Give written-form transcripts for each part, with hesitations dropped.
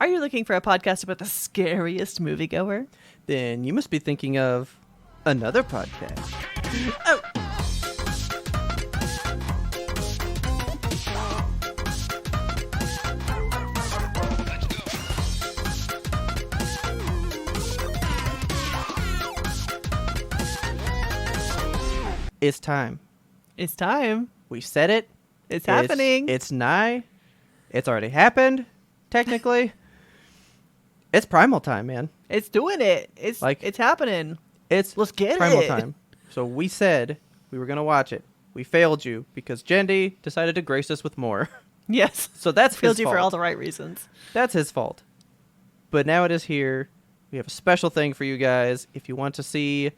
Are you looking for a podcast about the scariest moviegoer? Then you must be thinking of another podcast. Oh. It's time. It's time. We said it. It's happening. It's nigh. It's already happened, technically. It's Primal time, man. It's doing it. It's happening. Let's get Primal it. time. So we said we were going to watch it. We failed you because Jendi decided to grace us with more. Yes. So that's failed his you fault. for all the right reasons. That's his fault. But now it is here. We have a special thing for you guys. If you want to see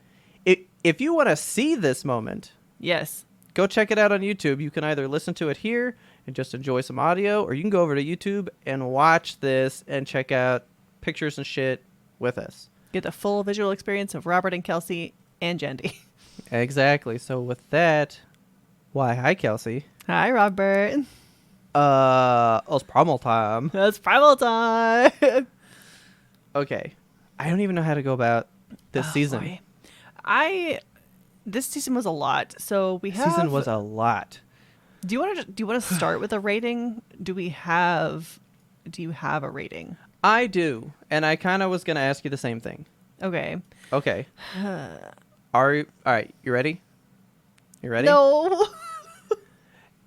if you want to see this moment, yes, go check it out on YouTube. You can either listen to it here and just enjoy some audio, or you can go over to YouTube and watch this and check out pictures and shit with us. Get the full visual experience of Robert and Kelsey and Jendi. Exactly. So with that, hi Kelsey. Hi, Robert. It's Primal time. It's Primal time. Okay. I don't even know how to go about this season. Boy. This season was a lot. So we have. Season was a lot. Do you want to start with a rating? Do you have a rating? I do, and I kind of was gonna ask you the same thing. Okay. Okay. All right? You ready? You ready? No.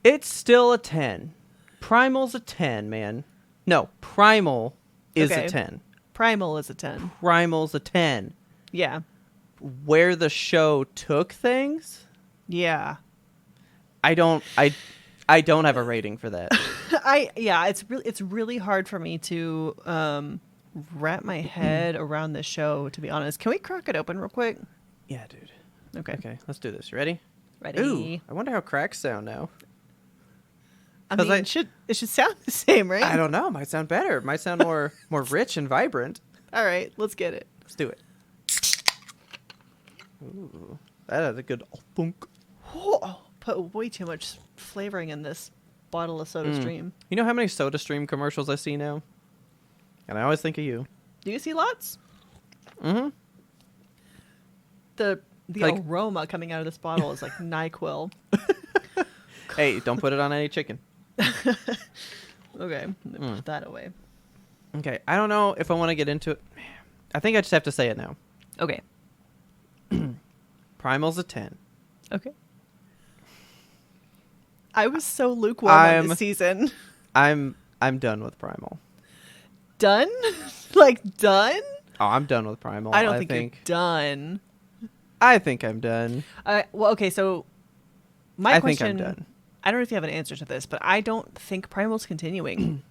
It's still a 10. Primal's a 10, man. No, Primal is Okay. a 10. Primal is a 10. Primal's a 10. Yeah. Where the show took things, Yeah. I don't have a rating for that. It's really hard for me to wrap my head around the show, to be honest. Can we crack it open real quick? Yeah, dude. Okay. Okay, let's do this. You ready? Ready. Ooh, I wonder how cracks sound now. I mean, it should sound the same, right? I don't know. It might sound better. It might sound more rich and vibrant. All right, let's get it. Let's do it. Ooh, that had a good thunk. Oh, put way too much flavoring in this bottle of Soda Stream. You know how many Soda Stream commercials I see now? And I always think of you. Do you see lots? Mm-hmm. The Like- aroma coming out of this bottle is like NyQuil. Hey, don't put it on any chicken. Okay, put that away. Okay, I don't know if I want to get into it. I think I just have to say it now. Okay. Primal's a 10. Okay. I was so lukewarm on this season. I'm done with Primal. Done? Like done? Oh, I'm done with Primal. I don't think you're done. I think I'm done. Well, okay, so I think I'm done. I don't know if you have an answer to this, but I don't think Primal's continuing.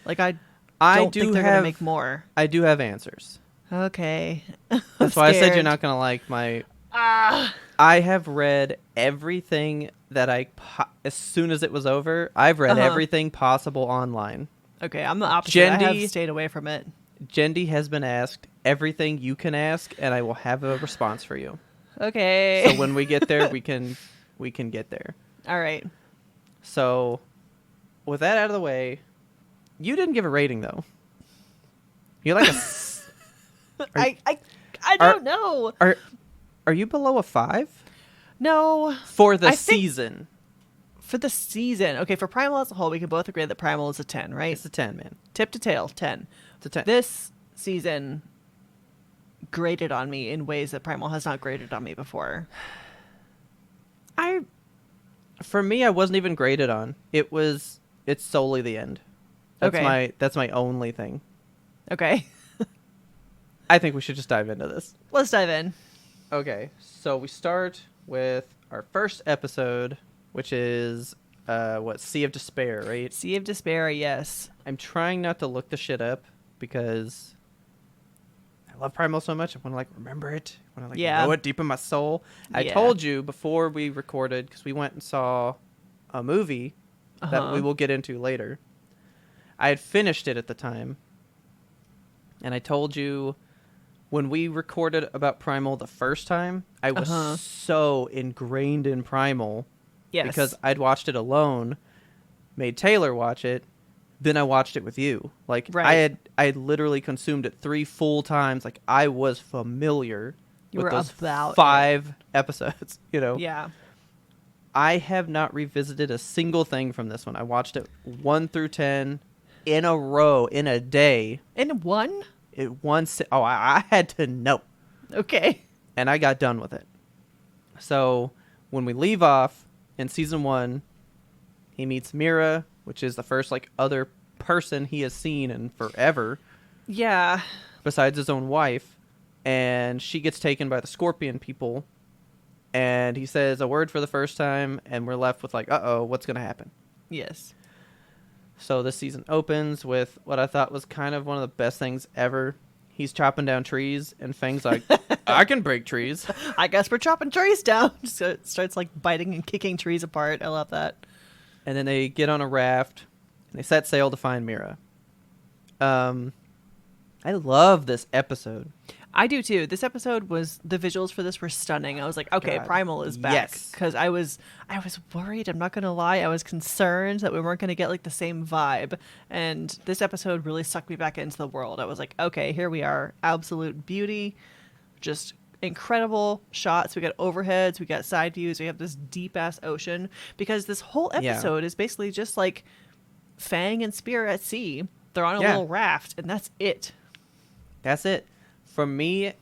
Like I don't think they're going to make more. I do have answers. Okay. That's why I said you're not going to like my... I have read everything that as soon as it was over, I've read everything possible online. Okay, I'm the opposite. I have stayed away from it. Jendi has been asked everything you can ask, and I will have a response for you. Okay. So when we get there, we can get there. All right. So with that out of the way, you didn't give a rating though. You're like a... I don't know. Are you below a 5? No. For the season. For the season. Okay, for Primal as a whole, we can both agree that Primal is a 10, right? It's a 10, man. Tip to tail, 10. It's a 10. This season graded on me in ways that Primal has not graded on me before. For me, I wasn't even graded on. It's solely the end. That's my only thing. Okay. I think we should just dive into this. Let's dive in. Okay, so we start with our first episode, which is Sea of Despair, right? Sea of Despair, yes. I'm trying not to look the shit up because I love Primal so much. I want to remember it. I want to know it deep in my soul. I told you before we recorded, because we went and saw a movie that we will get into later. I had finished it at the time, and I told you when we recorded about Primal the first time, I was so ingrained in Primal Yes. because I'd watched it alone, made Taylor watch it, then I watched it with you. Like Right. I had literally consumed it 3 full times. Like I was familiar with those 5 episodes, you know. Yeah. I have not revisited a single thing from this one. I watched it 1 through 10 in a row in a day. In one? I had to know. Okay. And I got done with it. So when we leave off in season 1, he meets Mira, which is the first like other person he has seen in forever. Yeah. Besides his own wife. And she gets taken by the scorpion people. And he says a word for the first time, and we're left with like, uh-oh, what's going to happen? Yes. So this season opens with what I thought was kind of one of the best things ever. He's chopping down trees, and Fang's like, I can break trees. I guess we're chopping trees down. So it starts like biting and kicking trees apart. I love that. And then they get on a raft, and they set sail to find Mira. I love this episode. I do too. This episode the visuals for this were stunning. I was like, okay, God. Primal is back. Yes. Because I was worried. I'm not going to lie. I was concerned that we weren't going to get like the same vibe. And this episode really sucked me back into the world. I was like, okay, here we are. Absolute beauty. Just incredible shots. We got overheads. We got side views. We have this deep ass ocean. Because this whole episode is basically just like Fang and Spear at sea. They're on a little raft, and that's it. That's it. For me,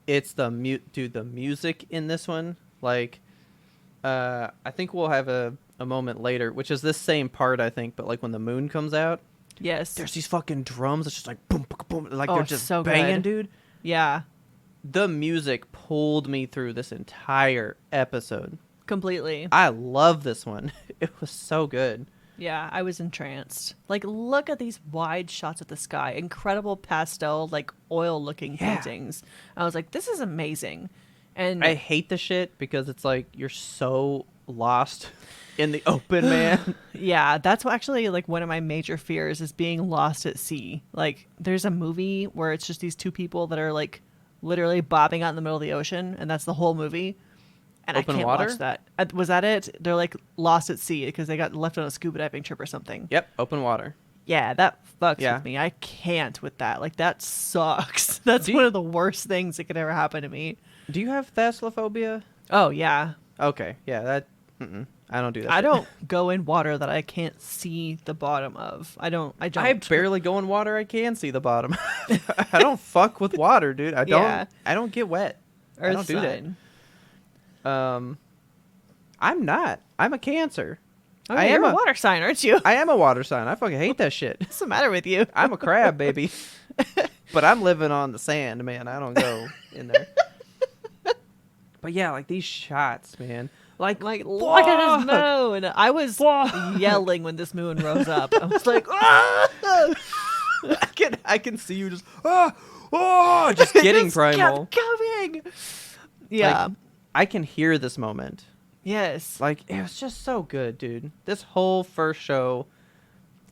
it's the music in this one. Like, I think we'll have a moment later, which is this same part, I think, but like when the moon comes out. Yes. There's these fucking drums. It's just like boom, boom, boom. Like Oh, they're just so banging, good. dude. Yeah. The music pulled me through this entire episode. Completely. I love this one. It was so good. Yeah, I was entranced. Like, look at these wide shots of the sky. Incredible pastel, like, oil-looking paintings. I was like, this is amazing. And I hate the shit because it's like you're so lost in the open, man. yeah, that's actually, like, one of my major fears is being lost at sea. Like, there's a movie where it's just these two people that are, like, literally bobbing out in the middle of the ocean, and that's the whole movie. And Open I can't water? watch that. Was that it? They're like lost at sea because they got left on a scuba diving trip or something. Yep, open water. Yeah, that fucks with me. I can't with that. Like, that sucks. That's one of the worst things that could ever happen to me. Do you have thalassophobia? Oh, yeah. Okay, yeah, that. I don't do that. I shit. don't go in water that I can't see the bottom of. I don't. I barely go in water I can see the bottom. I don't fuck with water, dude. I don't. Yeah. I don't get wet. I don't do that. I'm not. I'm a Cancer. Oh, I you're am a water sign, aren't you? I am a water sign. I fucking hate that shit. What's the matter with you? I'm a crab, baby. But I'm living on the sand, man. I don't go in there. But yeah, like these shots, man. Like look at his moon. I was yelling when this moon rose up. I was like, ah! I can see you just just getting Primal. Kept coming. Yeah. Like, I can hear this moment. Yes. Like, it was just so good, dude. This whole first show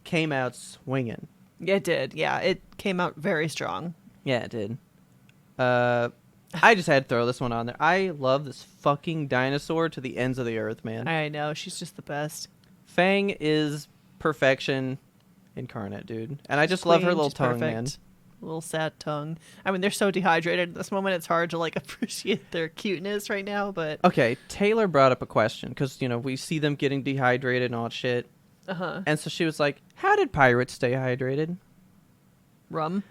came out swinging. It did. Yeah, it came out very strong. Yeah, it did. I just had to throw this one on there. I love this fucking dinosaur to the ends of the earth, man. I know. She's just the best. Fang is perfection incarnate, dude. And I just love her little tongue, man. Little sad tongue. I mean, they're so dehydrated at this moment. It's hard to like appreciate their cuteness right now. But okay, Taylor brought up a question because we see them getting dehydrated and all that shit. And so she was like, "How did pirates stay hydrated? Rum?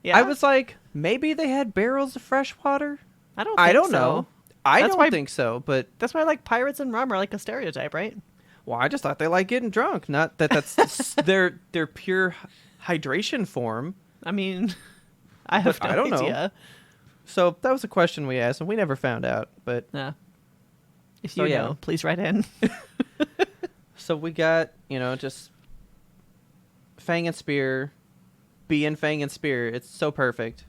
Yeah." I was like, maybe they had barrels of fresh water. I don't know. I don't think so. But that's why like pirates and rum are like a stereotype, right? Well, I just thought they like getting drunk. Not that that's their pure hydration form. I mean, I have no don't idea. know. So that was a question we asked, and we never found out. But if you know, please write in. So we got just Fang and Spear, being Fang and Spear. It's so perfect.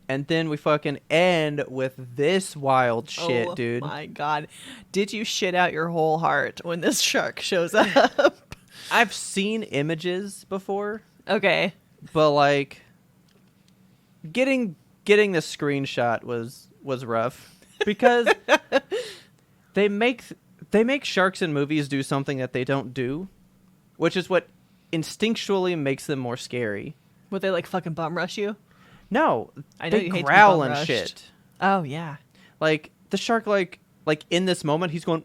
And then we fucking end with this wild shit, dude. Oh my god, did you shit out your whole heart when this shark shows up? I've seen images before. Okay. But like getting the screenshot was rough because they make sharks in movies do something that they don't do. which is what instinctually makes them more scary. Would they like fucking bum rush you? No, I know they you hate to be growl bum and rushed. shit. Oh yeah. Like the shark, like in this moment, he's going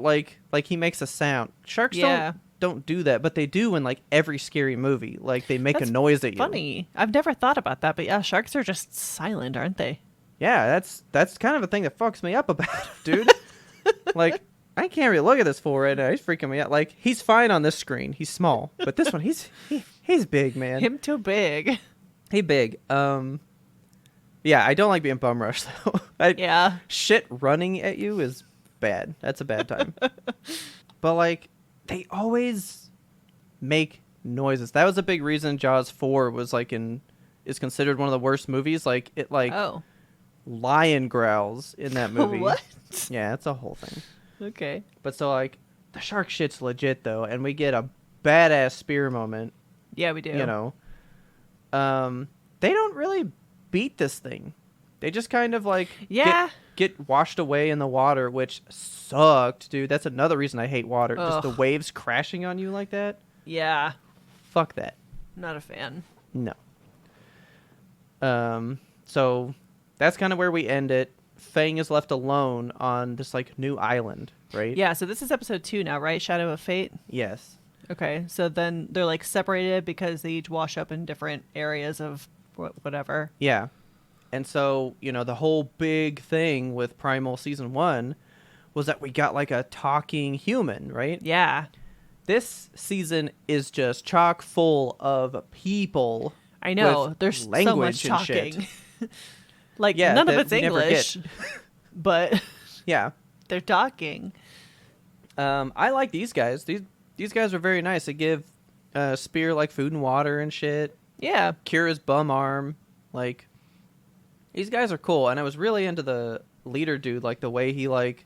like he makes a sound. Sharks don't do that, but they do in like every scary movie. Like they make a noise at you. Funny. I've never thought about that, but yeah, sharks are just silent, aren't they? Yeah, that's kind of a thing that fucks me up about it, dude. Like I can't really look at this fool right now. He's freaking me out. Like he's fine on this screen. He's small, but this one he's big, man. Him too big. He big. Yeah, I don't like being bum rushed though. Yeah. Shit running at you is bad. That's a bad time. But like they always make noises. That was a big reason Jaws 4 was like is considered one of the worst movies. Like it lion growls in that movie. What? Yeah, it's a whole thing. Okay. But so like the shark shit's legit though, and we get a badass spear moment. Yeah, we do. You know. They don't really beat this thing. They just kind of like get washed away in the water, which sucked, dude. That's another reason I hate water. Ugh. Just the waves crashing on you like that. Yeah. Fuck that. Not a fan. No. So that's kind of where we end it. Fang is left alone on this like new island, right? Yeah, so this is episode 2 now, right? Shadow of Fate? Yes. Okay, so then they're like separated because they each wash up in different areas of whatever. Yeah. And so, you know, the whole big thing with Primal season 1 was that we got like a talking human, right? Yeah. This season is just chock full of people. I know. There's so much talking. Like, none of it's English. But yeah, they're talking. I like these guys. These guys are very nice. They give Spear like food and water and shit. Yeah. Cure his bum arm. Like, these guys are cool. And I was really into the leader dude, like the way he like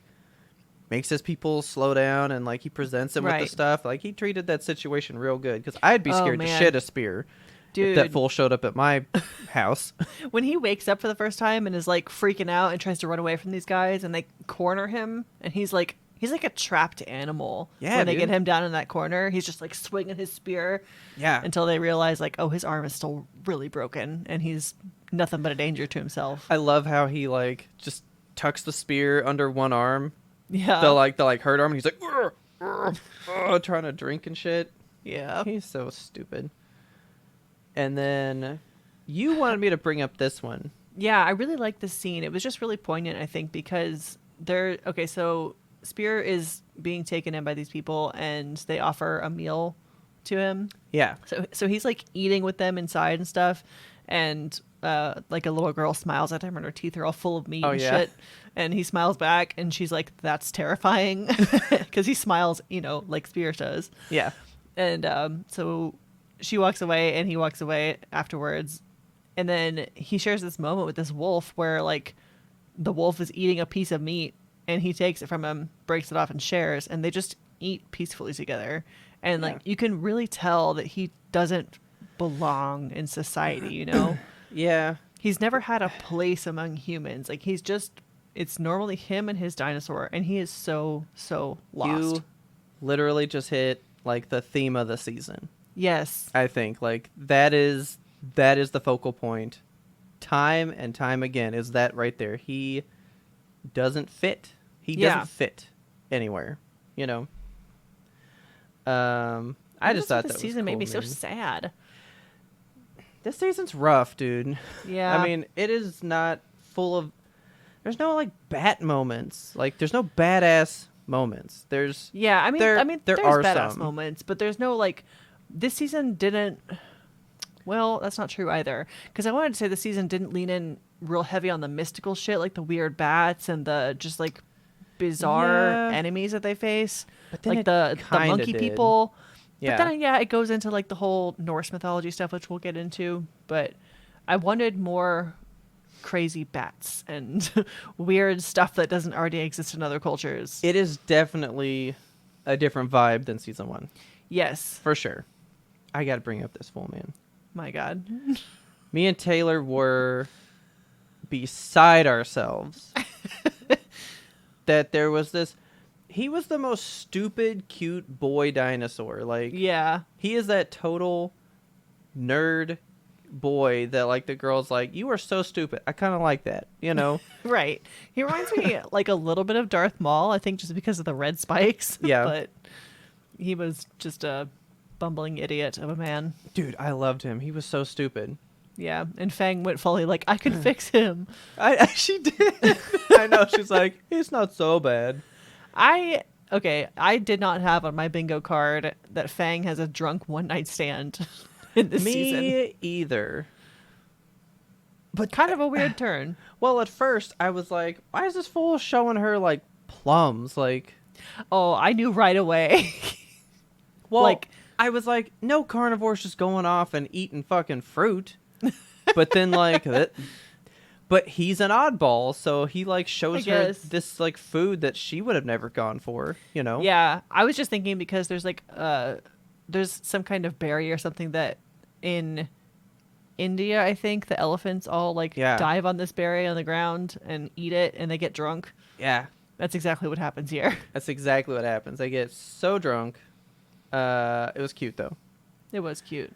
makes his people slow down and like he presents them with the stuff. Like he treated that situation real good, because I'd be scared to shit a Spear. Dude, if that fool showed up at my house. When he wakes up for the first time and is like freaking out and tries to run away from these guys and they corner him and he's like a trapped animal. Yeah, when they get him down in that corner, he's just like swinging his spear. Yeah. Until they realize like, oh, his arm is still really broken and he's nothing but a danger to himself. I love how he like just tucks the spear under one arm. Yeah. The like hurt arm, and he's like trying to drink and shit. Yeah. He's so stupid. And then you wanted me to bring up this one. Yeah, I really like this scene. It was just really poignant, I think, because so Spear is being taken in by these people and they offer a meal to him. Yeah. So he's like eating with them inside and stuff, and like a little girl smiles at him and her teeth are all full of meat and shit. And he smiles back and she's like, that's terrifying, because he smiles, you know, like Spear does. Yeah. And so she walks away and he walks away afterwards. And then he shares this moment with this wolf where like the wolf is eating a piece of meat and he takes it from him, breaks it off and shares, and they just eat peacefully together. And like you can really tell that he doesn't belong in society, you know? Yeah. He's never had a place among humans. Like it's normally him and his dinosaur, and he is so lost. You literally just hit like the theme of the season. Yes. I think like that is the focal point. Time and time again is that right there. He doesn't fit. He doesn't fit anywhere, you know. I just thought this season made me so sad. This season's rough, dude. Yeah. I mean, it is not full of. There's no like bat moments. Like there's no badass moments. There's there's badass some moments, but there's no like. This season didn't. Well, that's not true either. Because I wanted to say the season didn't lean in real heavy on the mystical shit, like the weird bats and the just like bizarre enemies that they face, but then like the monkey people. Yeah. But then it goes into like the whole Norse mythology stuff, which we'll get into. But I wanted more crazy bats and weird stuff that doesn't already exist in other cultures. It is definitely a different vibe than season 1. Yes, for sure. I got to bring up this fool, man. My God. Me and Taylor were beside ourselves that there was this. he was the most stupid, cute boy dinosaur. Like, yeah, he is that total nerd boy that like the girl's like, you are so stupid. I kind of like that, you know? right. He reminds me like a little bit of Darth Maul, I think, just because of the red spikes. Yeah. But he was just a bumbling idiot of a man. Dude, I loved him. He was so stupid. Yeah, and Fang went fully like, I can fix him. She did. I know. She's like, it's not so bad. I did not have on my bingo card that Fang has a drunk one night stand in this season. Me either. But kind of a weird turn. Well, at first I was like, why is this fool showing her like plums? Like, oh, I knew right away. well, like, I was like, no carnivore's just going off and eating fucking fruit. But then like that. But he's an oddball, so he like shows her this like food that she would have never gone for, you know? Yeah, I was just thinking because there's like there's some kind of berry or something that in India, I think the elephants all like dive on this berry on the ground and eat it and they get drunk. Yeah. That's exactly what happens here. That's exactly what happens. They get so drunk. It was cute though. It was cute.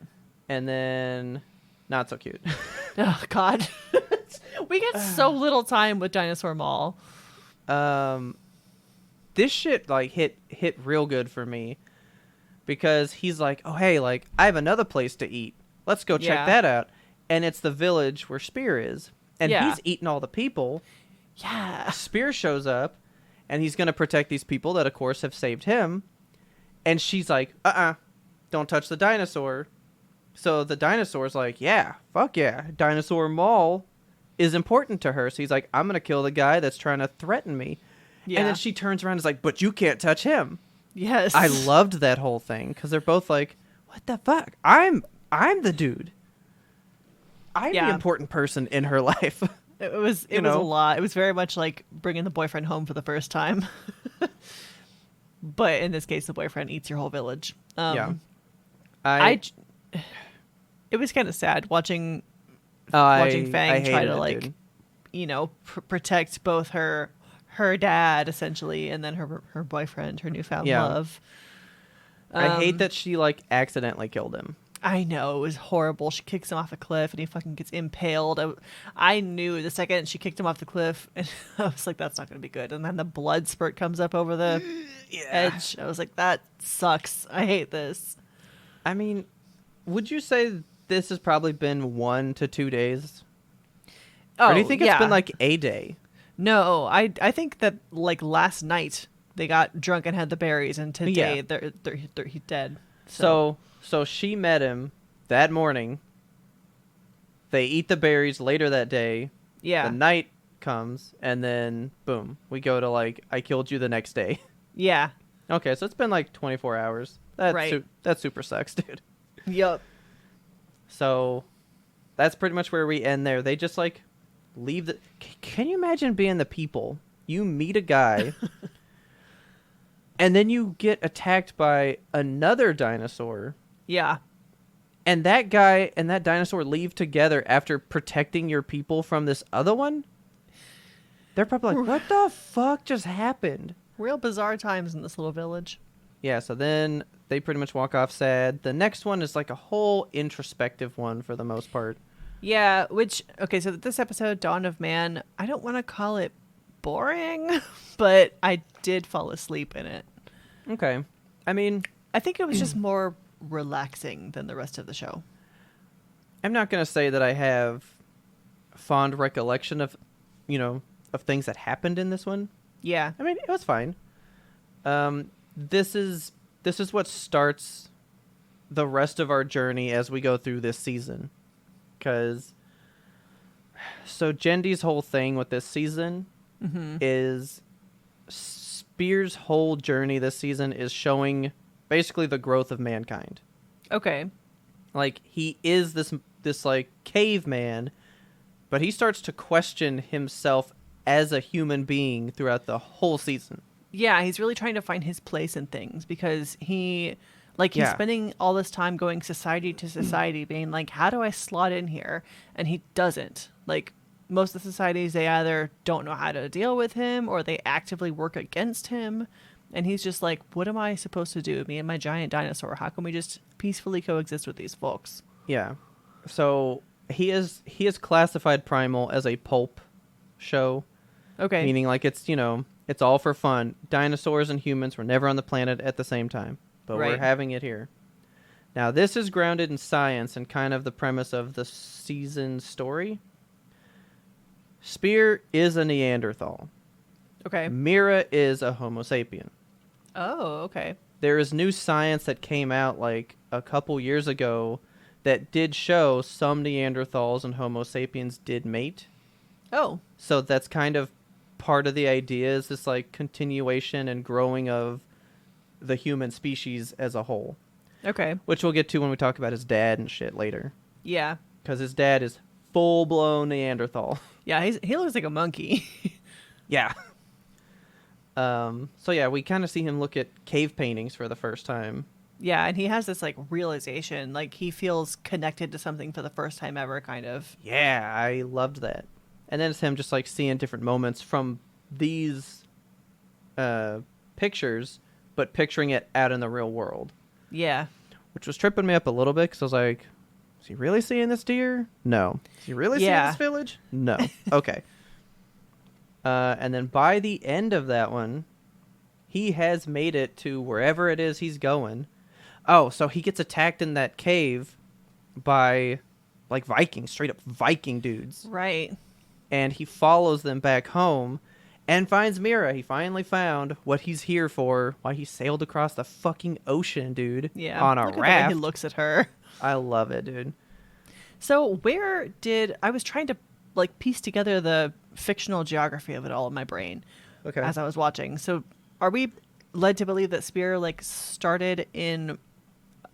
And then not so cute. Oh God. We get so little time with Dinosaur Mall. This shit like hit real good for me because he's like, oh hey, like I have another place to eat. Let's go check that out. And it's the village where Spear is, and he's eating all the people. Yeah. Spear shows up, and he's gonna protect these people that, of course, have saved him. And she's like, don't touch the dinosaur. So the dinosaur's like, yeah, fuck yeah, Dinosaur Mall is important to her. So he's like, I'm going to kill the guy that's trying to threaten me. Yeah. And then she turns around and is like, but you can't touch him. Yes. I loved that whole thing because they're both like, what the fuck? I'm the dude. I'm the important person in her life. It was a lot. It was very much like bringing the boyfriend home for the first time. But in this case, the boyfriend eats your whole village. It was kind of sad watching Fang try to like, protect both her dad essentially, and then her boyfriend, her newfound love. I hate that she like accidentally killed him. I know, it was horrible. She kicks him off a cliff and he fucking gets impaled. I knew the second she kicked him off the cliff, and I was like, that's not going to be good. And then the blood spurt comes up over the edge. I was like, that sucks. I hate this. I mean, would you say this has probably been 1 to 2 days? Or do you think it's been like a day? No, I think that like last night they got drunk and had the berries, and today he's dead. So she met him that morning. They eat the berries later that day. Yeah. The night comes, and then boom, we go to like, I killed you the next day. Yeah. Okay, so it's been like 24 hours. That super sucks, dude. Yup. So that's pretty much where we end there. They just like leave the... Can you imagine being the people? You meet a guy and then you get attacked by another dinosaur. Yeah. And that guy and that dinosaur leave together after protecting your people from this other one? They're probably like, what the fuck just happened? Real bizarre times in this little village. Yeah, so then they pretty much walk off sad. The next one is like a whole introspective one for the most part. Yeah, so this episode, Dawn of Man, I don't want to call it boring, but I did fall asleep in it. Okay. I mean, I think it was just more relaxing than the rest of the show. I'm not going to say that I have fond recollection of, of things that happened in this one. Yeah. I mean, it was fine. This is what starts the rest of our journey as we go through this season. So Jendy's whole thing with this season is Spear's whole journey this season is showing basically the growth of mankind. Okay. Like, he is this like caveman, but he starts to question himself as a human being throughout the whole season. Yeah, he's really trying to find his place in things because he's spending all this time going society to society being like, how do I slot in here? And he doesn't. Like, most of the societies, they either don't know how to deal with him or they actively work against him. And he's just like, what am I supposed to do? Me and my giant dinosaur. How can we just peacefully coexist with these folks? Yeah. So he has classified Primal as a pulp show. Okay. Meaning like it's, it's all for fun. Dinosaurs and humans were never on the planet at the same time. But we're having it here. Now, this is grounded in science and kind of the premise of the season story. Spear is a Neanderthal. Okay. Mira is a Homo sapien. Oh, okay. There is new science that came out like a couple years ago that did show some Neanderthals and Homo sapiens did mate. Oh. So that's kind of part of the idea, is this like continuation and growing of the human species as a whole. Okay. Which we'll get to when we talk about his dad and shit later. Yeah. Because his dad is full-blown Neanderthal. Yeah, he looks like a monkey. Yeah. So yeah, we kind of see him look at cave paintings for the first time. Yeah, and he has this like realization, like he feels connected to something for the first time ever, kind of. Yeah, I loved that. And then it's him just like seeing different moments from these pictures, but picturing it out in the real world. Yeah. Which was tripping me up a little bit, because I was like, is he really seeing this deer? No. Is he really seeing this village? No. Okay. And then by the end of that one, he has made it to wherever it is he's going. Oh, so he gets attacked in that cave by like Vikings, straight up Viking dudes. Right. And he follows them back home and finds Mira. He finally found what he's here for, why he sailed across the fucking ocean, dude. Yeah. On a Look at the raft. way he looks at her. I love it, dude. So I was trying to like piece together the fictional geography of it all in my brain as I was watching. So are we led to believe that Spear like started in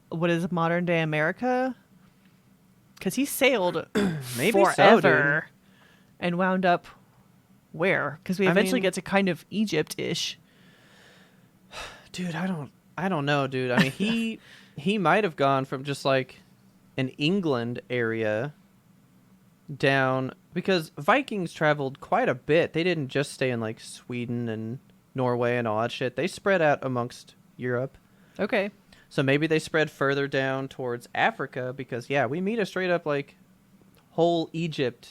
what is modern day America? Because he sailed Maybe forever so, and wound up where? Because we eventually get to kind of Egypt-ish. Dude, I don't know, dude. I mean, he might have gone from just like an England area down, because Vikings traveled quite a bit. They didn't just stay in like Sweden and Norway and all that shit. They spread out amongst Europe. Okay. So maybe they spread further down towards Africa, because yeah, we meet a straight up like whole Egypt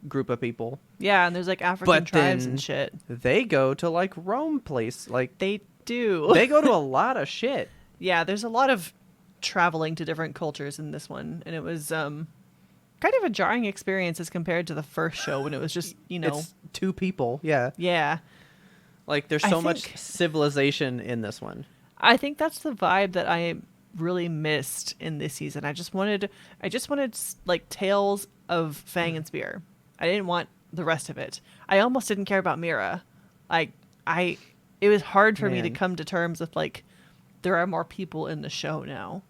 group of people. Yeah, and there's like African tribes and shit. They go to like Rome place. Like they do. They go to a lot of shit. Yeah, there's a lot of traveling to different cultures in this one, and it was kind of a jarring experience as compared to the first show when it was just, it's two people. Yeah. Yeah. Like there's so much civilization in this one. I think that's the vibe that I really missed in this season. I just wanted like tales of Fang and Spear. I didn't want the rest of it. I almost didn't care about Mira. It was hard for me to come to terms with like there are more people in the show now.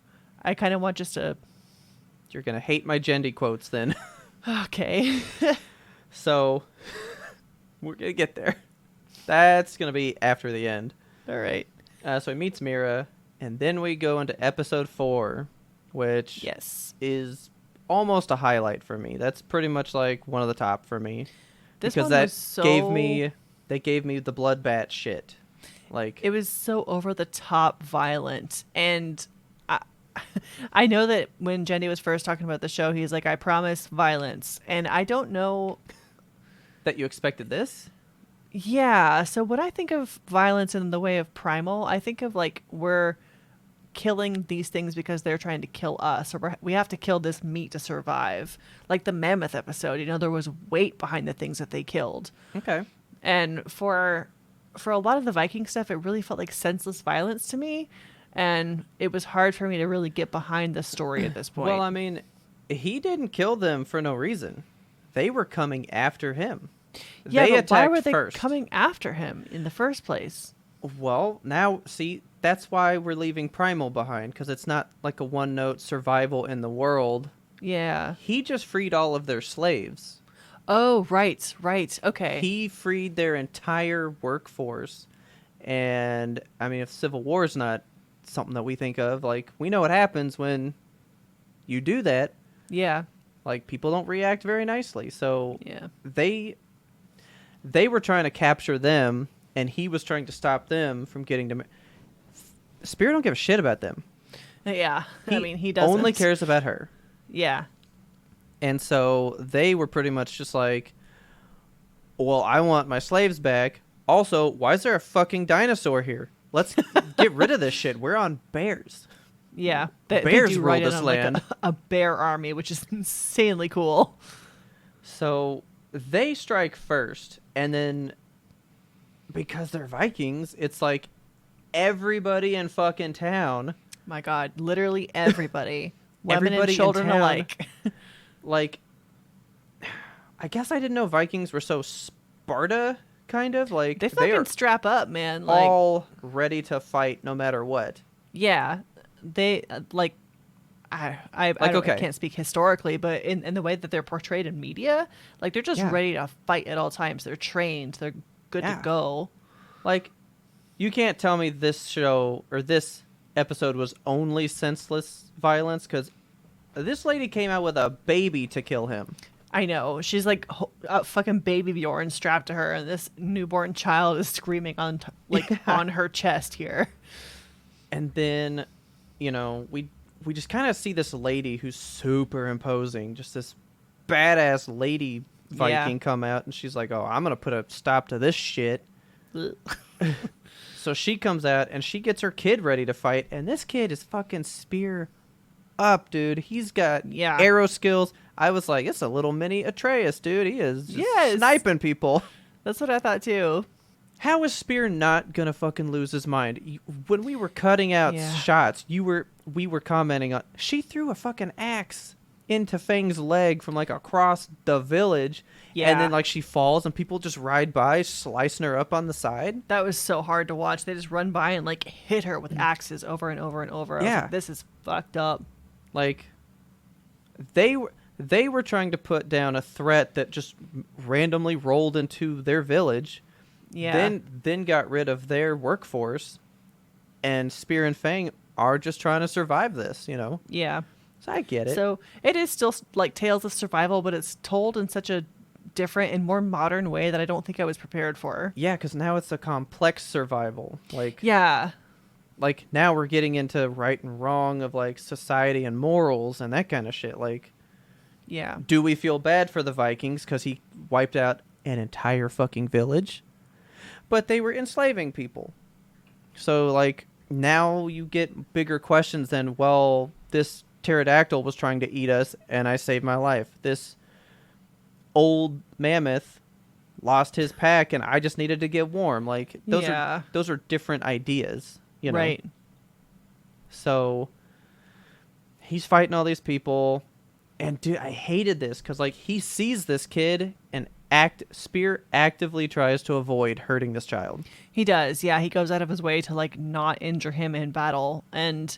I kind of want just a... You're going to hate my Gendy quotes then. Okay. So, we're going to get there. That's going to be after the end. All right. So he meets Mira, and then we go into episode 4, which is almost a highlight for me. That's pretty much like one of the top for me. This because one that was so... they gave me the bloodbath shit. Like it was so over the top violent, and I know that when Jenny was first talking about the show, he's like, I promise violence. And I don't know that you expected this. Yeah. So when I think of violence in the way of Primal, I think of like we're killing these things because they're trying to kill us, or we have to kill this meat to survive. Like the mammoth episode, there was weight behind the things that they killed. Okay. And for a lot of the Viking stuff, it really felt like senseless violence to me. And it was hard for me to really get behind the story at this point. Well, I mean, he didn't kill them for no reason. They were coming after him. Yeah, they but why were they first. coming after him in the first place? Well, now, see, that's why we're leaving Primal behind, because it's not like a one-note survival in the world. Yeah. He just freed all of their slaves. Oh, right. Okay. He freed their entire workforce. And, I mean, if Civil War is not something that we think of, like, we know what happens when you do that. Yeah. Like, people don't react very nicely. So yeah. they were trying to capture them and he was trying to stop them from getting to. Spear don't give a shit about them. Yeah, he doesn't. Only cares about her. Yeah. And so they were pretty much just like, well, I want my slaves back. Also, why is there a fucking dinosaur here? Let's get rid of this shit. We're on bears. Yeah. Bears do rule ride in this on, land. like, a bear army, which is insanely cool. So they strike first, and then because they're Vikings, it's like everybody in fucking town. My God, literally everybody. Women Everybody and children in town, alike. Like, I guess I didn't know Vikings were so Sparta, kind of. Like, they fucking are strap up, man. Like, all ready to fight no matter what. yeah. They, like, I can't speak historically, but in the way that they're portrayed in media, like, they're just ready to fight at all times. They're trained. They're good to go. Like, you can't tell me this show or this episode was only senseless violence, because this lady came out with a baby to kill him. I know. She's like a fucking baby Bjorn strapped to her, and this newborn child is screaming on on her chest here. And then, we just kind of see this lady who's super imposing, just this badass lady Viking come out, and she's like, "Oh, I'm gonna put a stop to this shit." So she comes out and she gets her kid ready to fight, and this kid is fucking spear up, dude. He's got arrow skills. I was like, it's a little mini Atreus, dude. He is just sniping people. That's what I thought too. How is Spear not gonna fucking lose his mind? When we were cutting out shots, we were commenting on, she threw a fucking axe into Fang's leg from like across the village, and then like she falls and people just ride by slicing her up on the side. That was so hard to watch. They just run by and like hit her with axes over and over and over. I was like, this is fucked up. Like, they were trying to put down a threat that just randomly rolled into their village, then got rid of their workforce, and Spear and Fang are just trying to survive this, Yeah. So I get it. So it is still like Tales of Survival, but it's told in such a different and more modern way that I don't think I was prepared for. Yeah, because now it's a complex survival. Like, like now we're getting into right and wrong of like society and morals and that kind of shit. Like, do we feel bad for the Vikings because he wiped out an entire fucking village? But they were enslaving people. So like now you get bigger questions than, well, this pterodactyl was trying to eat us and I saved my life. This old mammoth lost his pack and I just needed to get warm. Like, those are different ideas, Right. So he's fighting all these people, and dude, I hated this because like he sees this kid and Spear actively tries to avoid hurting this child. He does. Yeah, he goes out of his way to like not injure him in battle, and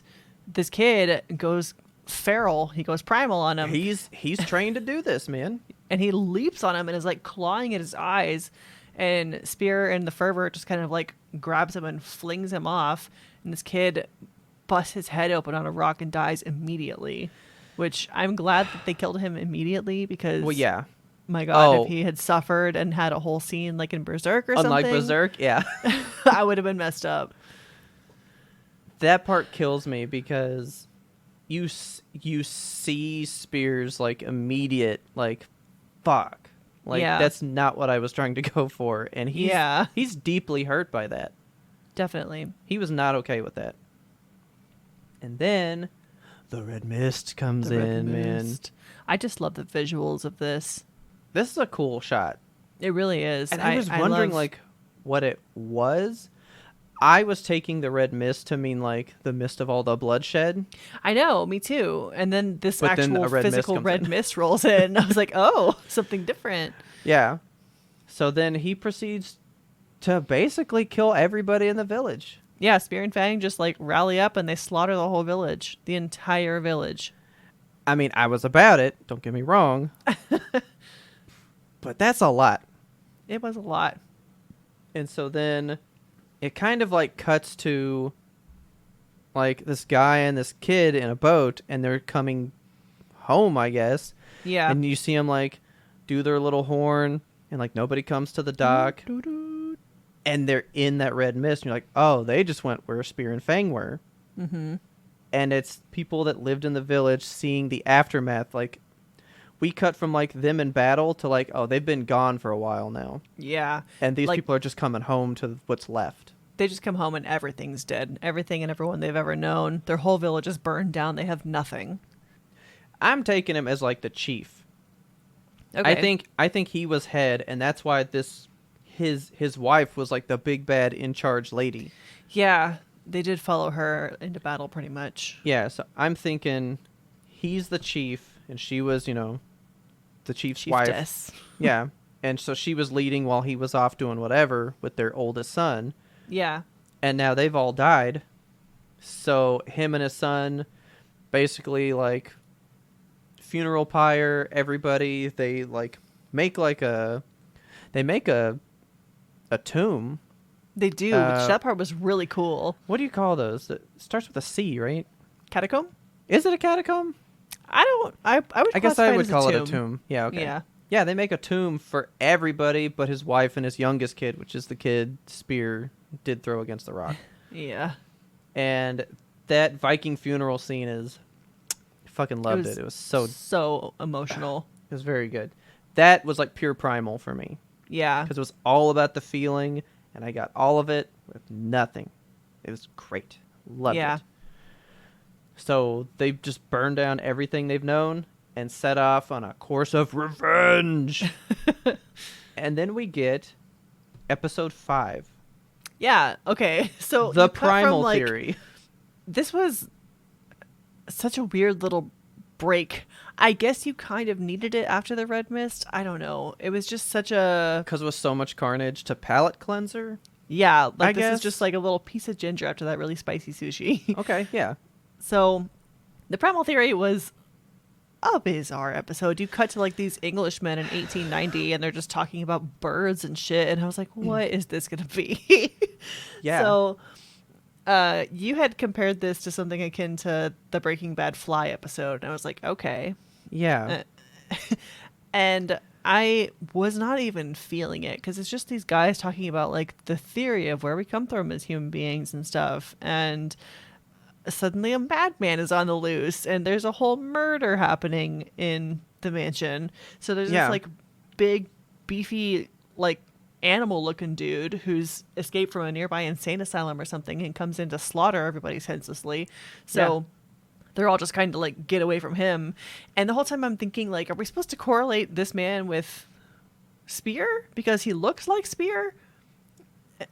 this kid goes feral. He goes primal on him. He's trained to do this, man. And he leaps on him and is like clawing at his eyes, and Spear and the Fervor just kind of like grabs him and flings him off, and this kid busts his head open on a rock and dies immediately, which I'm glad that they killed him immediately, because my God, if he had suffered and had a whole scene like in Berserk or something. Unlike Berserk, I would have been messed up. That part kills me because you see Spear's like immediate like fuck, like that's not what I was trying to go for, and he's deeply hurt by that. Definitely, he was not okay with that. And then the red mist comes in, man. I just love the visuals of this. This is a cool shot. It really is. And I was wondering like what it was. I was taking the red mist to mean like the mist of all the bloodshed. I know, me too. And then this actual physical red mist rolls in. I was like, oh, something different. Yeah. So then he proceeds to basically kill everybody in the village. Yeah, Spear and Fang just like rally up and they slaughter the whole village, the entire village. I mean, I was about it. Don't get me wrong. But that's a lot. It was a lot. And so then it kind of like cuts to like this guy and this kid in a boat, and they're coming home, I guess. Yeah. And you see them like do their little horn, and like nobody comes to the dock. and they're in that red mist. And you're like, oh, they just went where Spear and Fang were. Mm-hmm. And it's people that lived in the village seeing the aftermath. Like, we cut from, like, them in battle to, like, oh, they've been gone for a while now. Yeah. And these like, people are just coming home to what's left. They just come home and everything's dead. Everything and everyone they've ever known. Their whole village is burned down. They have nothing. I'm taking him as, like, the chief. Okay. I think he was head, and that's why his wife was, like, the big bad in charge lady. Yeah. They did follow her into battle pretty much. Yeah, so I'm thinking he's the chief, and she was, the chief's wife. Yeah, and so she was leading while he was off doing whatever with their oldest son. Yeah. And now they've all died. So him and his son basically, like, funeral pyre everybody. They, like, make, like, a tomb. They do, which that part was really cool. What do you call those? It starts with a C, right? Catacomb? Is it a catacomb? I guess I would call it a tomb. Yeah, okay. Yeah. Yeah, they make a tomb for everybody but his wife and his youngest kid, which is the kid Spear did throw against the rock. Yeah. And that Viking funeral scene is... I fucking loved it. It was so emotional. It was very good. That was like pure Primal for me. Yeah. Because it was all about the feeling, and I got all of it with nothing. It was great. Loved it. So they just burned down everything they've known and set off on a course of revenge. And then we get episode 5. Yeah, okay. So the Primal theory. This was such a weird little break. I guess you kind of needed it after the Red Mist. I don't know. It was just such a... Because it was so much carnage to palate cleanser? Yeah, like this is just like a little piece of ginger after that really spicy sushi. Okay, yeah. So the Primal theory was a bizarre episode. You cut to like these Englishmen in 1890 and they're just talking about birds and shit. And I was like, what is this going to be? Yeah. So you had compared this to something akin to the Breaking Bad Fly episode. And I was like, okay. Yeah. And I was not even feeling it because it's just these guys talking about like the theory of where we come from as human beings and stuff. And suddenly a madman is on the loose and there's a whole murder happening in the mansion. So there's this like big, beefy, like animal looking dude who's escaped from a nearby insane asylum or something and comes in to slaughter everybody senselessly. So they're all just kind of like get away from him. And the whole time I'm thinking like, are we supposed to correlate this man with Spear because he looks like Spear?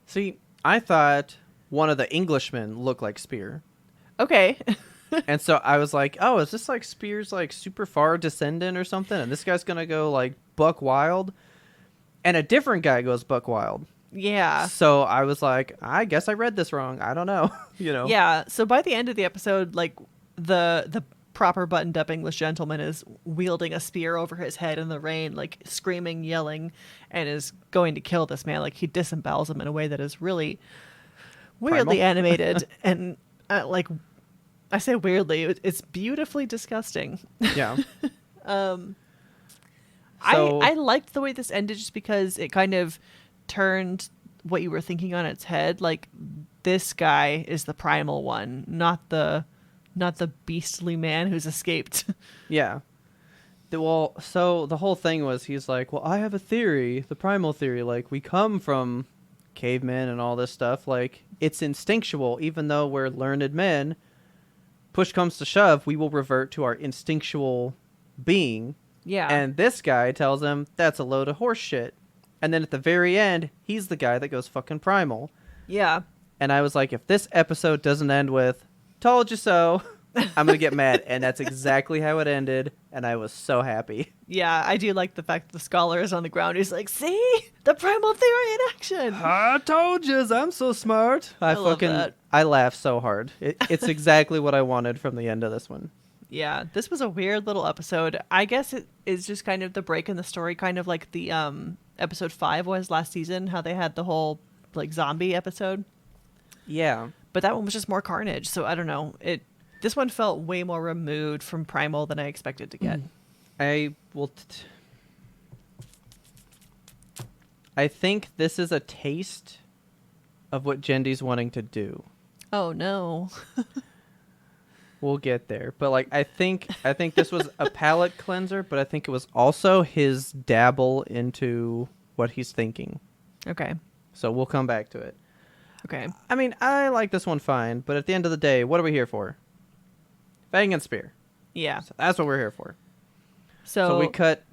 See, I thought one of the Englishmen looked like Spear. Okay. And so I was like, oh, is this like Spear's like super far descendant or something? And this guy's going to go like buck wild. And a different guy goes buck wild. Yeah. So I was like, I guess I read this wrong. I don't know. Yeah. So by the end of the episode, like the proper buttoned up English gentleman is wielding a spear over his head in the rain, like screaming, yelling, and is going to kill this man. Like he disembowels him in a way that is really weirdly animated. And like I say weirdly, it's beautifully disgusting. Yeah. I liked the way this ended just because it kind of turned what you were thinking on its head. Like this guy is the primal one, not the beastly man who's escaped. Yeah. So the whole thing was he's like, well, I have a theory, the primal theory. Like we come from cavemen and all this stuff. Like it's instinctual, even though we're learned men. Push comes to shove, we will revert to our instinctual being. Yeah. And this guy tells him that's a load of horse shit. And then at the very end, he's the guy that goes fucking primal. Yeah. And I was like, if this episode doesn't end with, told you so, I'm going to get mad. And that's exactly how it ended. And I was so happy. Yeah, I do like the fact that the scholar is on the ground. He's like, see? The primal theory in action. I told you, I'm so smart. I love that. I laughed so hard. It's exactly what I wanted from the end of this one. Yeah, this was a weird little episode. I guess it is just kind of the break in the story, kind of like the episode 5 was last season, how they had the whole like zombie episode. Yeah. But that one was just more carnage, so I don't know. This one felt way more removed from Primal than I expected to get. I think this is a taste of what Gendy's wanting to do. Oh no. We'll get there. But like I think this was a palate cleanser, but I think it was also his dabble into what he's thinking. Okay. So we'll come back to it. Okay. I mean, I like this one fine, but at the end of the day, what are we here for? Fang and Spear. Yeah. So that's what we're here for. So we cut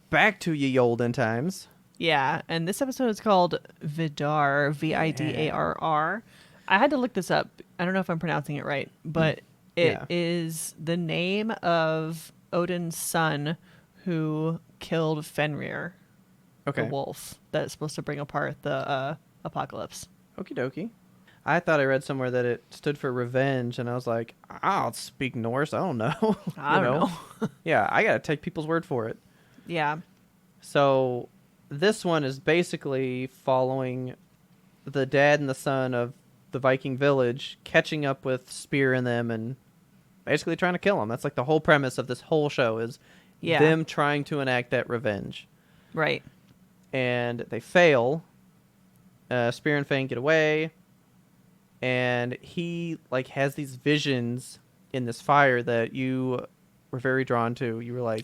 back to ye olden times. Yeah, and this episode is called Vidar, Vidarr. I had to look this up. I don't know if I'm pronouncing it right, but it is the name of Odin's son who killed Fenrir, the wolf that's supposed to bring apart the apocalypse. Okie dokie. I thought I read somewhere that it stood for revenge, and I was like, I'll speak Norse. I don't know. I don't know. Yeah, I got to take people's word for it. Yeah. So this one is basically following the dad and the son of the Viking village, catching up with Spear and them, and basically trying to kill them. That's like the whole premise of this whole show is them trying to enact that revenge. Right. And they fail. Spear and Fang get away. And he like has these visions in this fire that you were very drawn to. You were like,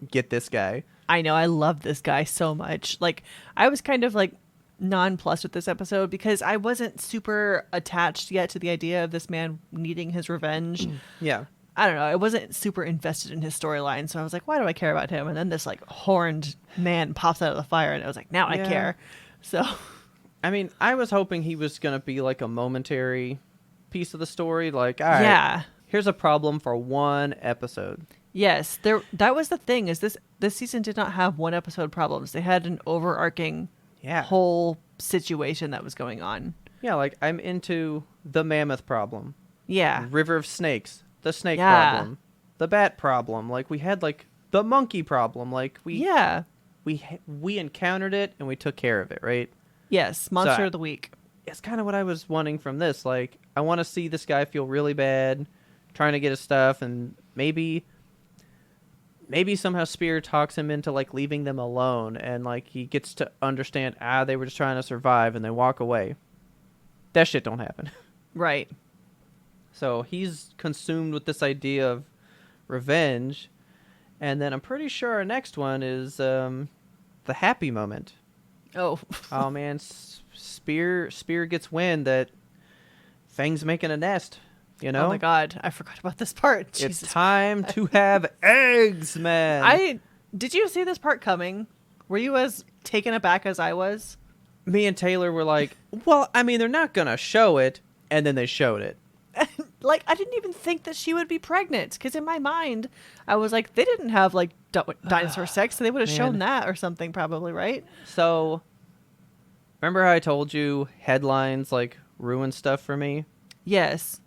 get this guy. I know. I love this guy so much. Like, I was kind of like nonplussed with this episode because I wasn't super attached yet to the idea of this man needing his revenge. Yeah. I don't know. I wasn't super invested in his storyline. So I was like, why do I care about him? And then this like horned man pops out of the fire and I was like, now I care. So... I mean, I was hoping he was going to be like a momentary piece of the story. Like, all right, here's a problem for one episode. Yes, that was the thing is this season did not have one episode problems. They had an overarching whole situation that was going on. Yeah, like I'm into the mammoth problem. Yeah. River of Snakes, the snake problem, the bat problem. Like we had like the monkey problem. Like we encountered it and we took care of it, right? Yes, Monster of the Week. It's kind of what I was wanting from this. Like, I want to see this guy feel really bad, trying to get his stuff, and maybe somehow Spear talks him into, like, leaving them alone, and, like, he gets to understand, they were just trying to survive, and they walk away. That shit don't happen. Right. So, he's consumed with this idea of revenge, and then I'm pretty sure our next one is the happy moment. Oh man, Spear gets wind that Fang's making a nest, you know? Oh my god, I forgot about this part. Jesus. It's time to have eggs, man. Did you see this part coming? Were you as taken aback as I was? Me and Taylor were like, well, I mean, they're not going to show it, and then they showed it. Like, I didn't even think that she would be pregnant, because in my mind, I was like, they didn't have, like, dinosaur sex, so they would have shown that or something, probably, right? So, remember how I told you headlines, like, ruin stuff for me? Yes.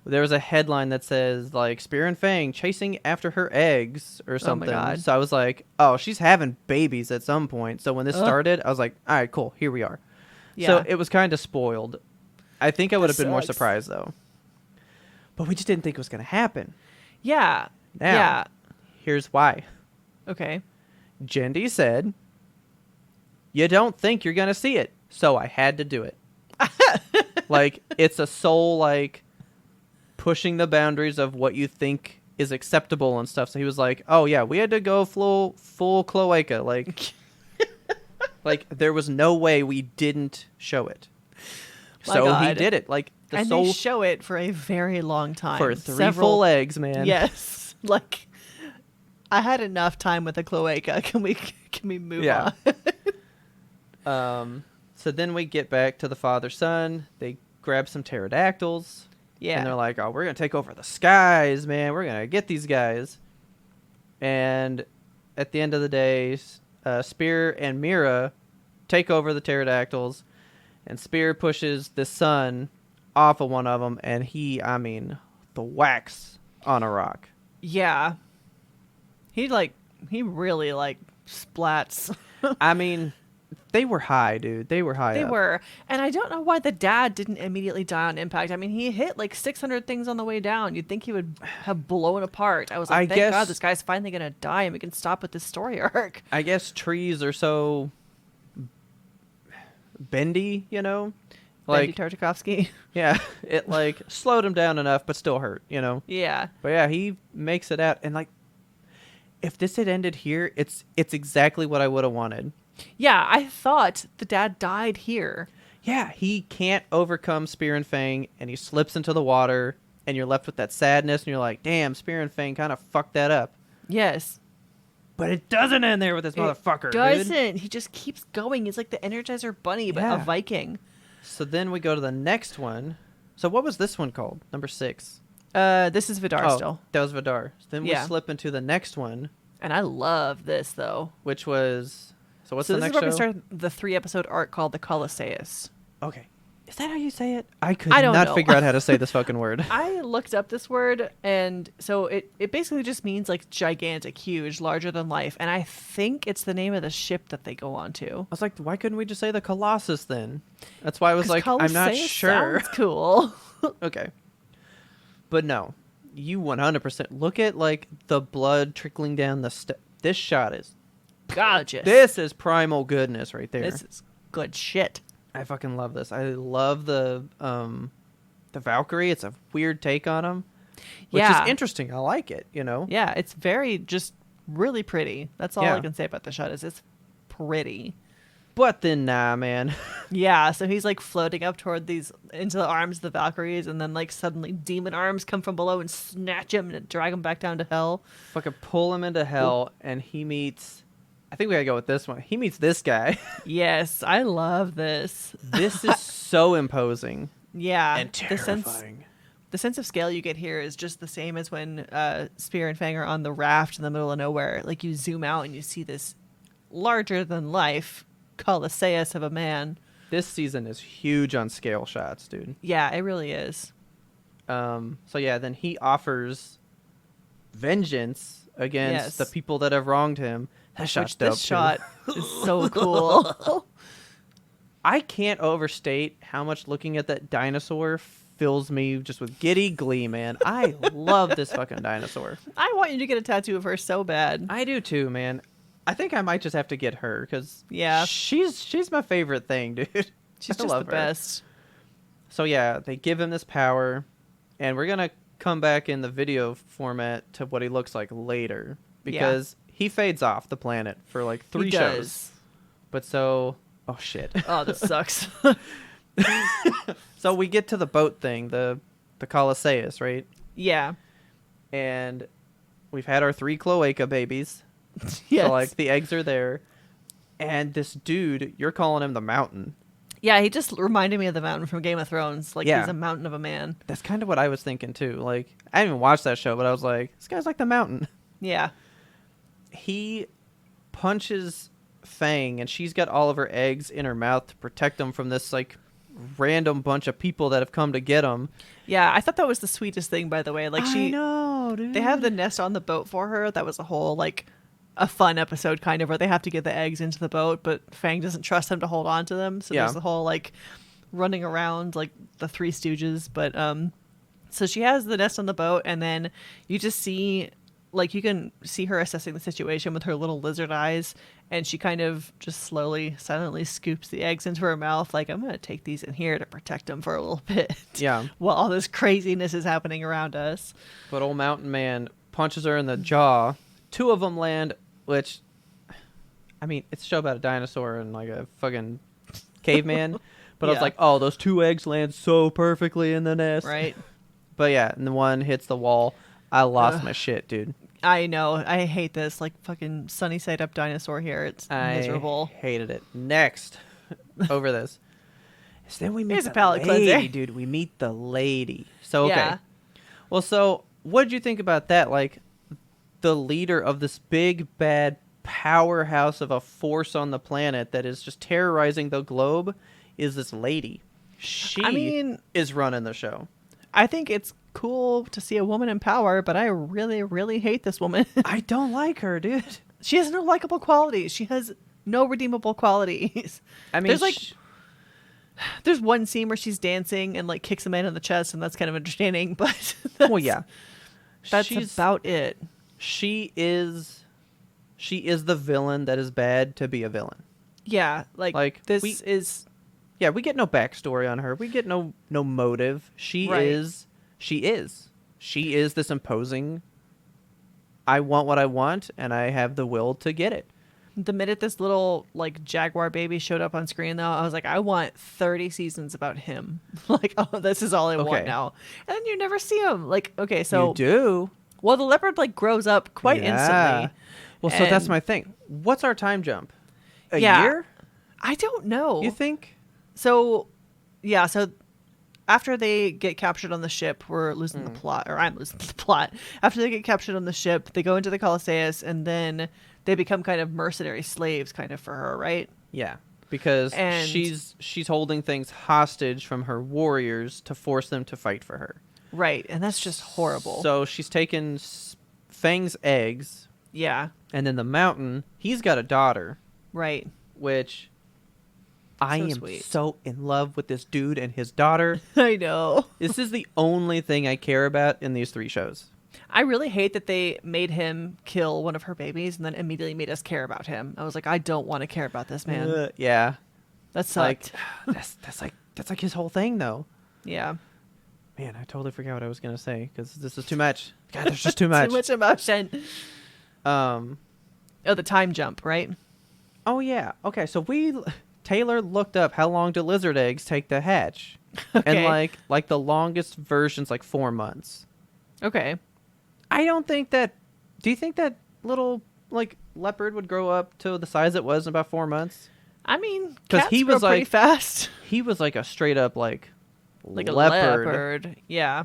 There was a headline that says, like, Spear and Fang chasing after her eggs or something. Oh my God. So I was like, oh, she's having babies at some point. So when this started, I was like, all right, cool, here we are. Yeah. So it was kind of spoiled. I think I would have been more surprised, though. But we just didn't think it was going to happen. Yeah. Now, here's why. Okay. Gendy said, you don't think you're going to see it, so I had to do it. Like, it's a soul, like, pushing the boundaries of what you think is acceptable and stuff. So he was like, oh, yeah, we had to go full cloaca. Like, like, there was no way we didn't show it. So he did it. Like, and they show it for a very long time. For several full eggs, man. Yes. Like, I had enough time with the cloaca. Can we move on? So then we get back to the father-son. They grab some pterodactyls. Yeah. And they're like, oh, we're going to take over the skies, man. We're going to get these guys. And at the end of the day, Spear and Mira take over the pterodactyls. And Spear pushes the son off of one of them. And the wax on a rock. Yeah. He really, splats. I mean, they were high, dude. They were high. They were. And I don't know why the dad didn't immediately die on impact. I mean, he hit 600 things on the way down. You'd think he would have blown apart. I was like, thank God this guy's finally going to die and we can stop with this story arc. I guess trees are so bendy, you know? Bendy Tartakovsky. Yeah, it like slowed him down enough, but still hurt, you know? Yeah. But yeah, he makes it out. And like, if this had ended here, it's exactly what I would have wanted. Yeah, I thought the dad died here. Yeah, he can't overcome Spear and Fang, and he slips into the water, and you're left with that sadness, and you're like, damn, Spear and Fang kind of fucked that up. Yes. But it doesn't end there with this motherfucker, doesn't. Dude. He just keeps going. He's like the Energizer Bunny, but a Viking. So then we go to the next one. So what was this one called? Number 6. This is Vidar still. That was Vidar. So then we slip into the next one. And I love this, though. Which was... So what's the next show? This is where we start the 3-episode arc called the Colosseus. Okay. Is that how you say it? I could don't not know. figure out how to say this fucking word. I looked up this word, and so it basically just means like gigantic, huge, larger than life. And I think it's the name of the ship that they go on to. I was like, why couldn't we just say the Colossus then? That's why I was like, Colosseus I'm not sure. Sounds cool. Okay. But no, you 100% look at like the blood trickling down the this shot is gorgeous. This is primal goodness right there. This is good shit. I fucking love this. I love the Valkyrie. It's a weird take on him, which is interesting. I like it, you know? Yeah, it's very just really pretty. That's all I can say about the shot is it's pretty. But then, nah, man. Yeah, so he's like floating up toward into the arms of the Valkyries, and then like suddenly demon arms come from below and snatch him and drag him back down to hell. Fucking pull him into hell, and he meets... I think we gotta go with this one. He meets this guy. Yes, I love this. This is so imposing. Yeah. And terrifying. The sense of scale you get here is just the same as when Spear and Fang are on the raft in the middle of nowhere. Like you zoom out and you see this larger than life Colosseus of a man. This season is huge on scale shots, dude. Yeah, it really is. So yeah, then he offers vengeance against the people that have wronged him. That shot's dope, this shot is so cool. I can't overstate how much looking at that dinosaur fills me just with giddy glee, man. I love this fucking dinosaur. I want you to get a tattoo of her so bad. I do too, man. I think I might just have to get her because she's my favorite thing, dude. She's just the best. So yeah, they give him this power, and we're gonna come back in the video format to what he looks like later because he fades off the planet for like 3 shows. But so, oh shit. Oh, this sucks. So we get to the boat thing, the Colosseus, right? Yeah. And we've had our 3 cloaca babies. Yes. So like the eggs are there. And this dude, you're calling him the Mountain. Yeah, he just reminded me of the Mountain from Game of Thrones. Like he's a mountain of a man. That's kind of what I was thinking too. Like I didn't even watch that show, but I was like, this guy's like the Mountain. Yeah. He punches Fang, and she's got all of her eggs in her mouth to protect him from this like random bunch of people that have come to get him. Yeah, I thought that was the sweetest thing, by the way. Like I know, dude. They have the nest on the boat for her. That was a whole like a fun episode kind of where they have to get the eggs into the boat, but Fang doesn't trust them to hold on to them. So there's the whole like running around like the Three Stooges. But so she has the nest on the boat, and then you just see like you can see her assessing the situation with her little lizard eyes, and she kind of just slowly, silently scoops the eggs into her mouth. Like, I'm going to take these in here to protect them for a little bit. Yeah. While all this craziness is happening around us. But old Mountain Man punches her in the jaw. 2 of them land, which, I mean, it's a show about a dinosaur and like a fucking caveman. But I was like, oh, those 2 eggs land so perfectly in the nest. Right. But yeah, and the one hits the wall. I lost my shit, dude. I know. I hate this. Like, fucking Sunnyside Up Dinosaur here. It's miserable. I hated it. Next, over this. So then we meet the palate cleanser. dude. We meet the lady. So, okay. Yeah. Well, so, what did you think about that? Like, the leader of this big, bad powerhouse of a force on the planet that is just terrorizing the globe is this lady. She is running the show. I think it's cool to see a woman in power, but I really, really hate this woman. I don't like her, dude. She has no likable qualities. She has no redeemable qualities. I mean, there's one scene where she's dancing and like kicks a man in the chest, and that's kind of entertaining. But that's about it. She is the villain that is bad to be a villain. Yeah, like this is. Yeah, we get no backstory on her. We get no motive. She is this imposing, I want what I want, and I have the will to get it. The minute this little like jaguar baby showed up on screen, though, I was like, I want 30 seasons about him. Like, oh, this is all I want now. And then you never see him. Like, okay, so you do. Well, the leopard like grows up quite instantly. Well, so that's my thing. What's our time jump? A year? I don't know. You think? So, yeah. So after they get captured on the ship, we're losing the plot, or I'm losing the plot. After they get captured on the ship, they go into the Colosseus, and then they become kind of mercenary slaves, kind of for her, right? Yeah, because she's holding things hostage from her warriors to force them to fight for her. Right, and that's just horrible. So she's taken Fang's eggs. Yeah. And then the mountain, he's got a daughter. Right. Which I am so in love with this dude and his daughter. I know. This is the only thing I care about in these 3 shows. I really hate that they made him kill one of her babies and then immediately made us care about him. I was like, I don't want to care about this man. Yeah. That sucked. That's like his whole thing, though. Yeah. Man, I totally forgot what I was going to say because this is too much. God, there's just too much. Too much emotion. The time jump, right? Oh, yeah. Okay, so Taylor looked up how long do lizard eggs take to hatch. Okay. And like the longest version's like 4 months. Okay. I don't think that... Do you think that little like leopard would grow up to the size it was in about 4 months? I mean, cats grow pretty fast. He was like a straight up like a leopard. Yeah.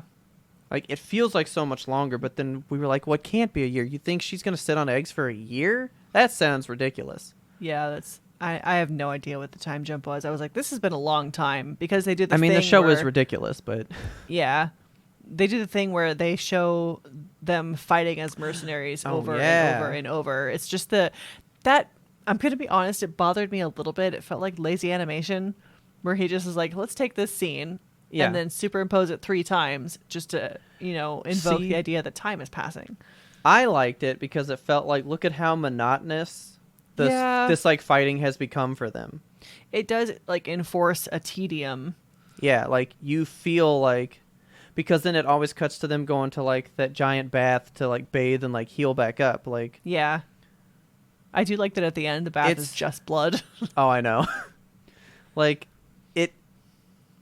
Like, it feels like so much longer, but then we were like, well, it can't be a year. You think she's going to sit on eggs for a year? That sounds ridiculous. Yeah, that's... I have no idea what the time jump was. I was like, this has been a long time because they did the the show is ridiculous, but... Yeah. They do the thing where they show them fighting as mercenaries over and over and over. It's just that I'm going to be honest, it bothered me a little bit. It felt like lazy animation where he just was like, let's take this scene and then superimpose it 3 times just to, invoke the idea that time is passing. I liked it because it felt like, look at how monotonous this like fighting has become for them. It does like enforce a tedium. Yeah, like you feel like, because then it always cuts to them going to like that giant bath to like bathe and like heal back up. Like, yeah, I do like that at the end the bath is just blood. Oh, I know. Like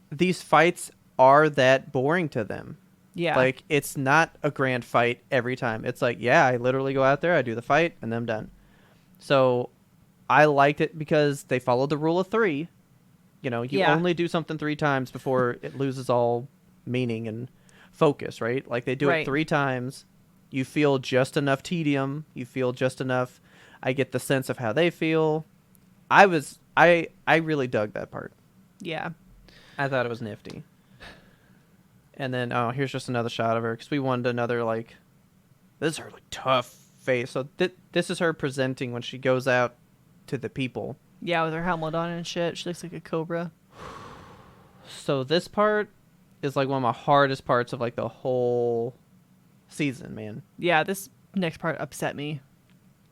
these fights are that boring to them. Yeah. Like, it's not a grand fight every time. It's like, yeah, I literally go out there, I do the fight, and then I'm done. So I liked it because they followed the rule of 3. You only do something 3 times before it loses all meaning and focus, right? Like, they do it 3 times. You feel just enough tedium. You feel just enough. I get the sense of how they feel. I really dug that part. Yeah. I thought it was nifty. And then, here's just another shot of her because we wanted another, like, this is her like tough face. So this is her presenting when she goes out to the people. Yeah, with her helmet on and shit. She looks like a cobra. So this part is like one of my hardest parts of like the whole season, man. Yeah, this next part upset me.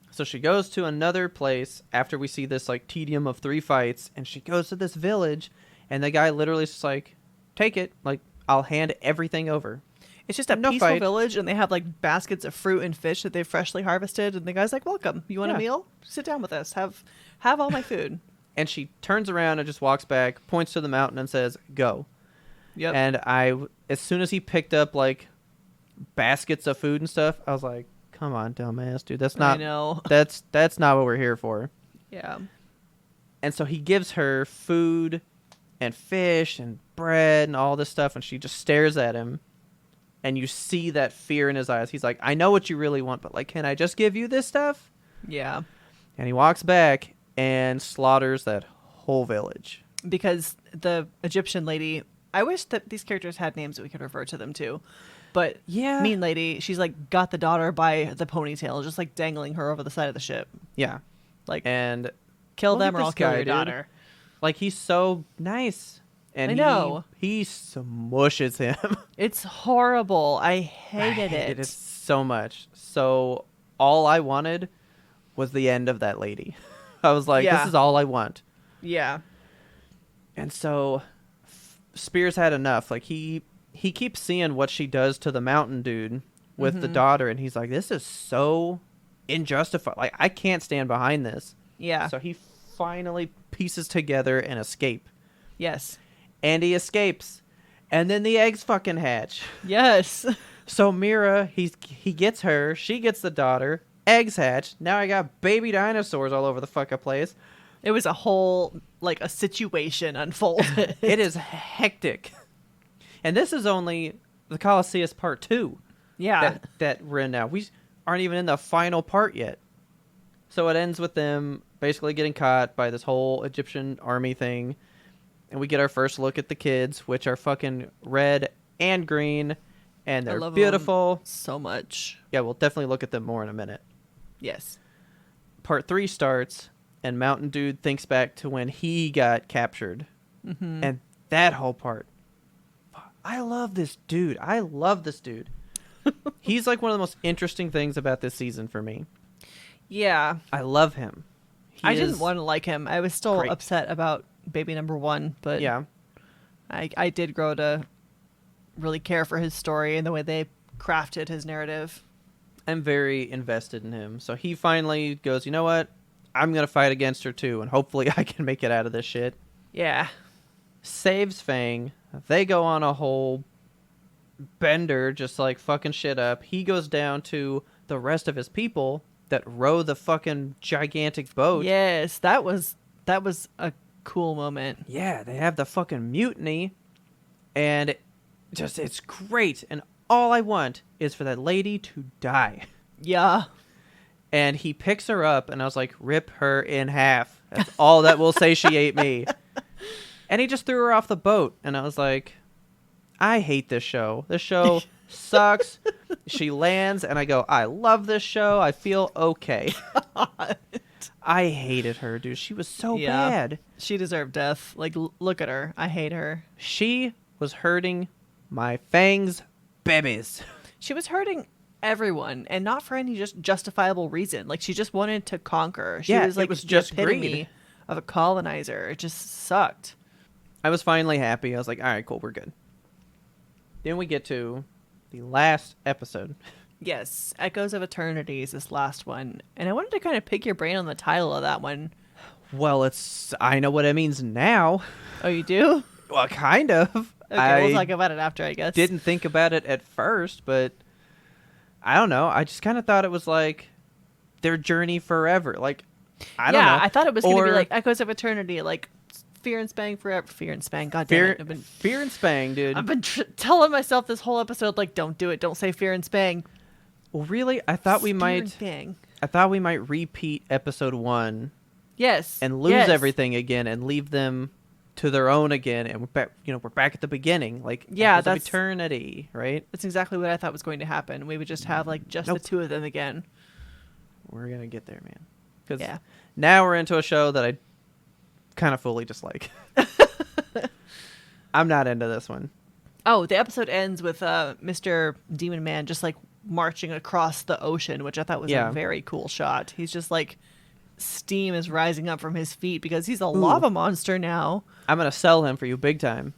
So she goes to another place after we see this like tedium of 3 fights, and she goes to this village, and the guy literally is just like, take it, like, I'll hand everything over. It's just a peaceful village, and they have like baskets of fruit and fish that they've freshly harvested, and the guy's like, welcome, you want a meal? Sit down with us, have all my food. And she turns around and just walks back, points to the mountain and says, go. Yep. And as soon as he picked up like baskets of food and stuff, I was like, come on, dumbass, dude, that's not, I know. That's not what we're here for. Yeah. And so he gives her food and fish and bread and all this stuff, and she just stares at him, and you see that fear in his eyes. He's like, I know what you really want, but like, can I just give you this stuff? Yeah. And he walks back and slaughters that whole village. Because the Egyptian lady, I wish that these characters had names that we could refer to them to, but mean lady, she's like got the daughter by the ponytail, just like dangling her over the side of the ship. Yeah. Like, and kill them or I'll kill your daughter. Like, he's so nice. And I know. He smushes him. It's horrible. I hated it so much. So all I wanted was the end of that lady. I was like, this is all I want. Yeah. And so Spears had enough. Like he keeps seeing what she does to the mountain dude with the daughter, and he's like, this is so unjustified. Like, I can't stand behind this. Yeah. So he finally pieces together an escape. Yes. And he escapes. And then the eggs fucking hatch. Yes. So Mira, he gets her, she gets the daughter, eggs hatch. Now I got baby dinosaurs all over the fucking place. It was a whole, like, a situation unfolded. It is hectic. And this is only the Colosseus Part 2. Yeah. That we're in now. We aren't even in the final part yet. So it ends with them basically getting caught by this whole Egyptian army thing. And we get our first look at the kids, which are fucking red and green. And they're beautiful. So much. Yeah, we'll definitely look at them more in a minute. Yes. Part 3 starts, and Mountain Dude thinks back to when he got captured. Mm-hmm. And that whole part. I love this dude. He's like one of the most interesting things about this season for me. Yeah. I love him. I didn't want to like him. I was still upset about baby number 1, but yeah, I did grow to really care for his story and the way they crafted his narrative. I'm very invested in him. So he finally goes, you know what? I'm going to fight against her too, and hopefully I can make it out of this shit. Yeah. Saves Fang. They go on a whole bender, just like fucking shit up. He goes down to the rest of his people that row the fucking gigantic boat. Yes, that was a cool moment. Yeah, they have the fucking mutiny, and it's great. And all I want is for that lady to die. Yeah. And he picks her up, and I was like, rip her in half. That's all that will satiate me. And he just threw her off the boat, and I was like, I hate this show. This show sucks. She lands, and I go, I love this show. I feel okay. I hated her, dude. She was so bad. She deserved death. Like, look at her. I hate her. She was hurting my Fang's babies. She was hurting everyone, and not for any just justifiable reason. Like, she just wanted to conquer. She was like, it was just the epitome greed of a colonizer. It just sucked. I was finally happy. I was like, all right, cool, we're good. Then we get to the last episode. Yes, Echoes of Eternity is this last one. And I wanted to kind of pick your brain on the title of that one. Well, I know what it means now. Oh, you do? Well, kind of. Okay, we'll talk about it after, I guess. Didn't think about it at first, but I don't know. I just kind of thought it was like their journey forever. Like, I don't know. Yeah, I thought it was going to be like Echoes of Eternity, like Fear and Spang forever. Fear and Spang, goddamn it. Fear and Spang, dude. I've been telling myself this whole episode, like, don't do it. Don't say Fear and Spang. Well, really, I thought we might repeat episode 1. Yes. And lose everything again and leave them to their own again, and we're back at the beginning, like that's eternity, right? That's exactly what I thought was going to happen. We would just have like the two of them again. We're gonna get there, man. Because now we're into a show that I kind of fully dislike. I'm not into this one. Oh, the episode ends with Mr. Demon Man just like marching across the ocean, which I thought was a very cool shot. He's just like, steam is rising up from his feet because he's a lava monster now. I'm gonna sell him for you big time.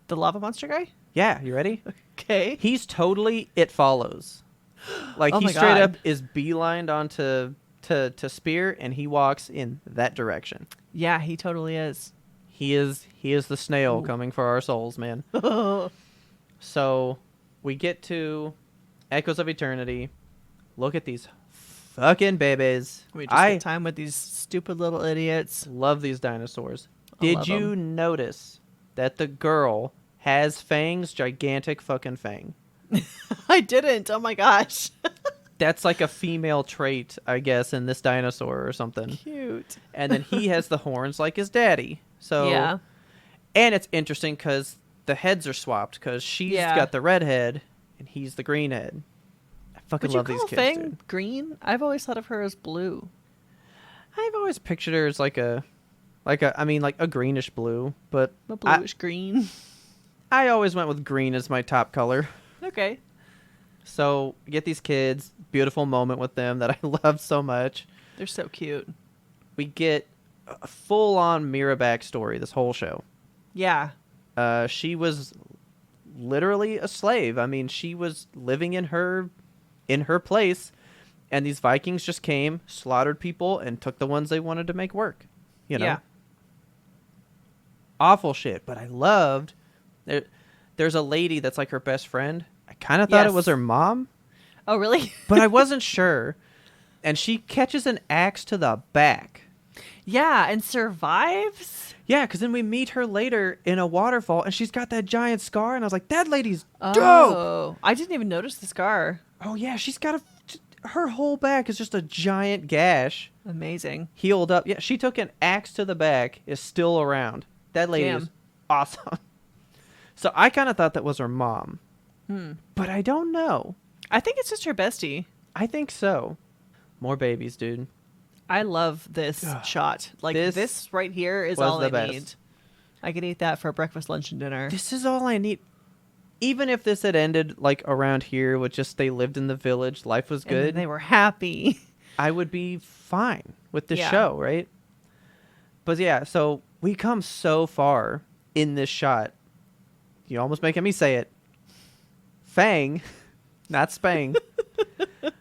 The lava monster guy? Yeah, you ready? Okay. He's totally It Follows. Like, he straight up is beelined onto to Spear, and he walks in that direction. Yeah, he totally is. He is the snail coming for our souls, man. So we get to Echoes of Eternity. Look at these fucking babies. We just get time with these stupid little idiots. Love these dinosaurs. Did you notice that the girl has Fang's gigantic fucking fang? I didn't. Oh my gosh. That's like a female trait, I guess, in this dinosaur or something. Cute. And then he has the horns like his daddy. So yeah. And it's interesting because the heads are swapped, because she's got the red head and he's the green head. I fucking love these kids, Fang dude. Green? I've always thought of her as blue. I've always pictured her as like a greenish blue, but a bluish green. I always went with green as my top color. Okay. So we get these kids, beautiful moment with them that I love so much. They're so cute. We get a full-on Mira backstory this whole show. Yeah. She was literally a slave. I mean, she was living in her place, and these Vikings just came, slaughtered people, and took the ones they wanted to make work. You know? Yeah. Awful shit. But I loved... There's a lady that's like her best friend. I kind of thought it was her mom. Oh, really? But I wasn't sure. And she catches an axe to the back. Yeah, and survives? Yeah, because then we meet her later in a waterfall, and she's got that giant scar, and I was like, that lady's dope! Oh, I didn't even notice the scar. Oh, yeah, she's got her whole back is just a giant gash. Amazing. Healed up. Yeah, she took an axe to the back, is still around. That lady is awesome. So I kind of thought that was her mom. But I don't know. I think it's just her bestie. I think so. More babies, dude. I love this shot. Like, this right here is all I need. I could eat that for breakfast, lunch, and dinner. This is all I need. Even if this had ended, like, around here with just they lived in the village, life was good. And they were happy. I would be fine with this show, right? But, yeah, so we come so far in this shot. You're almost making me say it. Fang, not Spang.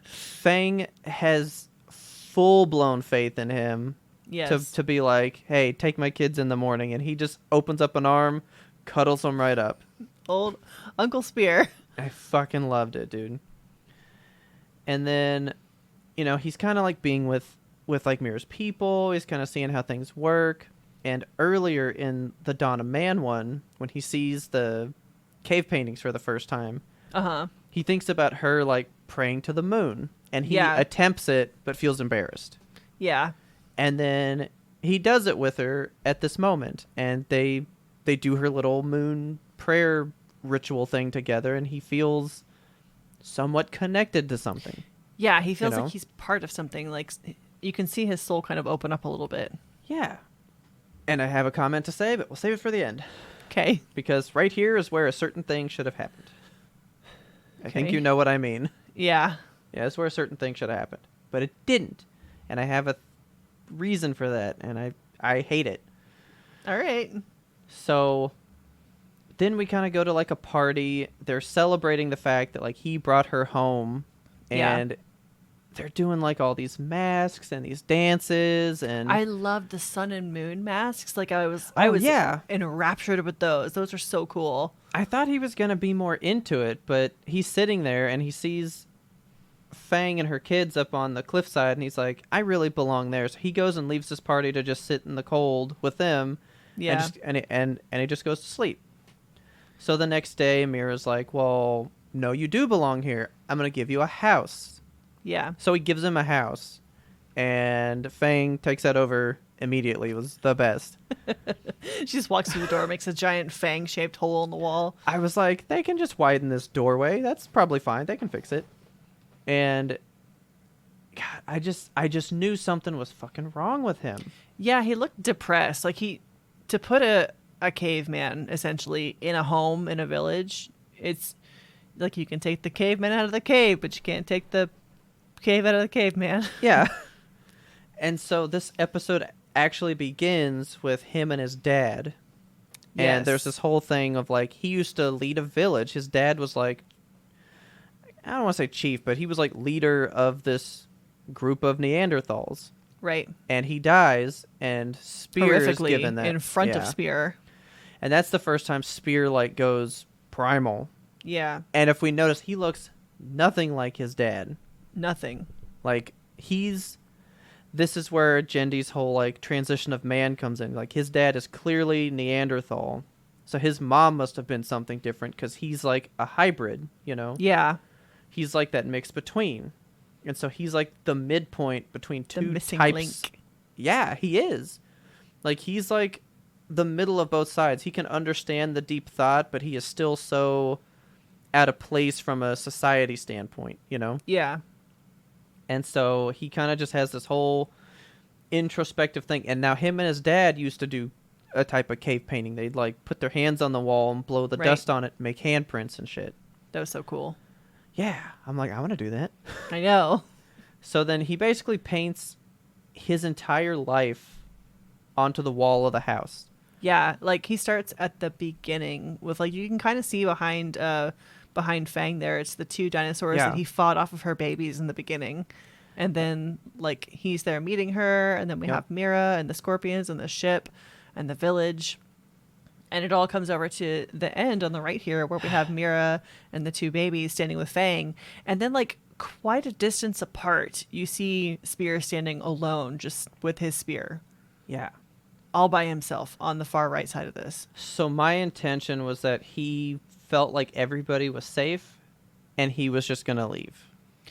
Fang has full-blown faith in him to be like, hey, take my kids in the morning. And he just opens up an arm, cuddles them right up. Old Uncle Spear. I fucking loved it, dude. And then, you know, he's kind of like being with like Mira's people. He's kind of seeing how things work. And earlier in the Dawn of Man one, when he sees the cave paintings for the first time, he thinks about her like praying to the moon. And he attempts it, but feels embarrassed. Yeah. And then he does it with her at this moment. And they do her little moon prayer ritual thing together. And he feels somewhat connected to something. Yeah, he feels like he's part of something. Like, you can see his soul kind of open up a little bit. Yeah. And I have a comment to say, but we'll save it for the end. Okay. Because right here is where a certain thing should have happened. I think you know what I mean. Yeah. Yeah, that's where a certain thing should have happened. But it didn't. And I have a reason for that, and I hate it. All right. So then we kind of go to like a party. They're celebrating the fact that like he brought her home, and they're doing like all these masks and these dances, and I love the sun and moon masks. Like I was enraptured with those. Those are so cool. I thought he was going to be more into it, but he's sitting there and he sees Fang and her kids up on the cliffside, and he's like, I really belong there. So he goes and leaves this party to just sit in the cold with them. Yeah. And he just goes to sleep. So the next day, Mira's like, well, no, you do belong here. I'm going to give you a house. Yeah. So he gives him a house, and Fang takes that over immediately. It was the best. She just walks through the door, makes a giant fang-shaped hole in the wall. I was like, they can just widen this doorway. That's probably fine. They can fix it. And God, I just knew something was fucking wrong with him. Yeah, he looked depressed. Like to put a caveman essentially in a home in a village, it's like you can take the caveman out of the cave, but you can't take the cave out of the caveman. Yeah. And so this episode actually begins with him and his dad. And there's this whole thing of like, he used to lead a village. His dad was like, I don't want to say chief, but he was like leader of this group of Neanderthals. Right. And he dies, and Spear is given that in front of Spear. And that's the first time Spear like goes primal. Yeah. And if we notice, he looks nothing like his dad. Nothing. Like this is where Gendy's whole like transition of man comes in. Like his dad is clearly Neanderthal. So his mom must have been something different because he's like a hybrid, you know? Yeah. He's like that mix between. And so he's like the midpoint between two types. The missing link. Yeah, he is. Like he's like the middle of both sides. He can understand the deep thought, but he is still so out of place from a society standpoint, you know? Yeah. And so he kind of just has this whole introspective thing. And now him and his dad used to do a type of cave painting. They'd like put their hands on the wall and blow the dust on it, and make handprints and shit. That was so cool. Yeah. I'm like, I want to do that. I know. So then he basically paints his entire life onto the wall of the house. Yeah, like he starts at the beginning with like you can kind of see behind Fang there. It's the two dinosaurs that he fought off of her babies in the beginning. And then like he's there meeting her, and then we have Mira and the scorpions and the ship and the village. And it all comes over to the end on the right here where we have Mira and the two babies standing with Fang. And then like quite a distance apart, you see Spear standing alone just with his spear. Yeah. All by himself on the far right side of this. So my intention was that he felt like everybody was safe and he was just going to leave.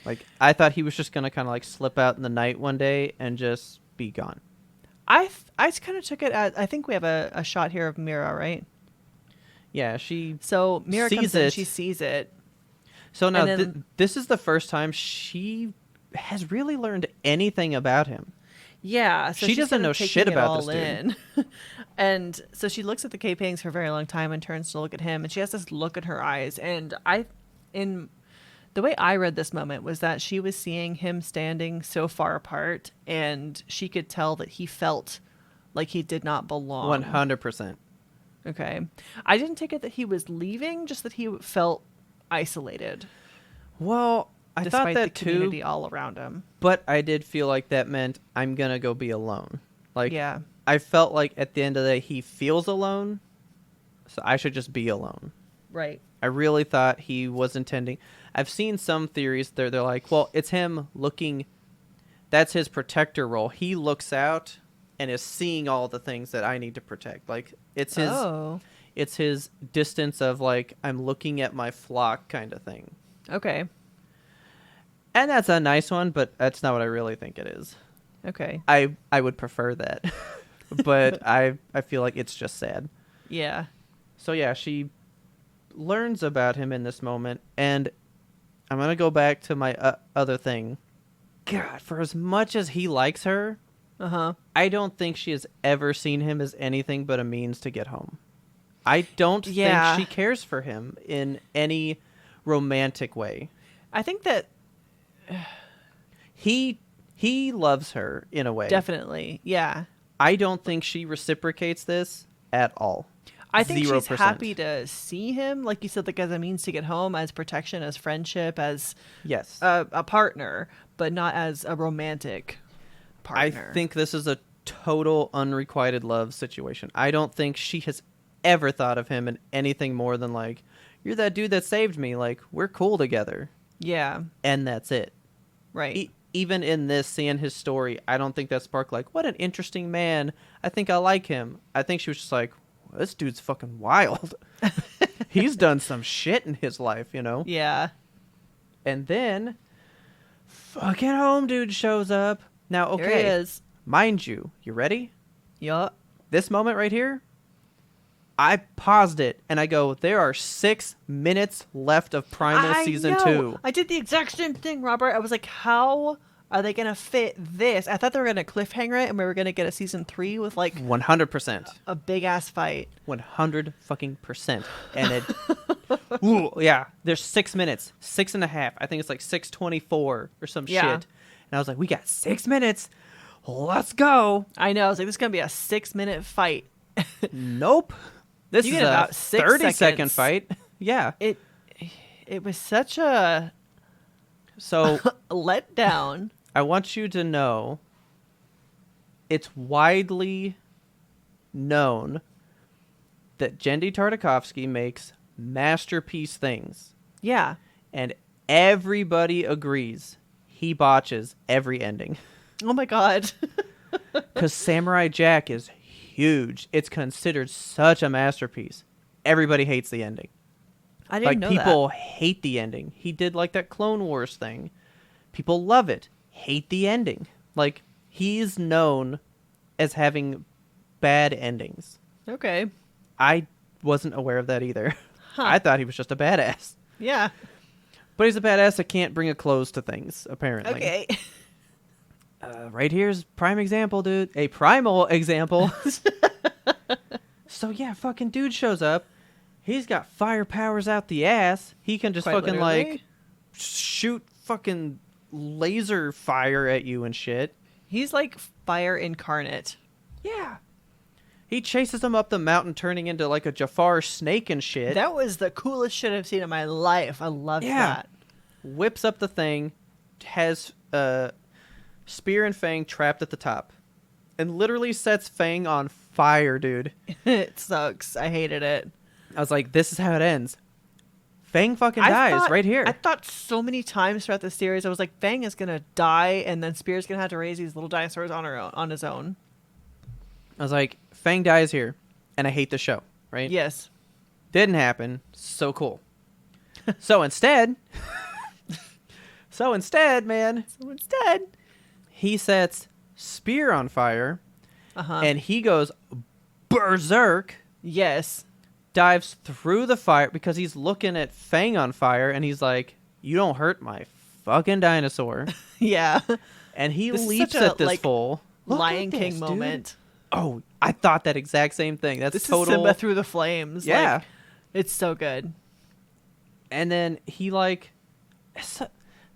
Like, I thought he was just going to kind of like slip out in the night one day and just be gone. I kind of took it as, I think we have a shot here of Mira, right? Yeah, So Mira sees comes in, she sees it. So now this is the first time she has really learned anything about him. Yeah, so she doesn't know shit about this dude. And so she looks at the cave paintings for a very long time and turns to look at him, and she has this look in her eyes. And the way I read this moment was that she was seeing him standing so far apart, and she could tell that he felt like he did not belong. 100%. Okay. I didn't take it that he was leaving, just that he felt isolated. Well, I thought that the community all around him. But I did feel like that meant I'm going to go be alone. Like, yeah. I felt like at the end of the day, he feels alone, so I should just be alone. Right. I really thought he was intending. I've seen some theories they're like, well, it's him looking. That's his protector role. He looks out and is seeing all the things that I need to protect. Like it's his distance of like I'm looking at my flock kind of thing. Okay. And that's a nice one, but that's not what I really think it is. Okay. I would prefer that. But I feel like it's just sad. Yeah. So yeah, she learns about him in this moment, and I'm going to go back to my other thing. God, for as much as he likes her, I don't think she has ever seen him as anything but a means to get home. I don't think she cares for him in any romantic way. I think that he loves her in a way. Definitely. Yeah. I don't think she reciprocates this at all. I think 0%. She's happy to see him, like you said, like as a means to get home, as protection, as friendship, as a partner, but not as a romantic partner. I think this is a total unrequited love situation. I don't think she has ever thought of him in anything more than like, you're that dude that saved me. Like, we're cool together. Yeah. And that's it. Right. Even in this, seeing his story, I don't think that sparked like, what an interesting man. I think I like him. I think she was just like, well, this dude's fucking wild. He's done some shit in his life, you know? Yeah. And then, fucking home dude shows up. Now, okay. Here he is. Mind you, you ready? Yup. This moment right here, I paused it and I go, there are 6 minutes left of Primal Season 2. I did the exact same thing, Robert. I was like, how are they going to fit this? I thought they were going to cliffhanger it and we were going to get a Season 3 with like 100%. A big ass fight. 100 fucking %. And it, ooh, yeah, there's 6 minutes, 6.5. I think it's like 6:24 or some shit. And I was like, we got 6 minutes. Let's go. I know. I was like, this is going to be a 6-minute fight. Nope. This is about a 30-second fight. Yeah. It was such a letdown. I want you to know it's widely known that Genndy Tartakovsky makes masterpiece things. Yeah. And everybody agrees he botches every ending. Oh my God. Because Samurai Jack is huge. It's considered such a masterpiece. Everybody hates the ending. I didn't know that. Like, people hate the ending. He did, like, that Clone Wars thing. People love it. Hate the ending. Like, he's known as having bad endings. Okay. I wasn't aware of that either. I thought he was just a badass. Yeah. But he's a badass that can't bring a close to things, apparently. Okay. Right here's prime example, dude. A primal example. So yeah, fucking dude shows up. He's got fire powers out the ass. He can just Quite fucking literally. like shoot fucking laser fire at you and shit. He's like fire incarnate. Yeah. He chases him up the mountain, turning into like a Jafar snake and shit. That was the coolest shit I've seen in my life. I loved that. Whips up the thing, has Spear and Fang trapped at the top, and literally sets Fang on fire, dude. It sucks. I hated it. I was like, this is how it ends. Fang fucking dies right here. I thought so many times throughout the series, I was like, Fang is going to die, and then Spear's going to have to raise these little dinosaurs on his own. I was like, Fang dies here, and I hate the show, right? Yes. Didn't happen. So cool. So instead, man. So instead, he sets Spear on fire, and he goes berserk. Yes. Dives through the fire because he's looking at Fang on fire, and he's like, "You don't hurt my fucking dinosaur." Yeah. And he leaps at this fool. Lion King moment. Dude. Oh, I thought that exact same thing. That's this total is Simba through the flames. Yeah. Like, it's so good. And then he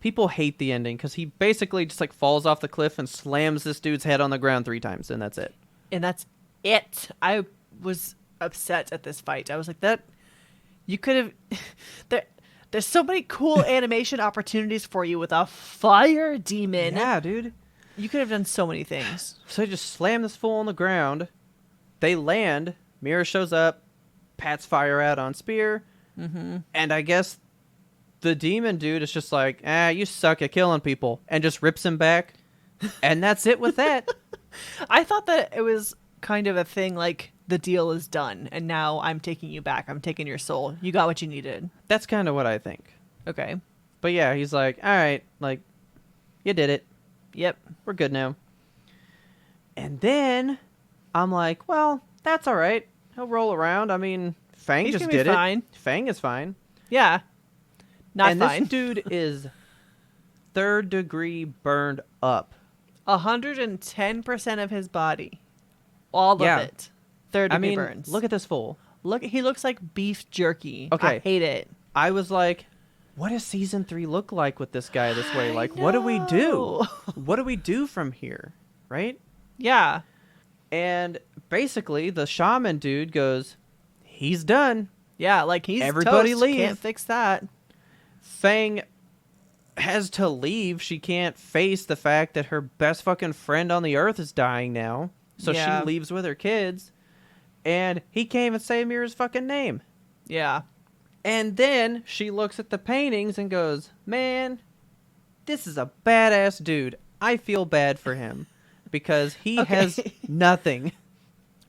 people hate the ending because he basically just like falls off the cliff and slams this dude's head on the ground 3 times, and that's it. And that's it. I was upset at this fight. I was like, that you could have there's so many cool animation opportunities for you with a fire demon. Yeah, dude. You could have done so many things. So they just slam this fool on the ground. They land. Mira shows up, pats fire out on Spear, and I guess the demon dude is just like, you suck at killing people, and just rips him back, and that's it with that. I thought that it was kind of a thing like, the deal is done, and now I'm taking you back. I'm taking your soul. You got what you needed. That's kind of what I think. Okay. But yeah, he's like, all right, like, you did it. Yep. We're good now. And then I'm like, well, that's all right. He'll roll around. I mean, Fang He's just gonna be did fine. it. Fang is fine. Yeah. Not and fine. This dude is 3rd degree burned up. 110% of his body. All of it. 3rd degree burns. Look at this fool. He looks like beef jerky. Okay. I hate it. I was like, what does season 3 look like with this guy this way? Like, what do we do? What do we do from here? Right? Yeah. And basically, the shaman dude goes, he's done. Yeah, like he's everybody toast. leave. Can't fix that. Fang has to leave. She can't face the fact that her best fucking friend on the earth is dying now. So she leaves with her kids. And he can't even say Mira's fucking name. Yeah. And then she looks at the paintings and goes, man, this is a badass dude. I feel bad for him because he has nothing.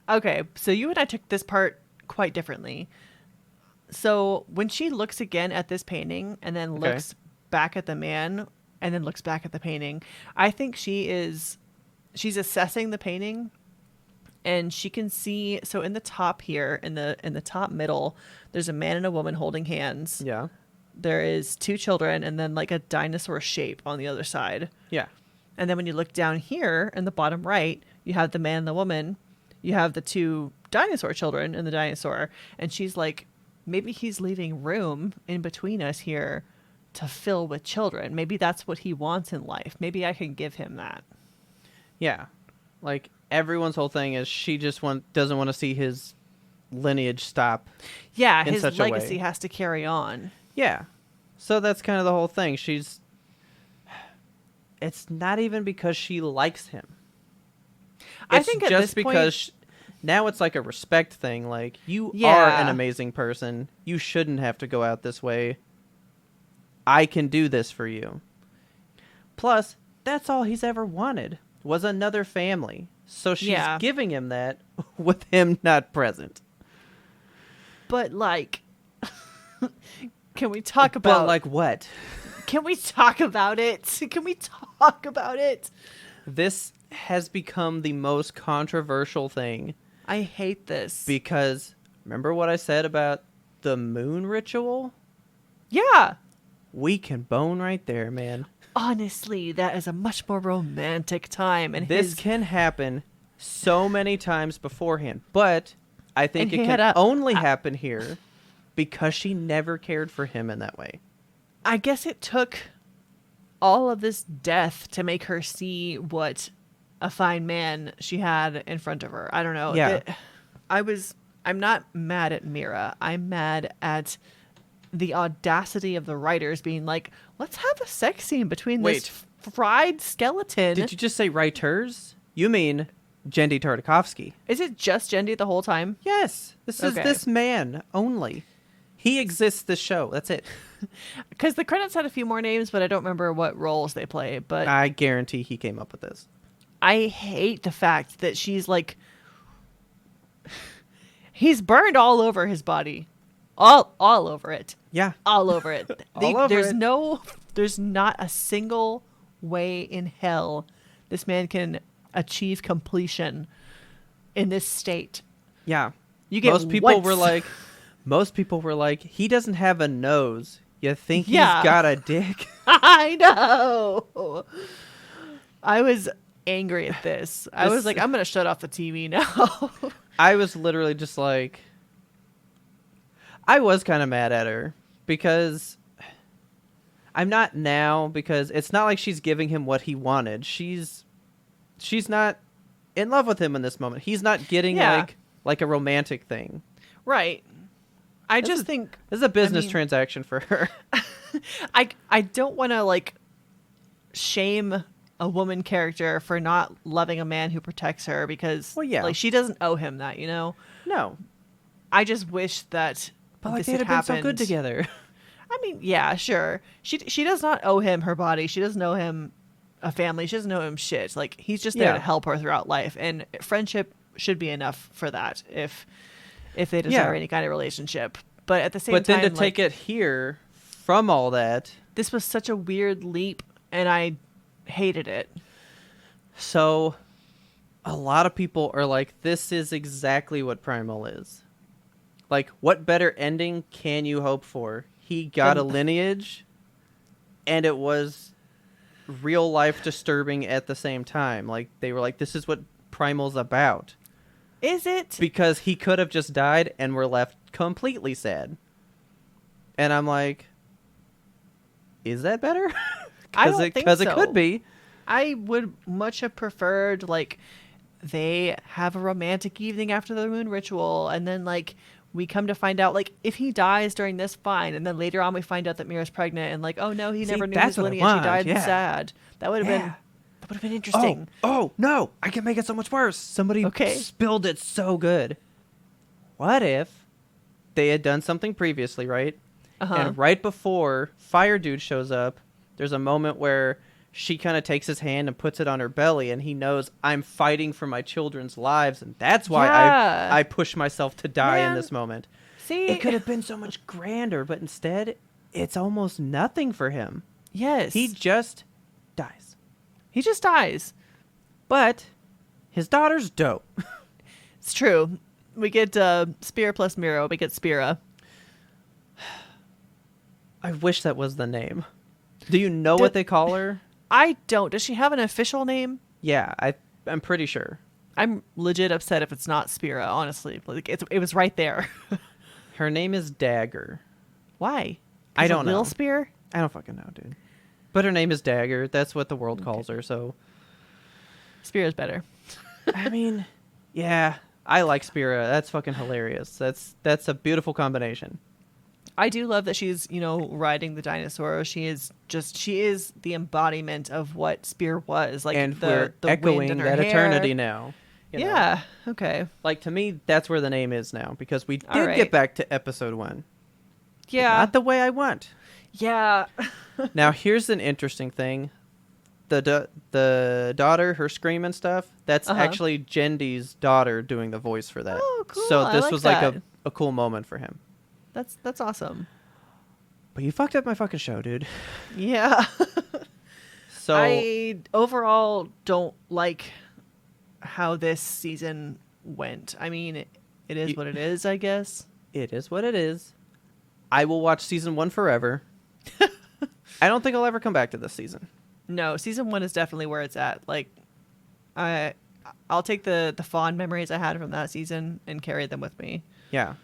Okay, so you and I took this part quite differently. So when she looks again at this painting and then looks back at the man and then looks back at the painting, I think she's assessing the painting. And she can see, so in the top here, in the top middle, there's a man and a woman holding hands. Yeah. There is 2 children and then like a dinosaur shape on the other side. Yeah. And then when you look down here in the bottom right, you have the man and the woman. You have the 2 dinosaur children and the dinosaur. And she's like, maybe he's leaving room in between us here to fill with children. Maybe that's what he wants in life. Maybe I can give him that. Yeah. Like, everyone's whole thing is she just doesn't want to see his lineage stop. Yeah, his legacy has to carry on. Yeah. So that's kind of the whole thing. It's not even because she likes him. I think just at this because now it's like a respect thing. Like, you are an amazing person. You shouldn't have to go out this way. I can do this for you. Plus, that's all he's ever wanted was another family. So she's giving him that with him not present. But like, can we talk about... But like what? Can we talk about it? Can we talk about it? This has become the most controversial thing. I hate this. Because remember what I said about the moon ritual? Yeah. We can bone right there, man. Honestly, that is a much more romantic time. And this can happen so many times beforehand. But I think it can only happen here because she never cared for him in that way. I guess it took all of this death to make her see what a fine man she had in front of her. I don't know. Yeah. I'm not mad at Mira. I'm mad at the audacity of the writers being like, let's have a sex scene between this fried skeleton. Did you just say writers? You mean Genndy Tartakovsky. Is it just Genndy the whole time? Yes. This is this man only. He exists this show. That's it. Because the credits had a few more names, but I don't remember what roles they play. But I guarantee he came up with this. I hate the fact that she's like... He's burned all over his body. All over it. Yeah. All over it. There's There's not a single way in hell this man can achieve completion in this state. Yeah. You get most people were like, he doesn't have a nose. You think he's got a dick? I know. I was angry at this. I was like, I'm going to shut off the TV now. I was literally just like, I was kind of mad at her because I'm not now, because it's not like she's giving him what he wanted. She's not in love with him in this moment. He's not getting like a romantic thing. Right. I just think this is a business transaction for her. I don't want to like shame a woman character for not loving a man who protects her because like she doesn't owe him that, you know? No. I just wish that this they'd had have been happened. so good together. I mean, yeah, sure. She does not owe him her body. She doesn't owe him a family. She doesn't owe him shit. Like, he's just there to help her throughout life, and friendship should be enough for that if they desire any kind of relationship. But at the same time, then to take it here from all that, this was such a weird leap, and I hated it. So a lot of people are like, this is exactly what Primal is. Like, what better ending can you hope for? He got a lineage, and it was real life disturbing at the same time. Like, they were like, this is what Primal's about. Is it? Because he could have just died and we're left completely sad. And I'm like, is that better? I don't think so. Because it could be. I would much have preferred, like, they have a romantic evening after the moon ritual, and then, like, we come to find out, like, if he dies during this, fine. And then later on we find out that Mira's pregnant, and, like, oh, no, he never knew his lineage. He died sad. That would have been interesting. Oh, no. I can make it so much worse. Somebody spilled it so good. What if they had done something previously, right? And right before Fire Dude shows up, there's a moment where she kind of takes his hand and puts it on her belly, and he knows, I'm fighting for my children's lives, and that's why I push myself to die in this moment. See? It could have been so much grander, but instead, it's almost nothing for him. Yes. He just dies. He just dies. But his daughter's dope. It's true. We get Spear plus Miro. We get Spira. I wish that was the name. Do you know what they call her? I don't. Does she have an official name? Yeah, I'm pretty sure. I'm legit upset if it's not Spira, honestly. Like, it was right there. Her name is Dagger. Why? I don't know. Lil Spear? I don't fucking know, dude. But her name is Dagger. That's what the world calls her, so... Spira's better. I mean, yeah, I like Spira. That's fucking hilarious. That's a beautiful combination. I do love that she's, riding the dinosaur. She is the embodiment of what Spear was. Like, and the echoing wind in her that hair. eternity now. Yeah, okay. Like, to me, that's where the name is now, because we did get back to episode 1. Yeah. Not the way I want. Yeah. Now, here's an interesting thing. The daughter, her scream and stuff, that's actually Genndy's daughter doing the voice for that. Oh, cool. So this was that. like a cool moment for him. That's awesome. But you fucked up my fucking show, dude. Yeah. So I overall don't like how this season went. I mean, it is what it is, I guess. It is what it is. I will watch season 1 forever. I don't think I'll ever come back to this season. No, season 1 is definitely where it's at. Like, I'll take the fond memories I had from that season and carry them with me. Yeah.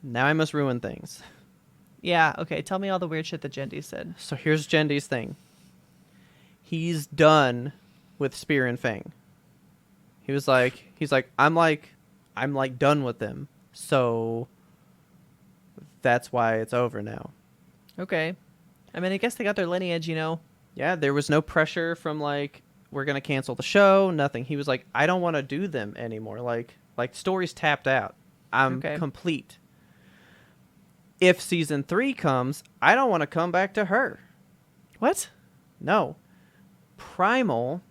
Now I must ruin things. Yeah, okay. Tell me all the weird shit that Genndy said. So here's Genndy's thing. He's done with Spear and Fang. He's like, I'm like I'm like done with them. So that's why it's over now. Okay. I mean, I guess they got their lineage, you know. Yeah, there was no pressure from like, we're going to cancel the show, nothing. He was like, I don't want to do them anymore. Like story's tapped out. I'm complete. If season 3 comes, I don't want to come back to her. What? No. Primal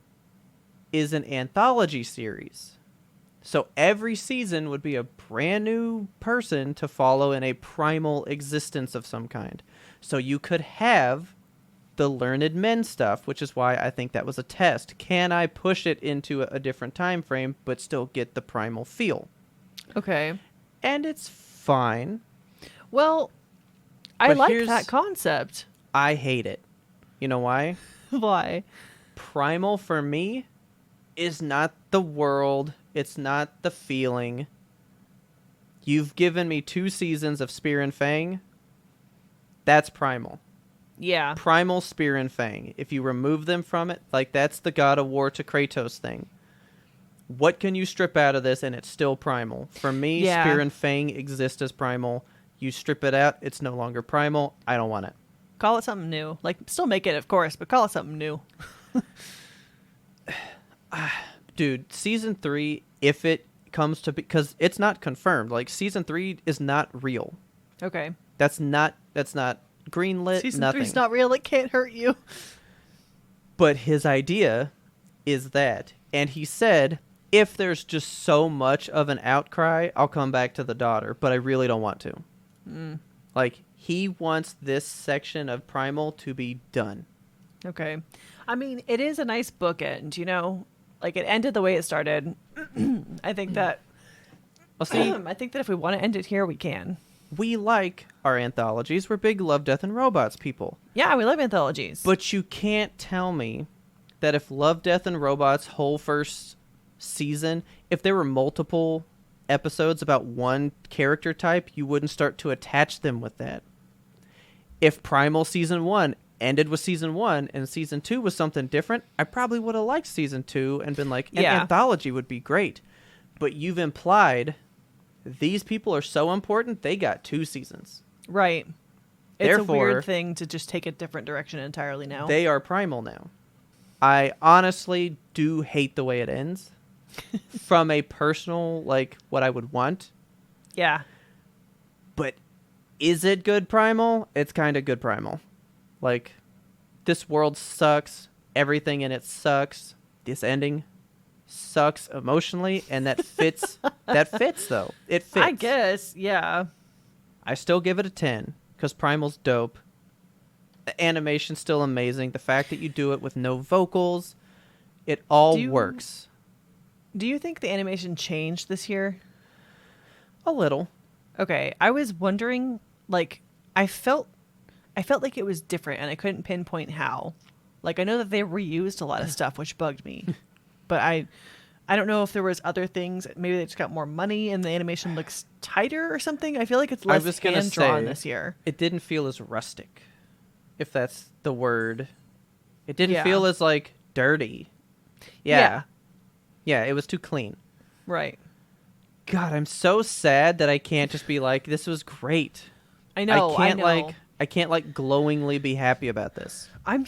is an anthology series. So every season would be a brand new person to follow in a primal existence of some kind. So you could have the learned men stuff, which is why I think that was a test. Can I push it into a different time frame but still get the primal feel? Okay. And it's fine. Well, I like that concept. I hate it. You know why? Why? Primal for me is not the world. It's not the feeling. You've given me 2 seasons of Spear and Fang. That's Primal. Yeah. Primal, Spear and Fang. If you remove them from it, like that's the God of War to Kratos thing. What can you strip out of this and it's still Primal? For me, Spear and Fang exist as Primal. You strip it out, it's no longer Primal. I don't want it. Call it something new. Like, still make it, of course, but call it something new. Dude, season 3, if it comes to... Because it's not confirmed. Like, season 3 is not real. Okay. That's not greenlit, season nothing. 3's not real. It can't hurt you. But his idea is that. And he said, if there's just so much of an outcry, I'll come back to the daughter. But I really don't want to. Like, he wants this section of Primal to be done. Okay. I mean, it is a nice bookend, you know? Like, it ended the way it started. I think that... Well, see, I think that if we want to end it here, we can. We like our anthologies. We're big Love, Death, and Robots people. Yeah, we love anthologies. But you can't tell me that if Love, Death, and Robots' whole first season, if there were multiple episodes about one character type, you wouldn't start to attach them with that. If Primal season 1 ended with season 1 and season 2 was something different, I probably would have liked season 2 and been like, an anthology would be great. But you've implied these people are so important, they got 2 seasons. Right. It's Therefore, a weird thing to just take a different direction entirely now. They are Primal now. I honestly do hate the way it ends. From a personal, like, what I would want. Yeah. But is it good Primal? It's kind of good Primal. Like, this world sucks. Everything in it sucks. This ending sucks emotionally, and that fits. That fits, though. It fits. I guess, yeah. I still give it a 10, because Primal's dope. The animation's still amazing. The fact that you do it with no vocals, it all works. Do you think the animation changed this year? A little. Okay, I was wondering, like, I felt like it was different, and I couldn't pinpoint how. Like, I know that they reused a lot of stuff, which bugged me. But I don't know if there was other things. Maybe they just got more money, and the animation looks tighter or something. I feel like it's less hand-drawn this year. It didn't feel as rustic, if that's the word. It didn't feel as, like, dirty. Yeah. Yeah, it was too clean. Right. God, I'm so sad that I can't just be like, this was great. I know. I can't like glowingly be happy about this. I'm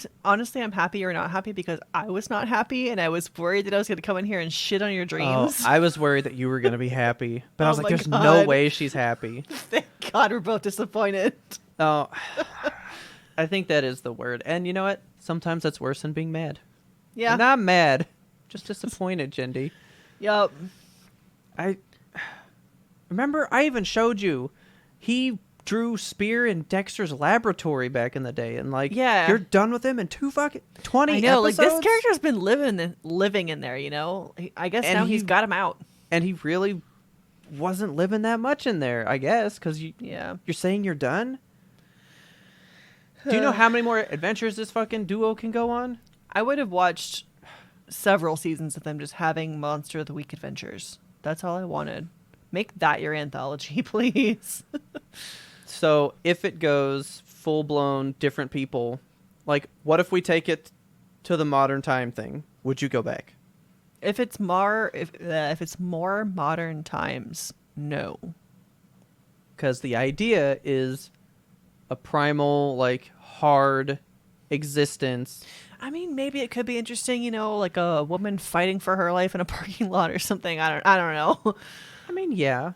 happy or not happy because I was not happy, and I was worried that I was going to come in here and shit on your dreams. I was worried that you were going to be happy, but I was like, there's no way she's happy. Thank God we're both disappointed. Oh, I think that is the word. And you know what? Sometimes that's worse than being mad. Yeah. I'm not mad. Just disappointed, Jindy. Yup. I remember I even showed you he drew Spear in Dexter's laboratory back in the day, and like, you're done with him in 20 I know, episodes? like, this character's been living in there, you know? I guess now he's got him out. And he really wasn't living that much in there, I guess, because you're saying you're done? Do you know how many more adventures this fucking duo can go on? I would have watched several seasons of them just having Monster of the Week adventures. That's all I wanted. Make that your anthology, please. So if it goes full-blown different people, like, what if we take it to the modern time thing? Would you go back? If it's more modern times, no. Because the idea is a primal, like, hard existence. I mean, maybe it could be interesting, you know, like a woman fighting for her life in a parking lot or something. I don't know. I mean, yeah.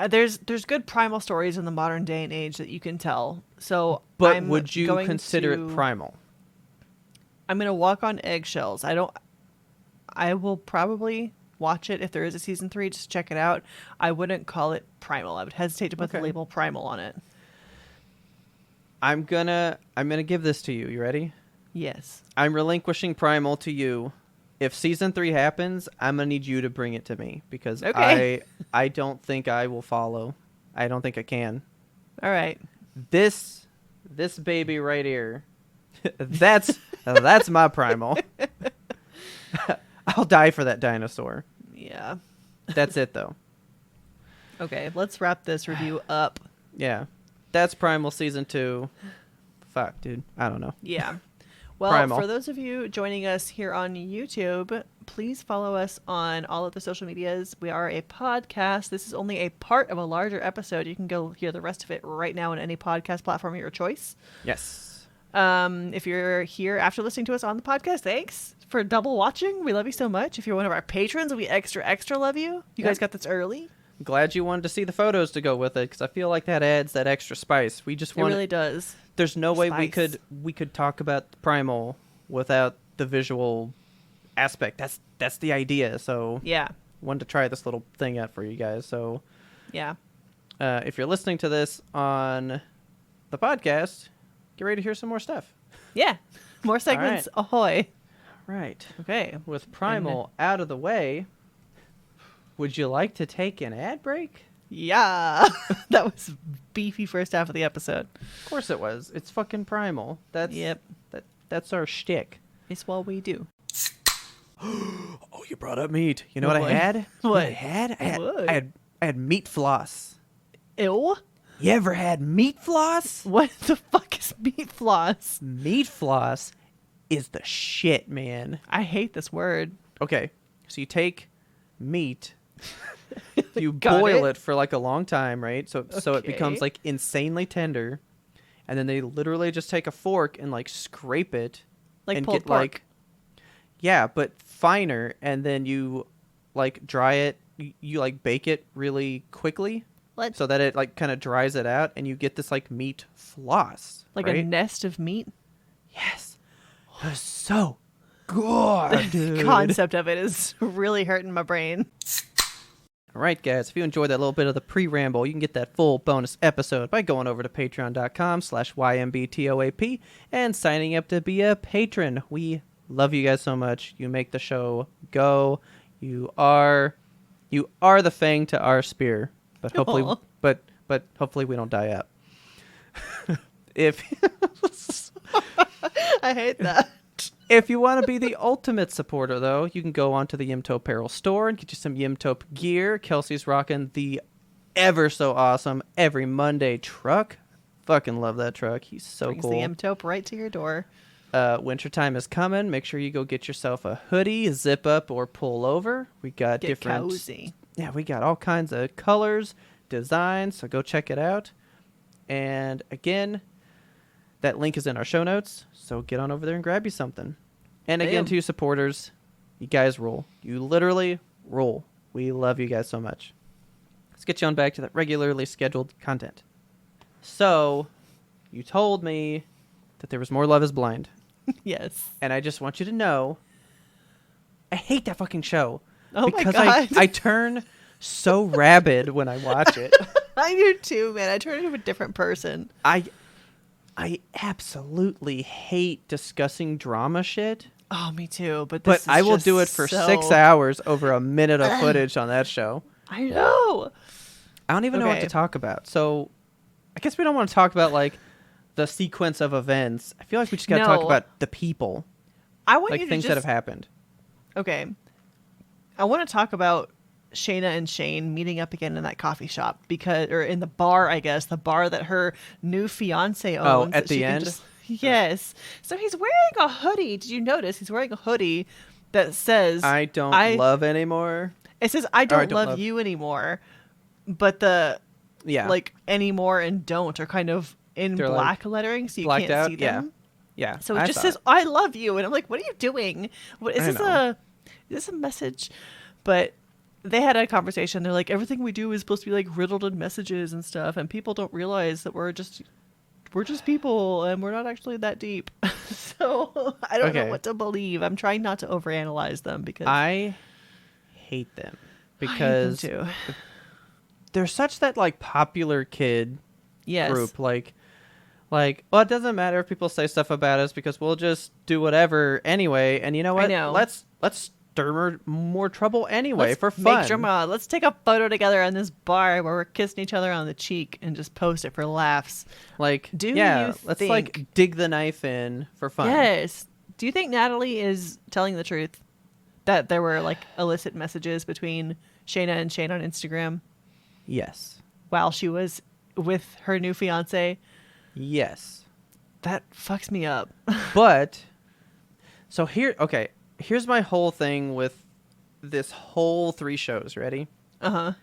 There's good primal stories in the modern day and age that you can tell. So, but would you consider it primal? I'm going to walk on eggshells. I will probably watch it if there is a season 3, just check it out. I wouldn't call it primal. I would hesitate to put the label primal on it. I'm gonna give this to you. You ready? Yes. I'm relinquishing primal to you. If season 3 happens, I'm gonna need you to bring it to me because I don't think I will follow. I don't think I can. All right. This baby right here. That's my primal. I'll die for that dinosaur. Yeah. That's it though. Okay, let's wrap this review up. Yeah. That's Primal season 2. Fuck, dude. I don't know. Yeah. Well, Primal. For those of you joining us here on YouTube, please follow us on all of the social medias. We are a podcast. This is only a part of a larger episode. You can go hear the rest of it right now on any podcast platform of your choice. Yes. If you're here after listening to us on the podcast, thanks for double watching. We love you so much. If you're one of our patrons, we extra love you. You guys got this early. Glad you wanted to see the photos to go with it because I feel like that adds that extra spice. We just want it really does. There's no way we could talk about Primal without the visual aspect. That's the idea. So yeah, wanted to try this little thing out for you guys. So yeah, if you're listening to this on the podcast, get ready to hear some more stuff. Yeah, more segments. Right. Ahoy! Right. Okay. With Primal out of the way. Would you like to take an ad break? Yeah. That was beefy first half of the episode. Of course it was. It's fucking Primal. That's our shtick. It's what we do. Oh, you brought up meat. You know what I had? What? I had meat floss. Ew. You ever had meat floss? What the fuck is meat floss? Meat floss is the shit, man. I hate this word. Okay. So you take meat... you boil it for like a long time, right? So it becomes like insanely tender, and then they literally just take a fork and like scrape it, like and pulled get pork. Like, yeah, but finer, and then you like dry it. You like bake it really quickly, so that it like kind of dries it out, and you get this like meat floss, like right? a nest of meat. Yes, it was so good. The concept of it is really hurting my brain. All right, guys, if you enjoyed that little bit of the pre-ramble, you can get that full bonus episode by going over to patreon.com/YMBTOAP and signing up to be a patron. We love you guys so much. You make the show go. You are the fang to our spear. But hopefully but hopefully we don't die out. If I hate that. If you want to be the ultimate supporter, though, you can go onto the Yimtope Apparel store and get you some Yimtope gear. Kelsey's rocking the ever so awesome Every Monday truck. Fucking love that truck. He's so Brings cool. The Yimtope right to your door. Wintertime is coming. Make sure you go get yourself a hoodie, zip up, or pull over. We got different... cozy. Yeah, we got all kinds of colors, designs, so go check it out. And again... that link is in our show notes, so get on over there and grab you something. And again, to you supporters, you guys rule. You literally rule. We love you guys so much. Let's get you on back to that regularly scheduled content. So, you told me that there was more Love is Blind. Yes. And I just want you to know, I hate that fucking show. Oh because my God. I turn so rabid when I watch it. I do too, man. I turn into a different person. I absolutely hate discussing drama shit. Oh, me too. But I will do it for 6 hours over a minute of footage on that show. I know. I don't even know what to talk about. So I guess we don't want to talk about like the sequence of events. I feel like we just got to talk about the people. I want like you to things that have happened. Okay. I want to talk about Shayna and Shane meeting up again in that coffee shop or in the bar, I guess, the bar that her new fiance owns. Oh, at the end? Yes. So he's wearing a hoodie. Did you notice? He's wearing a hoodie that says I don't love anymore. It says I don't love you anymore, but the like anymore and don't are kind of in black lettering, so you can't see them. Yeah. So it just says I love you, and I'm like, what are you doing? What is this a message? But they had a conversation. They're like, everything we do is supposed to be like riddled in messages and stuff, and people don't realize that we're just people, and we're not actually that deep. So I don't know what to believe. I'm trying not to overanalyze them because I hate them because they're such that like popular kid group. Like, well, it doesn't matter if people say stuff about us because we'll just do whatever anyway. And you know what? I know. Let's stir more trouble anyway for fun. Make drama. Let's take a photo together in this bar where we're kissing each other on the cheek and just post it for laughs. Like, let's like dig the knife in for fun. Yes. Do you think Natalie is telling the truth that there were like illicit messages between Shayna and Shane on Instagram? Yes. While she was with her new fiance? Yes. That fucks me up. But, so here's my whole thing with this whole 3 shows. Ready? Uh-huh.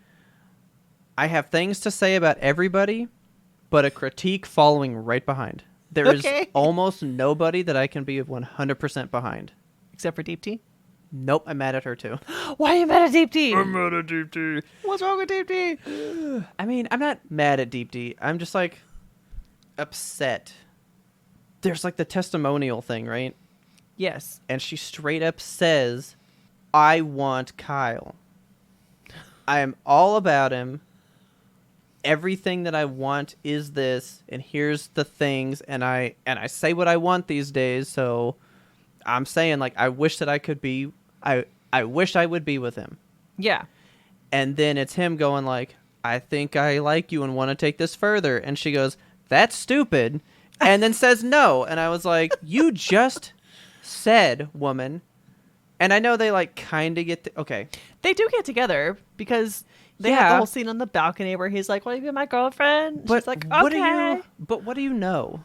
I have things to say about everybody, but a critique following right behind. There is almost nobody that I can be 100% behind. Except for Deep T? Nope, I'm mad at her too. Why are you mad at Deep T? I'm mad at Deep T. What's wrong with Deep T? I mean, I'm not mad at Deep T. I'm just like upset. There's like the testimonial thing, right? Yes. And she straight up says, I want Kyle. I am all about him. Everything that I want is this, and here's the things, and I say what I want these days, so I'm saying like I wish that I could be I wish I would be with him. Yeah. And then it's him going like, I think I like you and want to take this further, and she goes, that's stupid, and then says no, and I was like, you just said, woman. And I know they like kind of get okay. They do get together because they have the whole scene on the balcony where he's like, "Want to be my girlfriend?" But she's like, "Okay." What do you know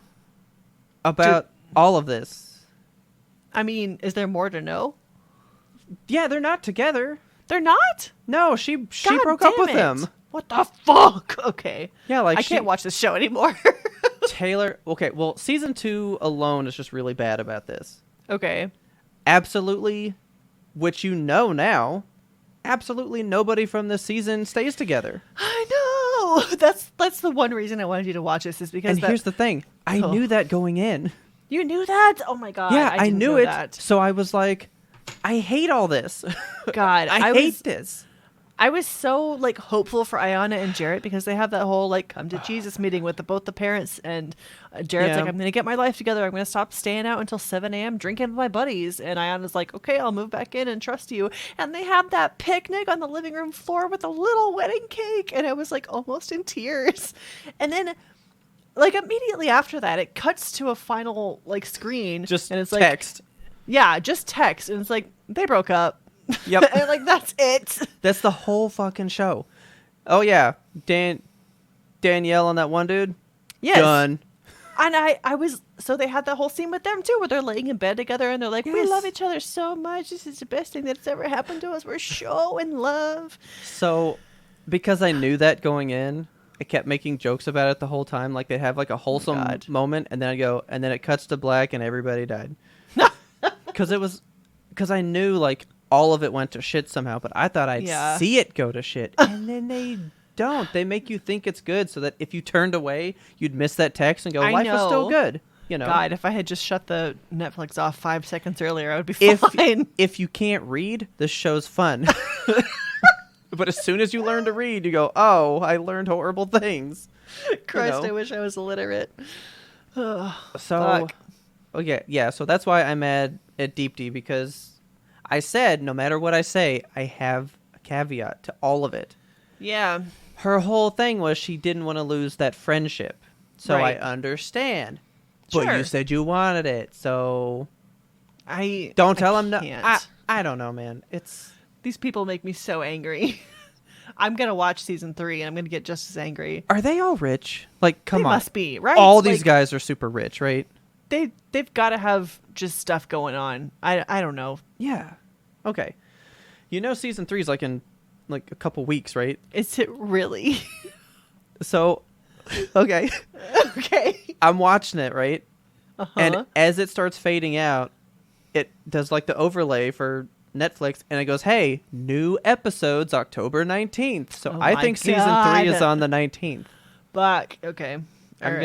about all of this? I mean, is there more to know? Yeah, they're not together. They're not? No, she broke up with him. What the fuck? Okay. Yeah, like I can't watch this show anymore. Taylor. Okay, well, season 2 alone is just really bad about this. Okay. Absolutely, which you know now, absolutely nobody from this season stays together. I know. That's the one reason I wanted you to watch this is because here's the thing. I knew that going in. You knew that? Oh my god. Yeah, I knew it. That. So I was like, I hate all this. God, I hate this. I was so like hopeful for Ayanna and Jarrett because they have that whole like come to Jesus meeting with both the parents, and Jarrett's like, I'm going to get my life together. I'm going to stop staying out until 7 a.m. drinking with my buddies. And Ayanna's like, okay, I'll move back in and trust you. And they have that picnic on the living room floor with a little wedding cake. And I was like almost in tears. And then like immediately after that, it cuts to a final like screen. Just and it's text. Like, yeah, just text. And it's like, they broke up. Yep. And like, that's it. That's the whole fucking show. Oh, yeah. Danielle and that one dude? Yes. Done. And I was, so they had that whole scene with them too, where they're laying in bed together and they're like, we love each other so much. This is the best thing that's ever happened to us. We're so in love. So, because I knew that going in, I kept making jokes about it the whole time. Like, they'd have like a wholesome moment, and then I go, and then it cuts to black and everybody died. Because I knew like all of it went to shit somehow, but I thought I'd see it go to shit. And then they don't. They make you think it's good so that if you turned away, you'd miss that text and go, life was still good. You know? God, if I had just shut the Netflix off 5 seconds earlier, I would be fine. If you can't read, this show's fun. But as soon as you learn to read, you go, oh, I learned horrible things. Christ, you know? I wish I was illiterate. So, okay, yeah, so that's why I'm mad at Deep D, because I said, no matter what I say, I have a caveat to all of it. Yeah. Her whole thing was she didn't want to lose that friendship. So I understand. Sure. But you said you wanted it, so don't tell him no. I don't know, man. These people make me so angry. I'm going to watch season 3 and I'm going to get just as angry. Are they all rich? Like, come on. They must be, right? All these guys are super rich, right? They've got to have just stuff going on. I don't know. Yeah. Okay. Season 3 is like in like a couple weeks, right? Is it really? So, okay. Okay. I'm watching it, right? Uh-huh. And as it starts fading out, it does like the overlay for Netflix, and it goes, "Hey, new episodes October 19th." So I think season 3 is on the 19th. Fuck. Okay. I'm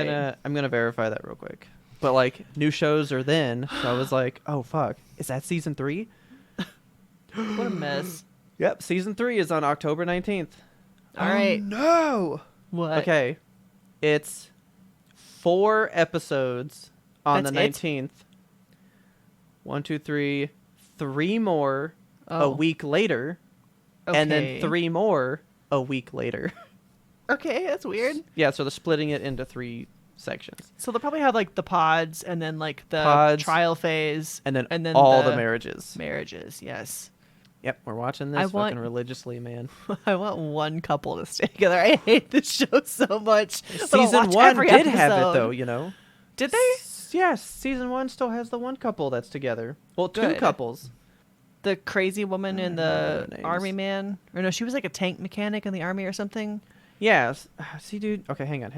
gonna verify that real quick. But like new shows are then, so I was like, "Oh fuck, is that season 3?" What a mess. Yep, season 3 is on October 19th. All right. No. What? Okay, it's 4 episodes on the 19th. 1, 2, 3, 3 more a week later, and then 3 more a week later. Okay, that's weird. Yeah, so they're splitting it into 3 sections. So they'll probably have like the pods, and then like the trial phase, and then all the marriages. Marriages, yes. Yep, we're watching this fucking religiously, man. I want one couple to stay together. I hate this show so much. Season 1 did have it, though, Did they? Yes, season 1 still has the one couple that's together. Well, 2 couples. The crazy woman and the army man. Or no, she was like a tank mechanic in the army or something. Yeah. See, dude. Okay, hang on.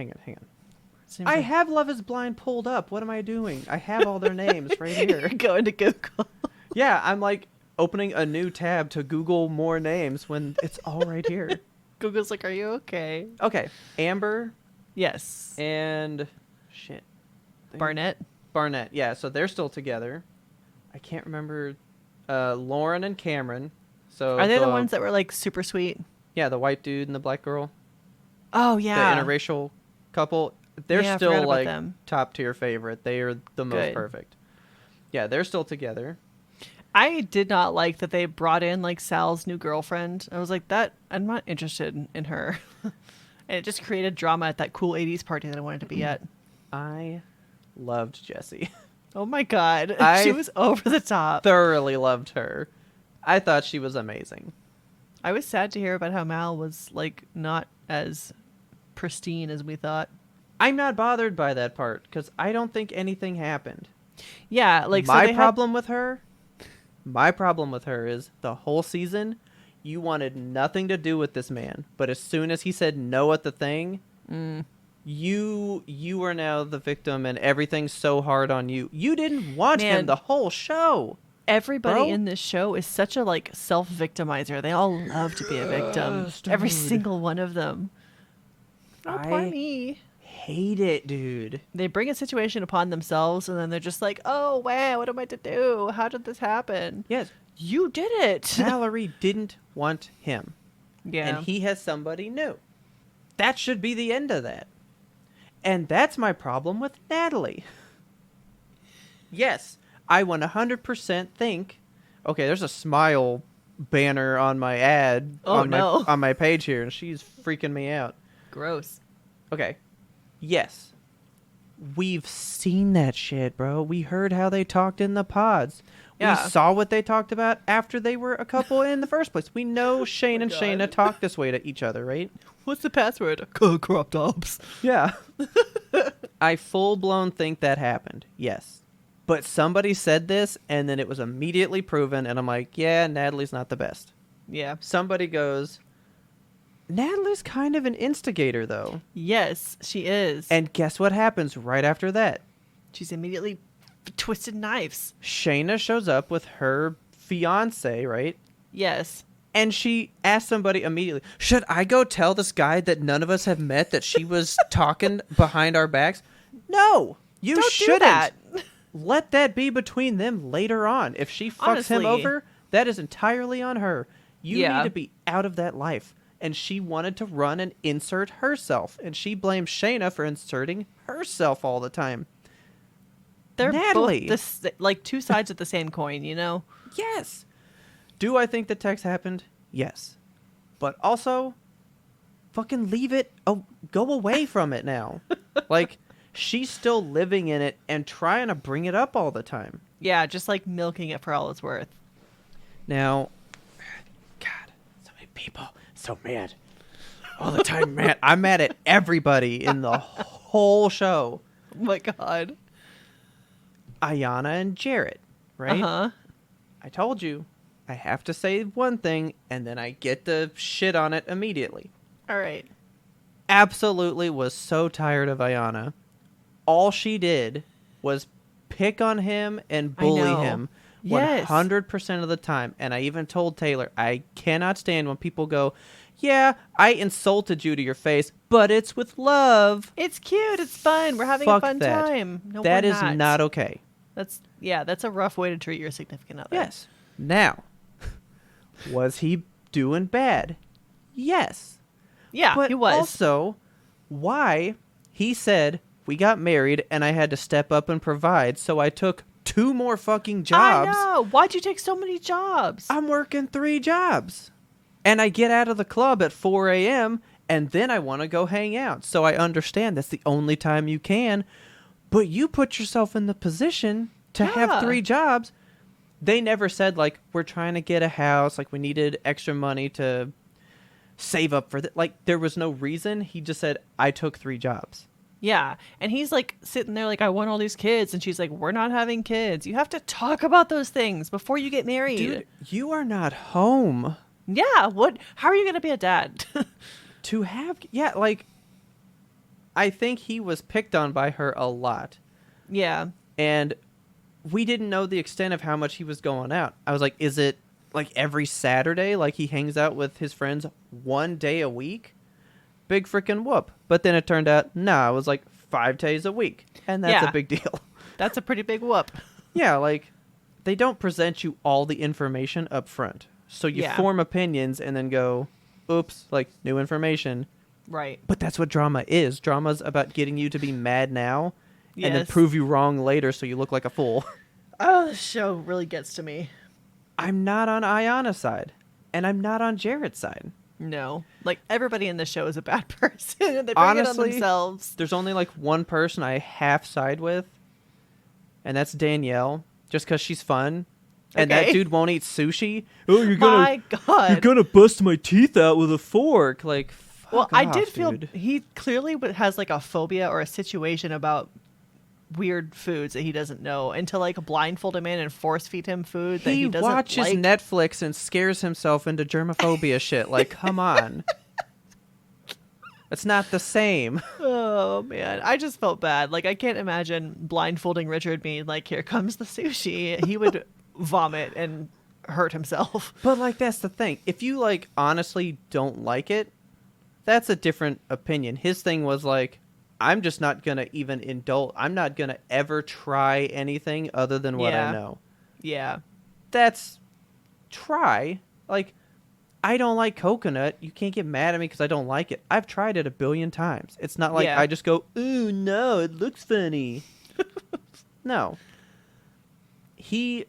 I have Love is Blind pulled up. What am I doing? I have all their names right here. You're going to Google. Yeah, I'm like opening a new tab to Google more names when it's all right here. Google's like, are you okay? Okay. Amber. Yes. And shit. Barnett, yeah. So they're still together. I can't remember Lauren and Cameron. So are they the ones that were like super sweet? Yeah, the white dude and the black girl. Oh yeah. The interracial couple. They're still like top tier favorite. They are the most perfect. Yeah, they're still together. I did not like that they brought in like Sal's new girlfriend. I was like, I'm not interested in her. And it just created drama at that cool 80s party that I wanted to be at. I loved Jessie. Oh my god. She was over the top. Thoroughly loved her. I thought she was amazing. I was sad to hear about how Mal was like not as pristine as we thought. I'm not bothered by that part because I don't think anything happened. Yeah, like my problem with her is the whole season you wanted nothing to do with this man, but as soon as he said no at the thing, you are now the victim and everything's so hard on you. You didn't want him the whole show. Everybody in this show is such a like self-victimizer. They all love to be a victim. Every single one of them. Oh, poor me. Hate it, dude. They bring a situation upon themselves and then they're just like, oh wow, what am I to do? How did this happen? Yes. You did it. Mallory didn't want him. Yeah. And he has somebody new. That should be the end of that. And that's my problem with Natalie. Yes, I 100% think... Okay, there's a smile banner on my ad on my page here, and she's freaking me out. Gross. Okay. Yes. We've seen that shit, bro. We heard how they talked in the pods. Yeah. We saw what they talked about after they were a couple in the first place. We know Shane and Shayna talk this way to each other, right? What's the password? Crop tops. Yeah. I full-blown think that happened. Yes. But somebody said this, and then it was immediately proven, and I'm like, yeah, Natalie's not the best. Yeah. Somebody goes, Natalie's kind of an instigator, though. Yes, she is. And guess what happens right after that? She's immediately twisted knives. Shayna shows up with her fiance, right? Yes. And she asked somebody immediately, should I go tell this guy that none of us have met that she was talking behind our backs? No, you shouldn't. Do that. Let that be between them later on. If she fucks him over, that is entirely on her. You need to be out of that life. And she wanted to run and insert herself. And she blames Shayna for inserting herself all the time. They're Natalie. Both like two sides of the same coin, you know? Yes. Do I think the text happened? Yes. But also, fucking leave it. Oh, go away from it now. Like, she's still living in it and trying to bring it up all the time. Yeah, just like milking it for all it's worth. Now, God, so many people. So mad. All the time mad. I'm mad at everybody in the whole show. Oh my God. Ayanna and Jarrett, right? Uh-huh. I told you. I have to say one thing, and then I get the shit on it immediately. All right. Absolutely was so tired of Ayana. All she did was pick on him and bully him 100% of the time. And I even told Taylor, I cannot stand when people go, yeah, I insulted you to your face, but it's with love. It's cute. It's fun. We're having a fun time. No, that is not okay. That's a rough way to treat your significant other. Yes. Now, was he doing bad? Yes. Yeah, but he was. Also, why he said we got married and I had to step up and provide, so I took 2 more fucking jobs. I know. Why'd you take so many jobs? I'm working 3 jobs. And I get out of the club at 4 a.m. and then I want to go hang out. So I understand that's the only time you can. But you put yourself in the position to have 3 jobs. They never said, like, we're trying to get a house, like, we needed extra money to save up for that. Like, there was no reason. He just said, I took 3 jobs. Yeah. And he's, like, sitting there like, I want all these kids. And she's like, we're not having kids. You have to talk about those things before you get married. Dude, you are not home. Yeah. How are you going to be a dad? To have... Yeah, like, I think he was picked on by her a lot. Yeah. And... we didn't know the extent of how much he was going out. I was like, is it like every Saturday? Like he hangs out with his friends 1 day a week? Big freaking whoop. But then it turned out, it was like 5 days a week. And that's a big deal. That's a pretty big whoop. Yeah, like they don't present you all the information up front. So you form opinions and then go, oops, like new information. Right. But that's what drama is. Drama's about getting you to be mad now. And then prove you wrong later so you look like a fool. Oh, this show really gets to me. I'm not on Ayana's side. And I'm not on Jared's side. No. Like, everybody in this show is a bad person. They bring it on themselves. There's only, like, one person I half side with. And that's Danielle. Just because she's fun. And that dude won't eat sushi. Oh, My God. You're gonna bust my teeth out with a fork. Like, fuck I off, did feel dude. he clearly has, like, a phobia or a situation about weird foods that he doesn't know, and to like blindfold him in and force feed him food that he doesn't like. He watches Netflix and scares himself into germophobia shit. Like, come on. It's not the same. Oh man, I just felt bad. Like, I can't imagine blindfolding Richard being like, here comes the sushi. He would vomit and hurt himself. But like, that's the thing. If you like honestly don't like it, that's a different opinion. His thing was like, I'm just not going to even indulge. I'm not going to ever try anything other than what I know. Yeah. That's try. Like, I don't like coconut. You can't get mad at me because I don't like it. I've tried it 1 billion times. It's not like I just go, ooh, no, it looks funny. No. He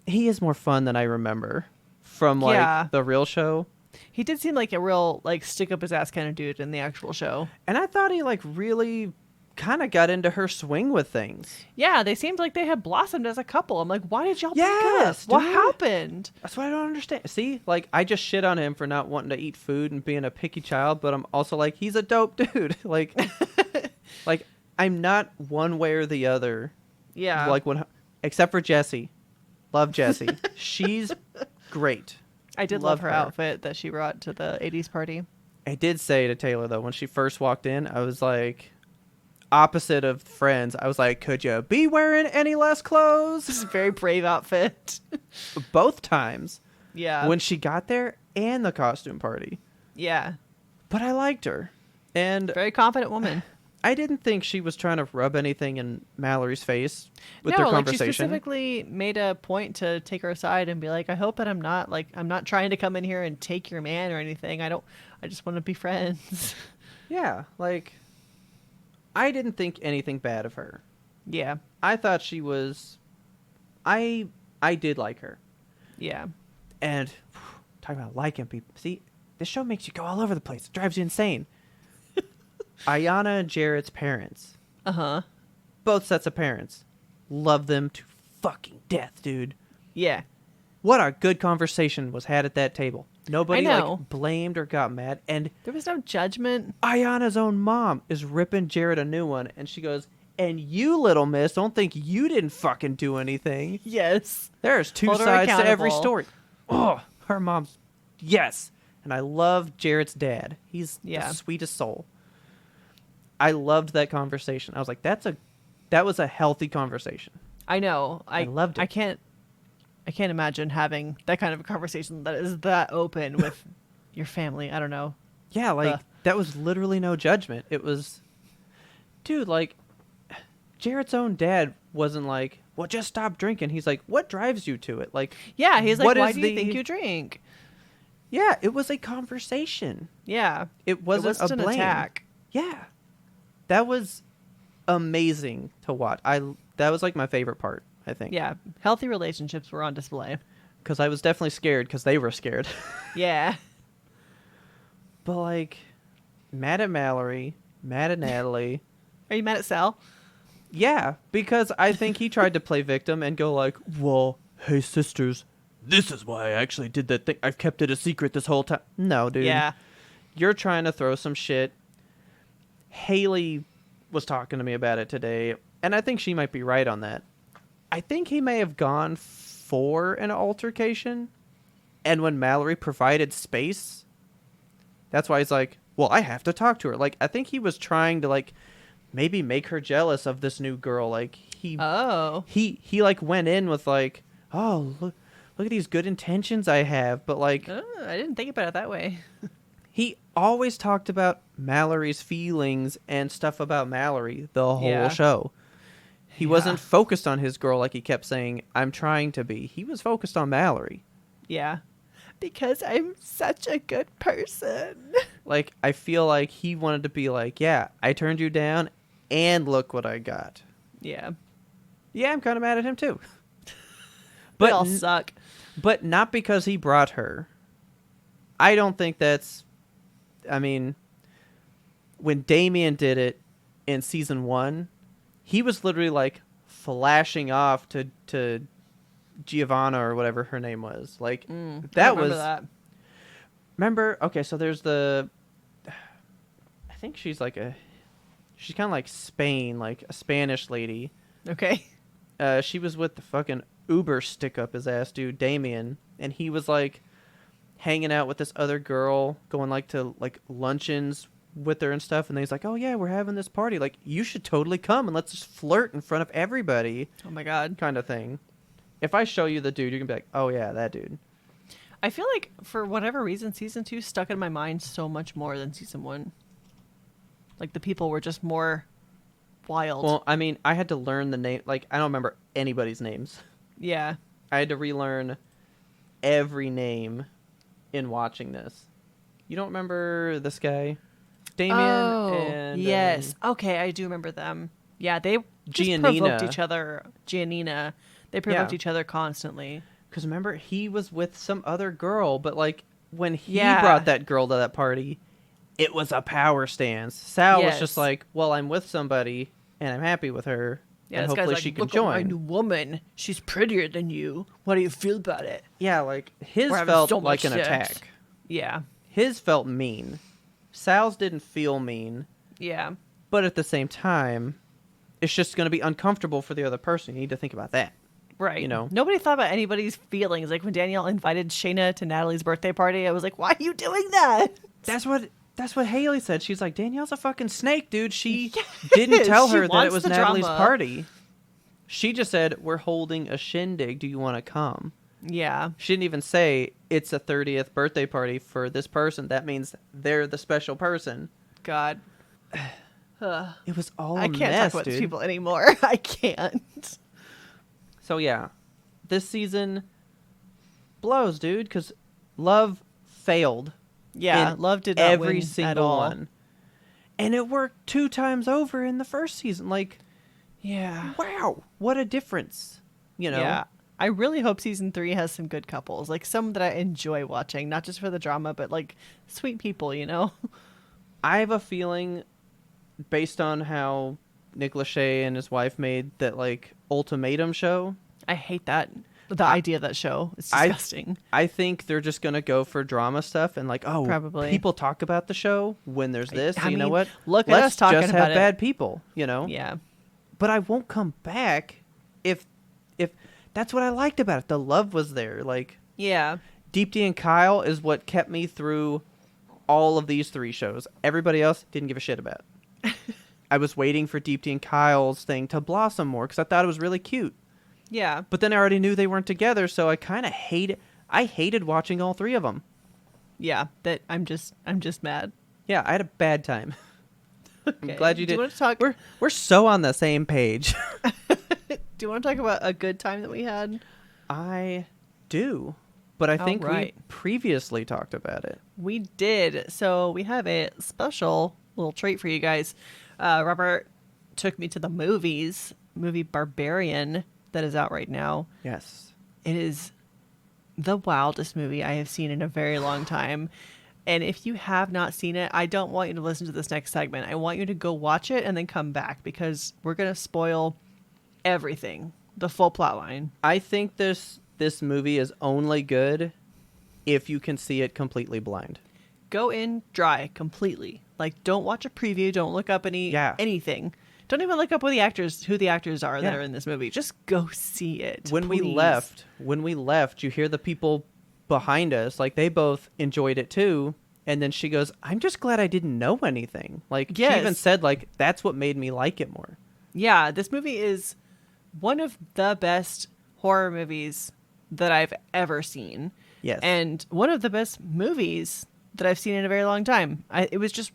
is more fun than I remember from like the real show. He did seem like a real, like, stick up his ass kind of dude in the actual show. And I thought he, like, really kind of got into her swing with things. Yeah, they seemed like they had blossomed as a couple. I'm like, why did y'all break up? What happened? That's what I don't understand. See, like, I just shit on him for not wanting to eat food and being a picky child, but I'm also like, he's a dope dude. Like, like, I'm not one way or the other. Yeah. Like, except for Jessie. Love Jessie. She's great. I did love her outfit that she brought to the 80s party. I did say to Taylor, though, when she first walked in, I was like, opposite of Friends, I was like, could you be wearing any less clothes? This is a very brave outfit. Both times. Yeah. When she got there and the costume party. Yeah. But I liked her. And very confident woman. I didn't think she was trying to rub anything in Mallory's face with their conversation. Like, she specifically made a point to take her aside and be like, I hope that I'm not trying to come in here and take your man or anything. I just want to be friends. Yeah, like, I didn't think anything bad of her. Yeah. I thought she was, I did like her. Yeah. And talking about liking people. See, this show makes you go all over the place. It drives you insane. Ayana and Jared's parents. Uh-huh. Both sets of parents. Love them to fucking death, dude. Yeah. What a good conversation was had at that table. Nobody like blamed or got mad. And there was no judgment. Ayana's own mom is ripping Jared a new one. And she goes, And you, little miss, don't think you didn't fucking do anything. Yes. There's two sides to every story. Oh, her mom's... Yes. And I love Jarrett's dad. He's the sweetest soul. I loved that conversation. I was like, that was a healthy conversation. I know. I loved it. I can't imagine having that kind of a conversation that is that open with your family. I don't know. Yeah, like, that was literally no judgment. It was... Dude, like... Jarrett's own dad wasn't like, well, just stop drinking. He's like, what drives you to it? Like, yeah, he's like, why do you think you drink? Yeah, it was a conversation. Yeah. It wasn't a blame. An attack. Yeah. That was amazing to watch. That was like my favorite part, I think. Yeah. Healthy relationships were on display. Because I was definitely scared because they were scared. Yeah. But like, mad at Mallory, mad at Natalie. Are you mad at Sal? Yeah, because I think he tried to play victim and go like, well, hey, sisters, this is why I actually did that thing. I've kept it a secret this whole time. No, dude. Yeah. You're trying to throw some shit. Haley was talking to me about it today, and I think she might be right on that. I think he may have gone for an altercation, and when Mallory provided space, that's why he's like, well, I have to talk to her. Like, I think he was trying to, like, maybe make her jealous of this new girl. Like, he like went in with like, oh, look at these good intentions I have. But like, I didn't think about it that way. He always talked about Mallory's feelings and stuff about Mallory the whole show. He wasn't focused on his girl like he kept saying, I'm trying to be. He was focused on Mallory. Yeah. Because I'm such a good person. Like, I feel like he wanted to be like, yeah, I turned you down and look what I got. Yeah. Yeah, I'm kind of mad at him too. But they all suck. But not because he brought her. I don't think that's... I mean, when Damien did it in season 1, he was literally like flashing off to Giovanna or whatever her name was. Like, that was... That. Remember? Okay, so there's the... I think she's like a... She's kind of like Spain, like a Spanish lady. Okay. She was with the fucking Uber stick-up-his-ass dude, Damien. And he was like hanging out with this other girl, going like to like luncheons with her and stuff. And then he's like, oh yeah, we're having this party. Like, you should totally come and let's just flirt in front of everybody. Oh my God. Kind of thing. If I show you the dude, you can be like, oh yeah, that dude. I feel like for whatever reason, season 2 stuck in my mind so much more than season 1. Like, the people were just more wild. Well, I mean, I had to learn the name. Like, I don't remember anybody's names. Yeah. I had to relearn every name in watching this. You don't remember this guy? Damien and... yes. Okay, I do remember them. Yeah, they just provoked each other. Giannina. They provoked each other constantly. Because remember, he was with some other girl, but, like, when he brought that girl to that party... It was a power stance. Sal was just like, well, I'm with somebody, and I'm happy with her, and hopefully she can join. Look at my new woman. She's prettier than you. What do you feel about it? Yeah, like, his felt like an attack. Yeah. His felt mean. Sal's didn't feel mean. Yeah. But at the same time, it's just going to be uncomfortable for the other person. You need to think about that. Right. You know? Nobody thought about anybody's feelings. Like, when Danielle invited Shayna to Natalie's birthday party, I was like, why are you doing that? That's what Haley said. She's like, Danielle's a fucking snake, dude. She didn't tell her that it was Natalie's party. She just said, we're holding a shindig. Do you want to come? Yeah. She didn't even say it's a 30th birthday party for this person. That means they're the special person. God. It was all a mess, I can't talk about these people anymore. I can't. So, yeah. This season blows, dude, because love failed. Yeah, love did not every win single at all. one. And it worked 2 times over in the first season. Like, yeah. Wow, what a difference. You know? Yeah. I really hope season 3 has some good couples. Like, some that I enjoy watching, not just for the drama, but like sweet people, you know? I have a feeling, based on how Nick Lachey and his wife made that like ultimatum show. I hate that. The idea of that show. It's disgusting. I think they're just going to go for drama stuff and like, oh, probably people talk about the show when there's this. I mean, know what? Look at us talking about it. Let's just have bad people, you know? Yeah. but I won't come back if that's what I liked about it. The love was there. Like, yeah. Deepti and Kyle is what kept me through all of these 3 shows. Everybody else didn't give a shit about. I was waiting for Deepti and Kyle's thing to blossom more because I thought it was really cute. Yeah. But then I already knew they weren't together, so I kind of hated watching all 3 of them. Yeah, that I'm just mad. Yeah, I had a bad time. Okay. I'm glad you did. Do you want to talk? We're so on the same page. Do you want to talk about a good time that we had? I do, but I think right. we previously talked about it. We did. So we have a special little treat for you guys. Robert took me to the movie Barbarian that is out right now. Yes. It is the wildest movie I have seen in a very long time. And if you have not seen it, I don't want you to listen to this next segment. I want you to go watch it and then come back because we're going to spoil everything, the full plot line. I think this movie is only good if you can see it completely blind. Go in dry completely. Like, don't watch a preview. Don't look up anything. Don't even look up who the actors are that are in this movie. Just go see it. When we left, you hear the people behind us, like, they both enjoyed it too. And then she goes, I'm just glad I didn't know anything. Like, yes. She even said, like, that's what made me like it more. Yeah, this movie is one of the best horror movies that I've ever seen. Yes. And one of the best movies that I've seen in a very long time. It was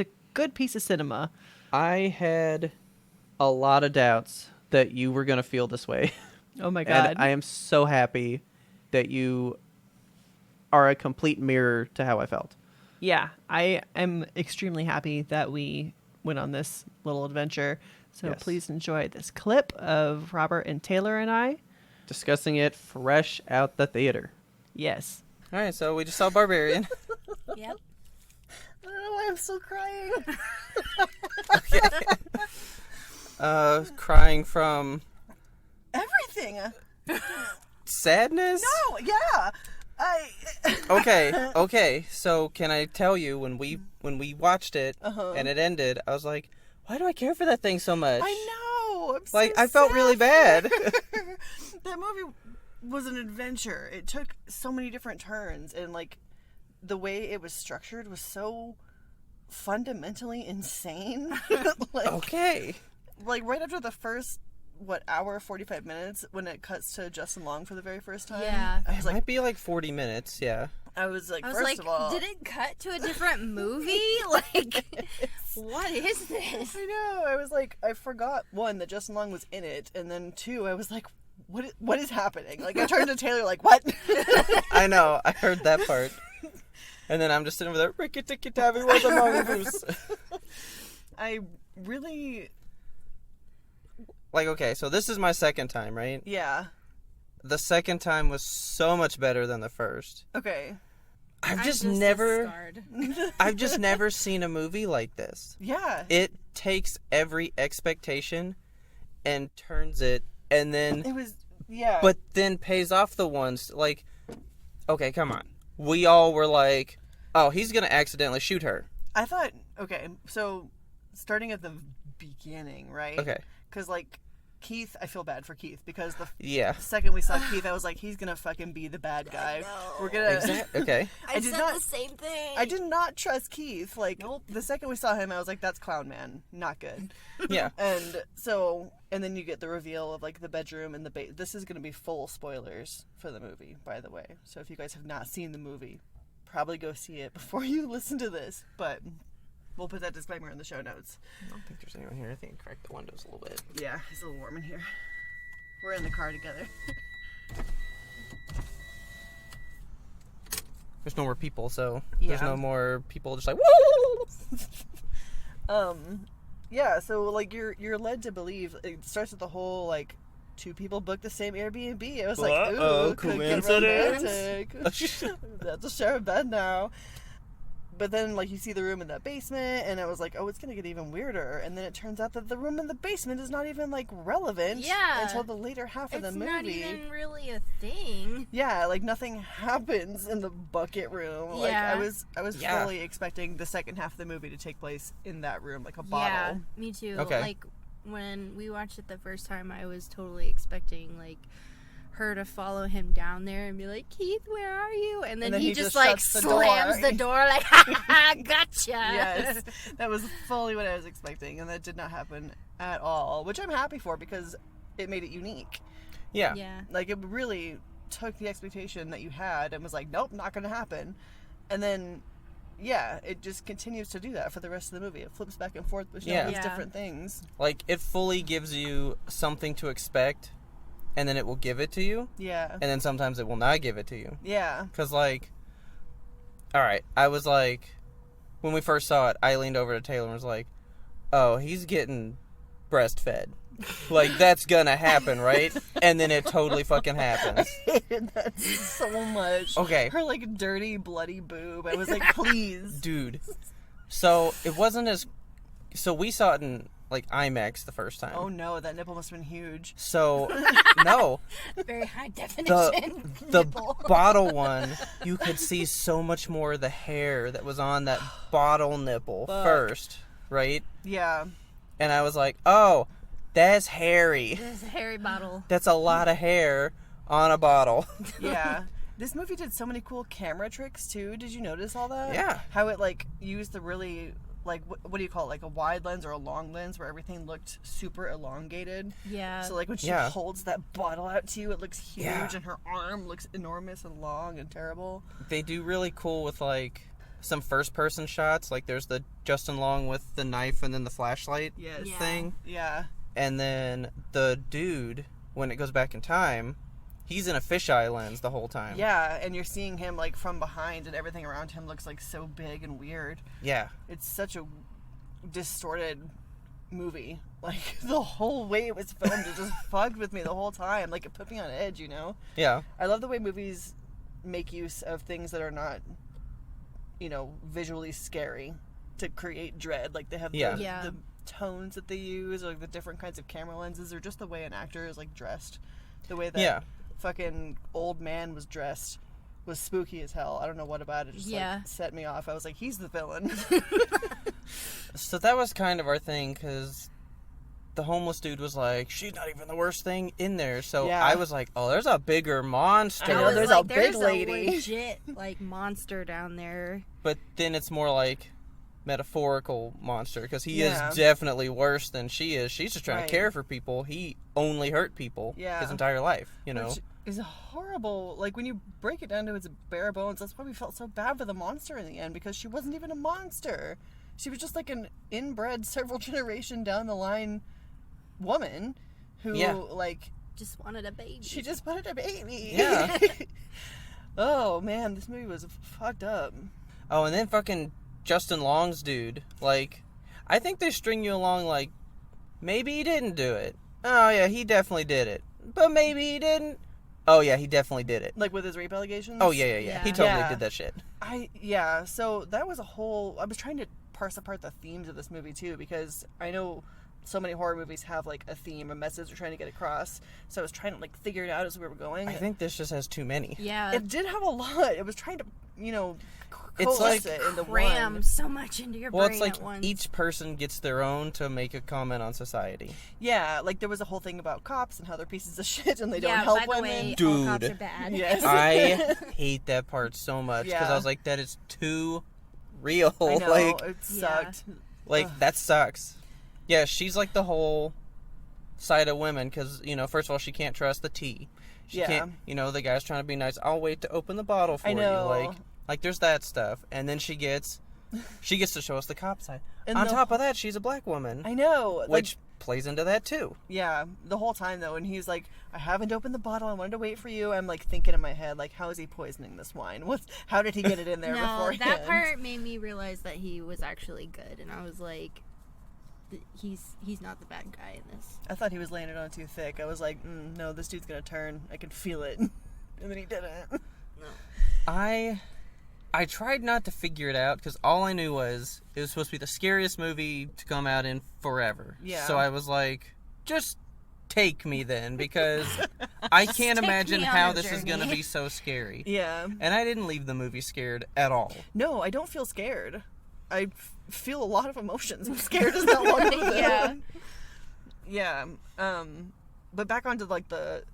a good piece of cinema. I had a lot of doubts that you were going to feel this way. Oh my God. And I am so happy that you are a complete mirror to how I felt. Yeah, I am extremely happy that we went on this little adventure. So yes. Please enjoy this clip of Robert and Taylor and I discussing it fresh out the theater. Yes. All right, so we just saw Barbarian. Yep. I don't know why I'm still crying. Okay. Crying from Everything. sadness? No, yeah. Okay. So can I tell you when we watched it and it ended, I was like, why do I care for that thing so much? I know. I felt really bad. That movie was an adventure. It took so many different turns, and like the way it was structured was so fundamentally insane. Okay. Like right after the first hour 45 minutes when it cuts to Justin Long for the very first time. Yeah. I was it might be like 40 minutes, yeah. I was like, first of all, did it cut to a different movie? Like, what is this? I know. I was like, I forgot, one, that Justin Long was in it, and then two, I was like, what is happening? Like, I turned to Taylor like, what? I know. I heard that part. And then I'm just sitting over there, Ricky Tikki Tavi was among us. I really... Like, okay, so this is my second time, right? Yeah. The second time was so much better than the first. Okay. I've just never seen a movie like this. Yeah. It takes every expectation and turns it, and then it was, yeah. But then pays off the ones like, okay, come on. We all were like, oh, he's gonna accidentally shoot her. I thought, okay, so starting at the beginning, right? Okay. Because like Keith, I feel bad for Keith because the second we saw Keith, I was like, he's gonna fucking be the bad guy. We're gonna. Okay. I said the same thing. I did not trust Keith. Like, nope. The second we saw him, I was like, that's Clown Man, not good. Yeah. And then you get the reveal of like the bedroom and the this is gonna be full spoilers for the movie, by the way. So if you guys have not seen the movie, probably go see it before you listen to this. But we'll put that disclaimer in the show notes. I don't think there's anyone here. I think I cracked the windows a little bit. Yeah, it's a little warm in here. We're in the car together. There's no more people, so yeah. There's no more people just like, woo! Yeah, so like you're led to believe it starts with the whole like two people booked the same Airbnb. I was like, ooh, coincidence. That's to share a bed now. But then, like, you see the room in the basement, and I was like, oh, it's going to get even weirder. And then it turns out that the room in the basement is not even, like, relevant until the later half of the movie. It's not even really a thing. Yeah, like, nothing happens in the bucket room. Yeah. Like, I was fully expecting the second half of the movie to take place in that room, like a bottle. Yeah, me too. Okay. Like, when we watched it the first time, I was totally expecting, like, her to follow him down there and be like, Keith, where are you? And then he just like slams the door like, ha ha, gotcha. Yes, that was fully what I was expecting, and that did not happen at all, which I'm happy for because it made it unique. Yeah. Like, it really took the expectation that you had and was like, nope, not going to happen. And then, yeah, it just continues to do that for the rest of the movie. It flips back and forth with all these different things. Like, it fully gives you something to expect, and then it will give it to you. Yeah. And then sometimes it will not give it to you. Yeah. Because, like, alright, I was like, when we first saw it, I leaned over to Taylor and was like, oh, he's getting breastfed. Like, that's gonna happen, right? And then it totally fucking happens. I hated that so much. Okay. Her, like, dirty, bloody boob. I was like, please. Dude. So, it wasn't as... So, we saw it in, like, IMAX the first time. Oh, no, that nipple must have been huge. So, no. Very high definition. The bottle one, you could see so much more of the hair that was on that bottle nipple first, right? Yeah. And I was like, oh, that's hairy. There's a hairy bottle. That's a lot of hair on a bottle. Yeah. This movie did so many cool camera tricks, too. Did you notice all that? Yeah. How it, like, used the really... Like, what do you call it? Like a wide lens or a long lens where everything looked super elongated. Yeah. So, like, when she holds that bottle out to you, it looks huge, and her arm looks enormous and long and terrible. They do really cool with, like, some first-person shots. Like, there's the Justin Long with the knife and then the flashlight thing. Yeah. And then the dude, when it goes back in time, he's in a fisheye lens the whole time. Yeah, and you're seeing him, like, from behind, and everything around him looks, like, so big and weird. Yeah. It's such a distorted movie. Like, the whole way it was filmed, it just fucked with me the whole time. Like, it put me on edge, you know? Yeah. I love the way movies make use of things that are not, you know, visually scary to create dread. Like, they have the tones that they use, or like the different kinds of camera lenses, or just the way an actor is, like, dressed. The way that fucking old man was dressed was spooky as hell. I don't know what about it just like set me off. I was like, he's the villain. So that was kind of our thing, because the homeless dude was like, she's not even the worst thing in there. So I was like, oh, there's a bigger monster. I know, there's like, a big lady. A legit, like, monster down there. But then it's more like metaphorical monster, because he is definitely worse than she is. She's just trying to care for people. He only hurt people his entire life, you know. Which is horrible. Like, when you break it down to its bare bones, that's why we felt so bad for the monster in the end, because she wasn't even a monster. She was just like an inbred, several generation down the line woman who like just wanted a baby. She just wanted a baby. Yeah. Oh man, this movie was fucked up. Oh, and then fucking Justin Long's dude, like, I think they string you along like, maybe he didn't do it. Oh yeah, he definitely did it. But maybe he didn't. Oh yeah, he definitely did it. Like with his rape allegations? Oh yeah. He totally did that shit. So that was a whole... I was trying to parse apart the themes of this movie too, because I know so many horror movies have like a theme, a message they're trying to get across. So I was trying to like figure it out as we were going. I think this just has too many. Yeah. It did have a lot. It was trying to, you know, it's like it into cram one. so much into your brain it's like at once. each person gets their own to make a comment on society. Yeah, like there was a whole thing about cops and how they're pieces of shit and they don't help by the women. Way, dude, all cops are bad. Yes. I hate that part so much because I was like, that is too real. I know, like, it sucked. Like, that sucks. Yeah, she's like the whole side of women because, you know, first of all, she can't trust the tea. She can't, you know, the guy's trying to be nice. I'll wait to open the bottle for you. Like, there's that stuff. And then she gets to show us the cop side. And on top of that, she's a black woman. I know. Which plays into that, too. Yeah, the whole time, though, and he's like, I haven't opened the bottle, I wanted to wait for you. I'm, like, thinking in my head, like, how is he poisoning this wine? How did he get it in there beforehand? That part made me realize that he was actually good, and I was like, he's not the bad guy in this. I thought he was laying it on too thick. I was like, no, this dude's gonna turn. I can feel it. And then he didn't. No. I tried not to figure it out because all I knew was it was supposed to be the scariest movie to come out in forever. Yeah. So I was like, just take me then, because I can't imagine how this is going to be so scary. Yeah. And I didn't leave the movie scared at all. No, I don't feel scared. I feel a lot of emotions. I'm scared as that one movie. Yeah. Yeah. But back onto like the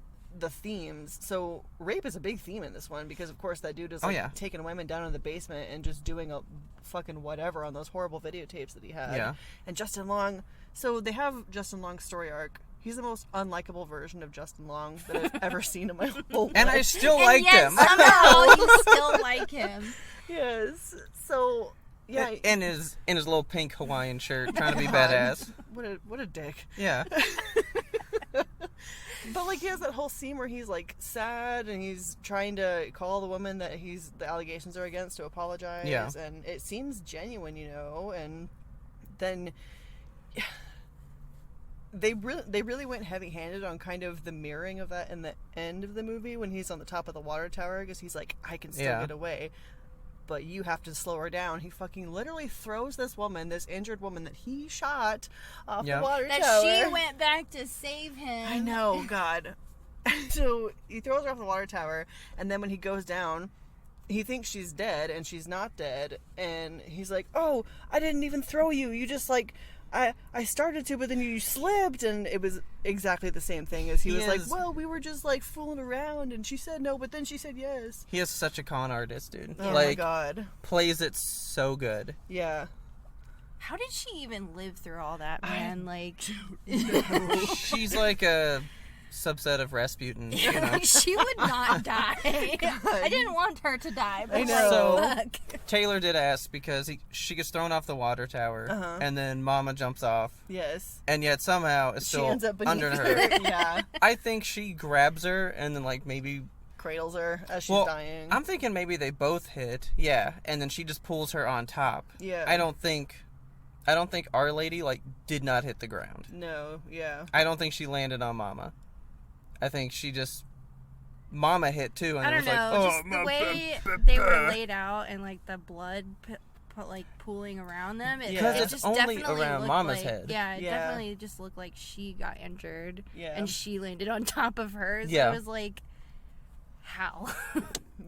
themes. So rape is a big theme in this one because of course that dude is like taking women down in the basement and just doing a fucking whatever on those horrible videotapes that he had. Yeah. And Justin Long. So they have Justin Long's story arc. He's the most unlikable version of Justin Long that I've ever seen in my whole life. And I still liked him. Somehow you still like him. Yes. So yeah. In his little pink Hawaiian shirt, trying to be badass. What a dick. Yeah. But like he has that whole scene where he's like sad and he's trying to call the woman that the allegations are against to apologize. Yeah. And it seems genuine, and then they really went heavy-handed on kind of the mirroring of that in the end of the movie when he's on the top of the water tower because he's like, I can still get away, but you have to slow her down. He fucking literally throws this injured woman that he shot off the water tower. That she went back to save him. I know, God. So he throws her off the water tower, and then when he goes down, he thinks she's dead, and she's not dead, and he's like, oh, I didn't even throw you. You just like... I started to, but then you slipped, and it was exactly the same thing as he was like, well, we were just like fooling around, and she said no, but then she said yes. He is such a con artist, dude. Oh my God. Plays it so good. Yeah. How did she even live through all that, man? She's like a subset of Rasputin, you know. She would not die. I didn't want her to die, but I know. fuck. Taylor did ask because she gets thrown off the water tower, and then Mama jumps off. Yes. And yet somehow it's She still ends up under beneath her. Yeah. I think she grabs her and then like maybe Cradles her as she's dying. I'm thinking maybe they both hit, and then she just pulls her on top. Yeah. I don't think Our Lady like did not hit the ground. No, yeah. I don't think she landed on Mama. I think she just Mama hit too, and I don't it was know, like, just the way they were laid out and like the blood like pooling around them. It it's just only definitely around looked Mama's like, head. Yeah, it definitely just looked like she got injured. Yeah. And she landed on top of her. So Yeah. it was like, how?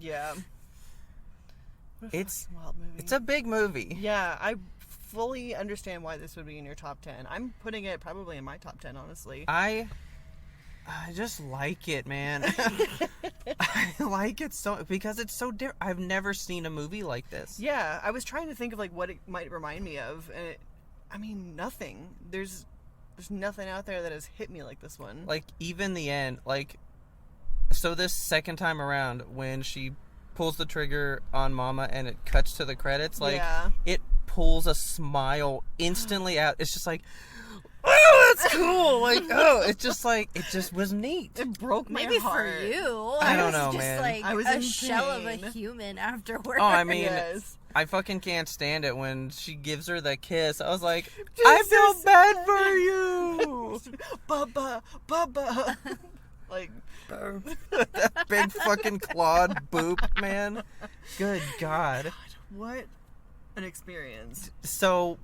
Yeah. It's wild movie. It's a big movie. Yeah, I fully understand why this would be in your top 10. I'm putting it probably in my top 10, honestly. I just like it, man. I like it so because it's so different. I've never seen a movie like this. Yeah, I was trying to think of like what it might remind me of, and nothing. There's nothing out there that has hit me like this one. Like even the end, like so this second time around when she pulls the trigger on Mama and it cuts to the credits, like it pulls a smile instantly out. It's just like, oh, that's cool. Like, oh, it's just like, it just was neat. It broke my Maybe heart. for you. I don't was know, just man. Like I was a in shell of pain. a human afterwards. Oh, I mean, Yes. I fucking can't stand it when she gives her the kiss. I was like, I feel bad for you. Bubba. Like, That big fucking clawed boop, man. Good God. what an experience. So,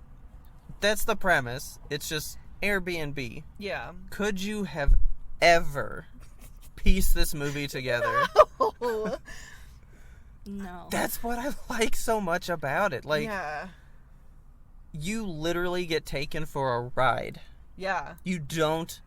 that's the premise. It's just Airbnb. Yeah. Could you have ever pieced this movie together? Oh. No. That's what I like so much about it. Like, yeah. you literally get taken for a ride. Yeah. You don't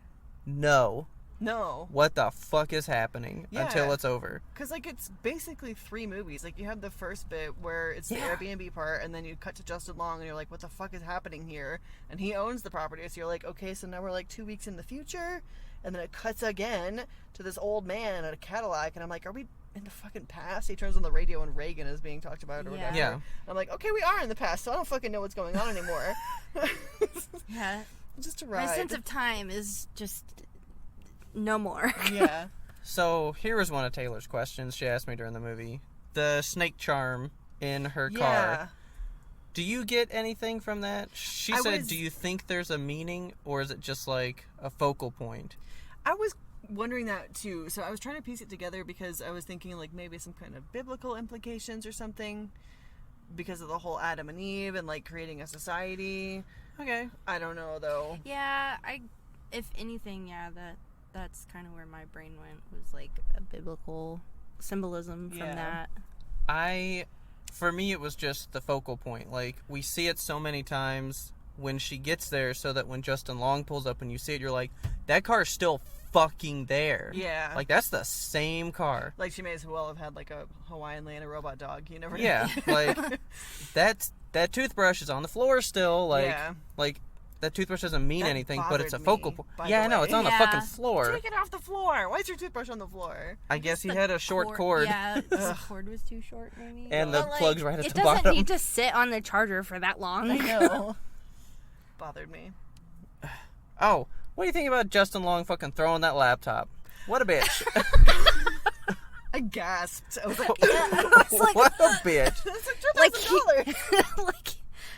know No. what the fuck is happening until it's over. Because, like, it's basically 3 movies. Like, you have the first bit where it's the Airbnb part, and then you cut to Justin Long, and you're like, what the fuck is happening here? And he owns the property, so you're like, okay, so now we're, like, 2 weeks in the future? And then it cuts again to this old man in a Cadillac, and I'm like, are we in the fucking past? He turns on the radio, and Reagan is being talked about or whatever. Yeah. I'm like, okay, we are in the past, so I don't fucking know what's going on anymore. Yeah. Just a ride. My sense of time is just no more. Yeah. So, here was one of Taylor's questions she asked me during the movie. The snake charm in her Yeah. car. Do you get anything from that? She said, was- do you think there's a meaning, or is it just like a focal point? I was wondering that too. So I was trying to piece it together because I was thinking like maybe some kind of biblical implications or something because of the whole Adam and Eve and like creating a society. Okay. I don't know though. Yeah, if anything, that's kind of where my brain went, was like a biblical symbolism from that. For me, it was just the focal point. Like, we see it so many times when she gets there, so that when Justin Long pulls up and you see it, you're like, that car's still fucking there. Yeah. Like, that's the same car. Like, she may as well have had, like, a Hawaiian land, a robot dog. You never know. Yeah. Like, that toothbrush is on the floor still. Like, yeah. Like, that toothbrush doesn't mean that anything, but it's a focal point. Yeah, I know. It's on the fucking floor. Take it off the floor. Why is your toothbrush on the floor? I guess he had a short cord. Yeah, the cord was too short, maybe. And the plug's right at the bottom. It doesn't need to sit on the charger for that long. I know. Bothered me. Oh, what do you think about Justin Long fucking throwing that laptop? What a bitch. I gasped. I was like, what a bitch. $2,000.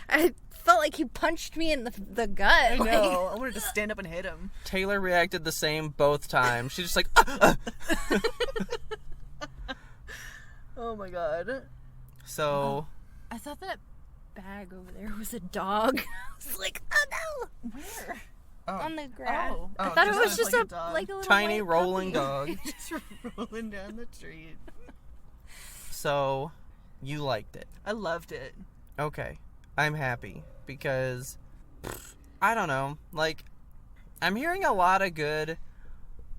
I felt like he punched me in the gut. I know. I wanted to stand up and hit him. Taylor reacted the same both times. She's just like, Oh my god. So. I thought that bag over there was a dog. I was like, oh no. Where? On the grass. Oh. I thought it was just like a little tiny white rolling puppy. dog. Just rolling down the street. So, you liked it. I loved it. Okay. I'm happy because I don't know. Like, I'm hearing a lot of good,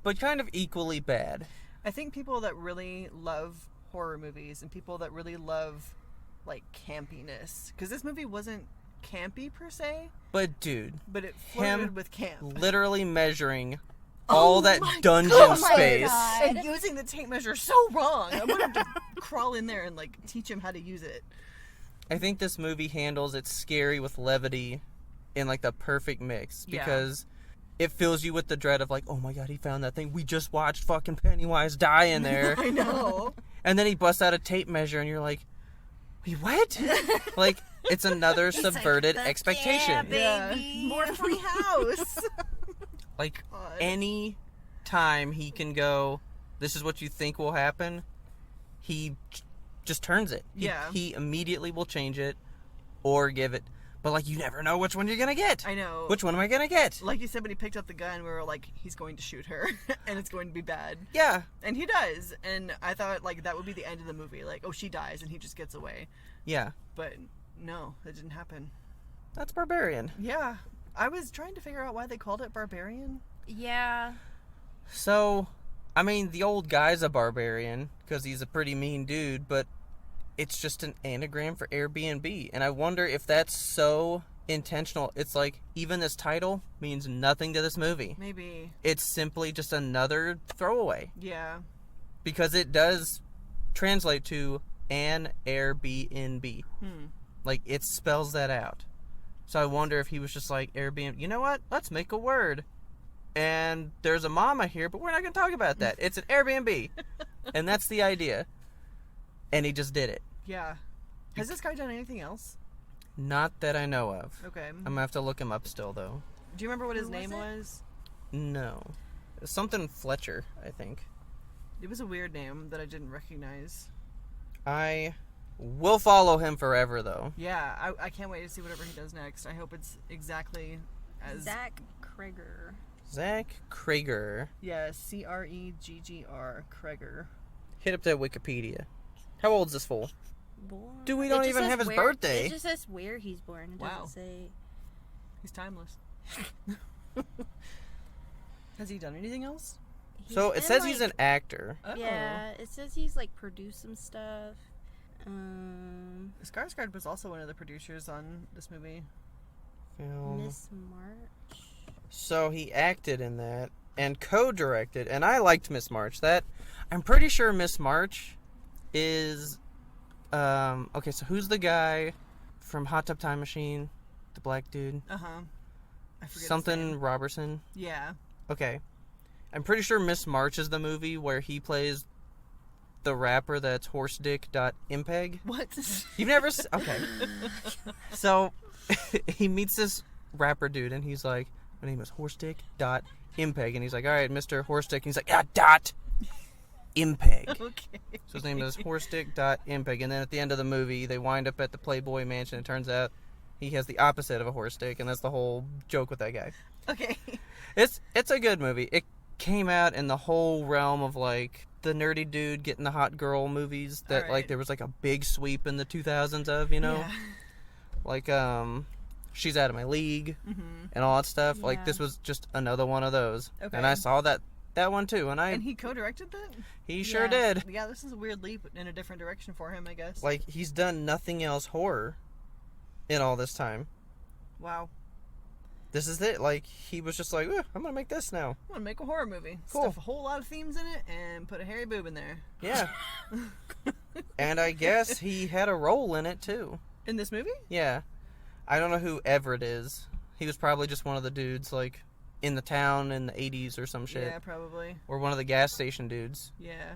but kind of equally bad. I think people that really love horror movies and people that really love, like, campiness, because this movie wasn't campy per se, but dude, but it flirted with camp. Literally measuring all that dungeon space and using the tape measure so wrong. I want him to crawl in there and, like, teach him how to use it. I think this movie handles its scary with levity in, like, the perfect mix, because it fills you with the dread of, like, oh my god, he found that thing. We just watched fucking Pennywise die in there. I know. And then he busts out a tape measure and you're like, wait, what? Like, it's another subverted expectation. Yeah, more free house. Like, any time he can go, this is what you think will happen, he just turns it. He immediately will change it or give it. But, like, you never know which one you're going to get. I know. Which one am I going to get? Like you said, when he picked up the gun, we were like, he's going to shoot her. And it's going to be bad. Yeah. And he does. And I thought, like, that would be the end of the movie. Like, oh, she dies and he just gets away. Yeah. But no, that didn't happen. That's Barbarian. Yeah. I was trying to figure out why they called it Barbarian. Yeah. So, I mean, the old guy's a barbarian because he's a pretty mean dude, but it's just an anagram for Airbnb. And I wonder if that's so intentional. It's like, even this title means nothing to this movie. Maybe. It's simply just another throwaway. Yeah. Because it does translate to an Airbnb. Like, it spells that out. So I wonder if he was just like, Airbnb, you know what? Let's make a word. And there's a mama here, but we're not going to talk about that. It's an Airbnb. And that's the idea. And he just did it. Yeah. Has this guy done anything else? Not that I know of. Okay. I'm going to have to look him up still, though. Do you remember what his name was? No. Something Fletcher, I think. It was a weird name that I didn't recognize. I will follow him forever, though. Yeah, I can't wait to see whatever he does next. I hope it's exactly as... Zach Kreger. Zach Kreger. Yeah, Creggr. Kreger. Hit up that Wikipedia. How old's this fool? Born. Dude, we don't even have his birthday. It just says where he's born. It doesn't say... He's timeless. Has he done anything else? So it says he's an actor. Yeah, it says he's like produced some stuff. Skarsgård was also one of the producers on this movie. Miss March. So he acted in that and co-directed, and I liked Miss March. That I'm pretty sure Miss March is okay, so who's the guy from Hot Tub Time Machine? The black dude? I forget something his name. Robertson? Yeah. Okay. I'm pretty sure Miss March is the movie where he plays the rapper that's horsedick.impeg. What? You've never okay. So he meets this rapper dude and he's like, my name is horsedick.impeg, and he's like, all right, Mr. Horsedick, and he's like, dot impeg. Okay. So his name is horsedick.impeg, and then at the end of the movie they wind up at the Playboy Mansion. It turns out he has the opposite of a horse dick, and that's the whole joke with that guy. Okay. It's a good movie. It came out in the whole realm of like the nerdy dude getting the hot girl movies that like there was like a big sweep in the 2000s of, you know? Yeah. Like she's out of my league and all that stuff. Yeah. Like, this was just another one of those. Okay. And I saw that one too. And he co-directed that? He sure did. Yeah, this is a weird leap in a different direction for him, I guess. Like, he's done nothing else horror in all this time. Wow. This is it. Like, he was just like, I'm going to make this now. I'm going to make a horror movie. Cool. Stuff a whole lot of themes in it and put a hairy boob in there. Yeah. And I guess he had a role in it, too. In this movie? Yeah. I don't know who Everett is. He was probably just one of the dudes, like, in the town in the 80s or some shit. Yeah, probably. Or one of the gas station dudes. Yeah.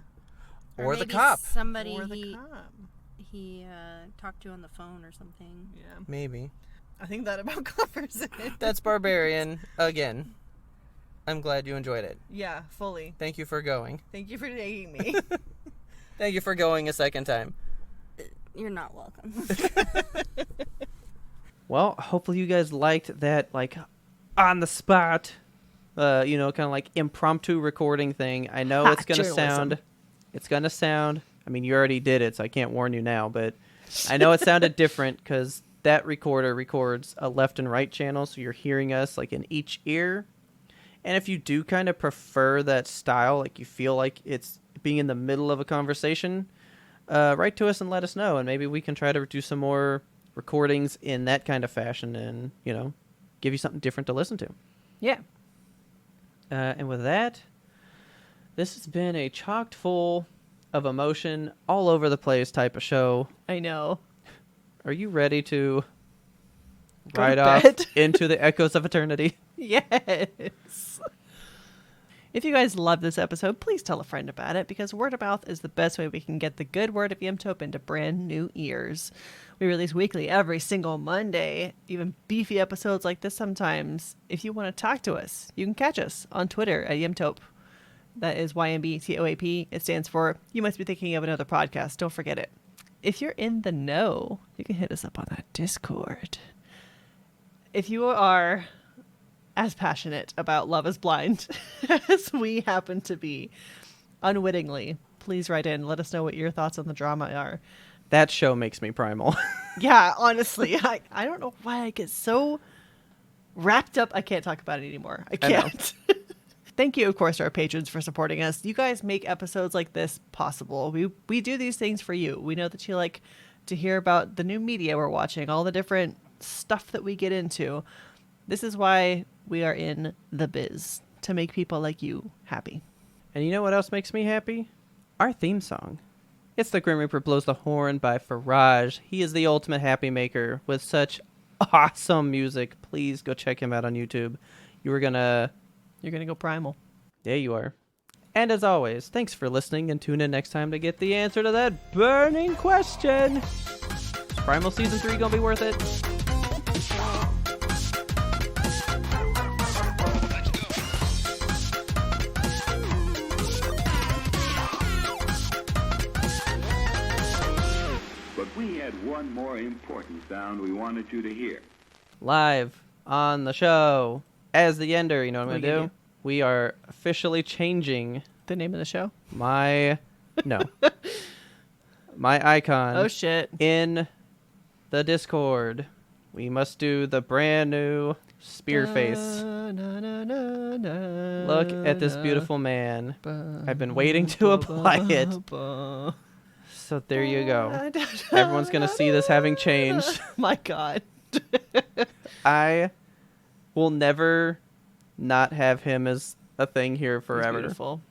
Or the cop. Somebody or the cop. He talked to on the phone or something. Yeah. Maybe. I think that about covers it. That's Barbarian again. I'm glad you enjoyed it. Yeah, fully. Thank you for going. Thank you for taking me. Thank you for going a second time. You're not welcome. Well, hopefully you guys liked that, like, on the spot, kind of like impromptu recording thing. I know it's going to sound, I mean, you already did it, so I can't warn you now, but I know it sounded different because that recorder records a left and right channel, so you're hearing us like in each ear. And if you do kind of prefer that style, like you feel like it's being in the middle of a conversation, write to us and let us know, and maybe we can try to do some more recordings in that kind of fashion and, give you something different to listen to. Yeah. And with that, this has been a chocked full of emotion, all over the place type of show. I know. Are you ready to ride off into the echoes of eternity? Yes. If you guys love this episode, please tell a friend about it, because word of mouth is the best way we can get the good word of Yimtope into brand new ears. We release weekly every single Monday, even beefy episodes like this sometimes. If you want to talk to us, you can catch us on Twitter at Yimtope. That is YMBTOAP. It stands for You Must Be Thinking of Another Podcast. Don't forget it. If you're in the know, you can hit us up on that Discord. If you are as passionate about Love is Blind as we happen to be, unwittingly, please write in. Let us know what your thoughts on the drama are. That show makes me primal. Yeah, honestly. I don't know why I get so wrapped up. I can't talk about it anymore. I can't. Thank you, of course, to our patrons for supporting us. You guys make episodes like this possible. We do these things for you. We know that you like to hear about the new media we're watching, all the different stuff that we get into. This is why we are in the biz, to make people like you happy. And you know what else makes me happy? Our theme song. It's The Grim Reaper Blows the Horn by Faraj. He is the ultimate happy maker with such awesome music. Please go check him out on YouTube. You're going to go primal. Yeah, you are. And as always, thanks for listening, and tune in next time to get the answer to that burning question. Is Primal Season 3 going to be worth it? But we had one more important sound we wanted you to hear. Live on the show. As the Ender, you know what I'm going to do? We are officially changing the name of the show? My icon. Oh, shit. In the Discord. We must do the brand new spear face. Look at this beautiful man. I've been waiting to apply it. So there you go. Everyone's going to see this having changed. My God. I will never not have him as a thing here forever. It's beautiful.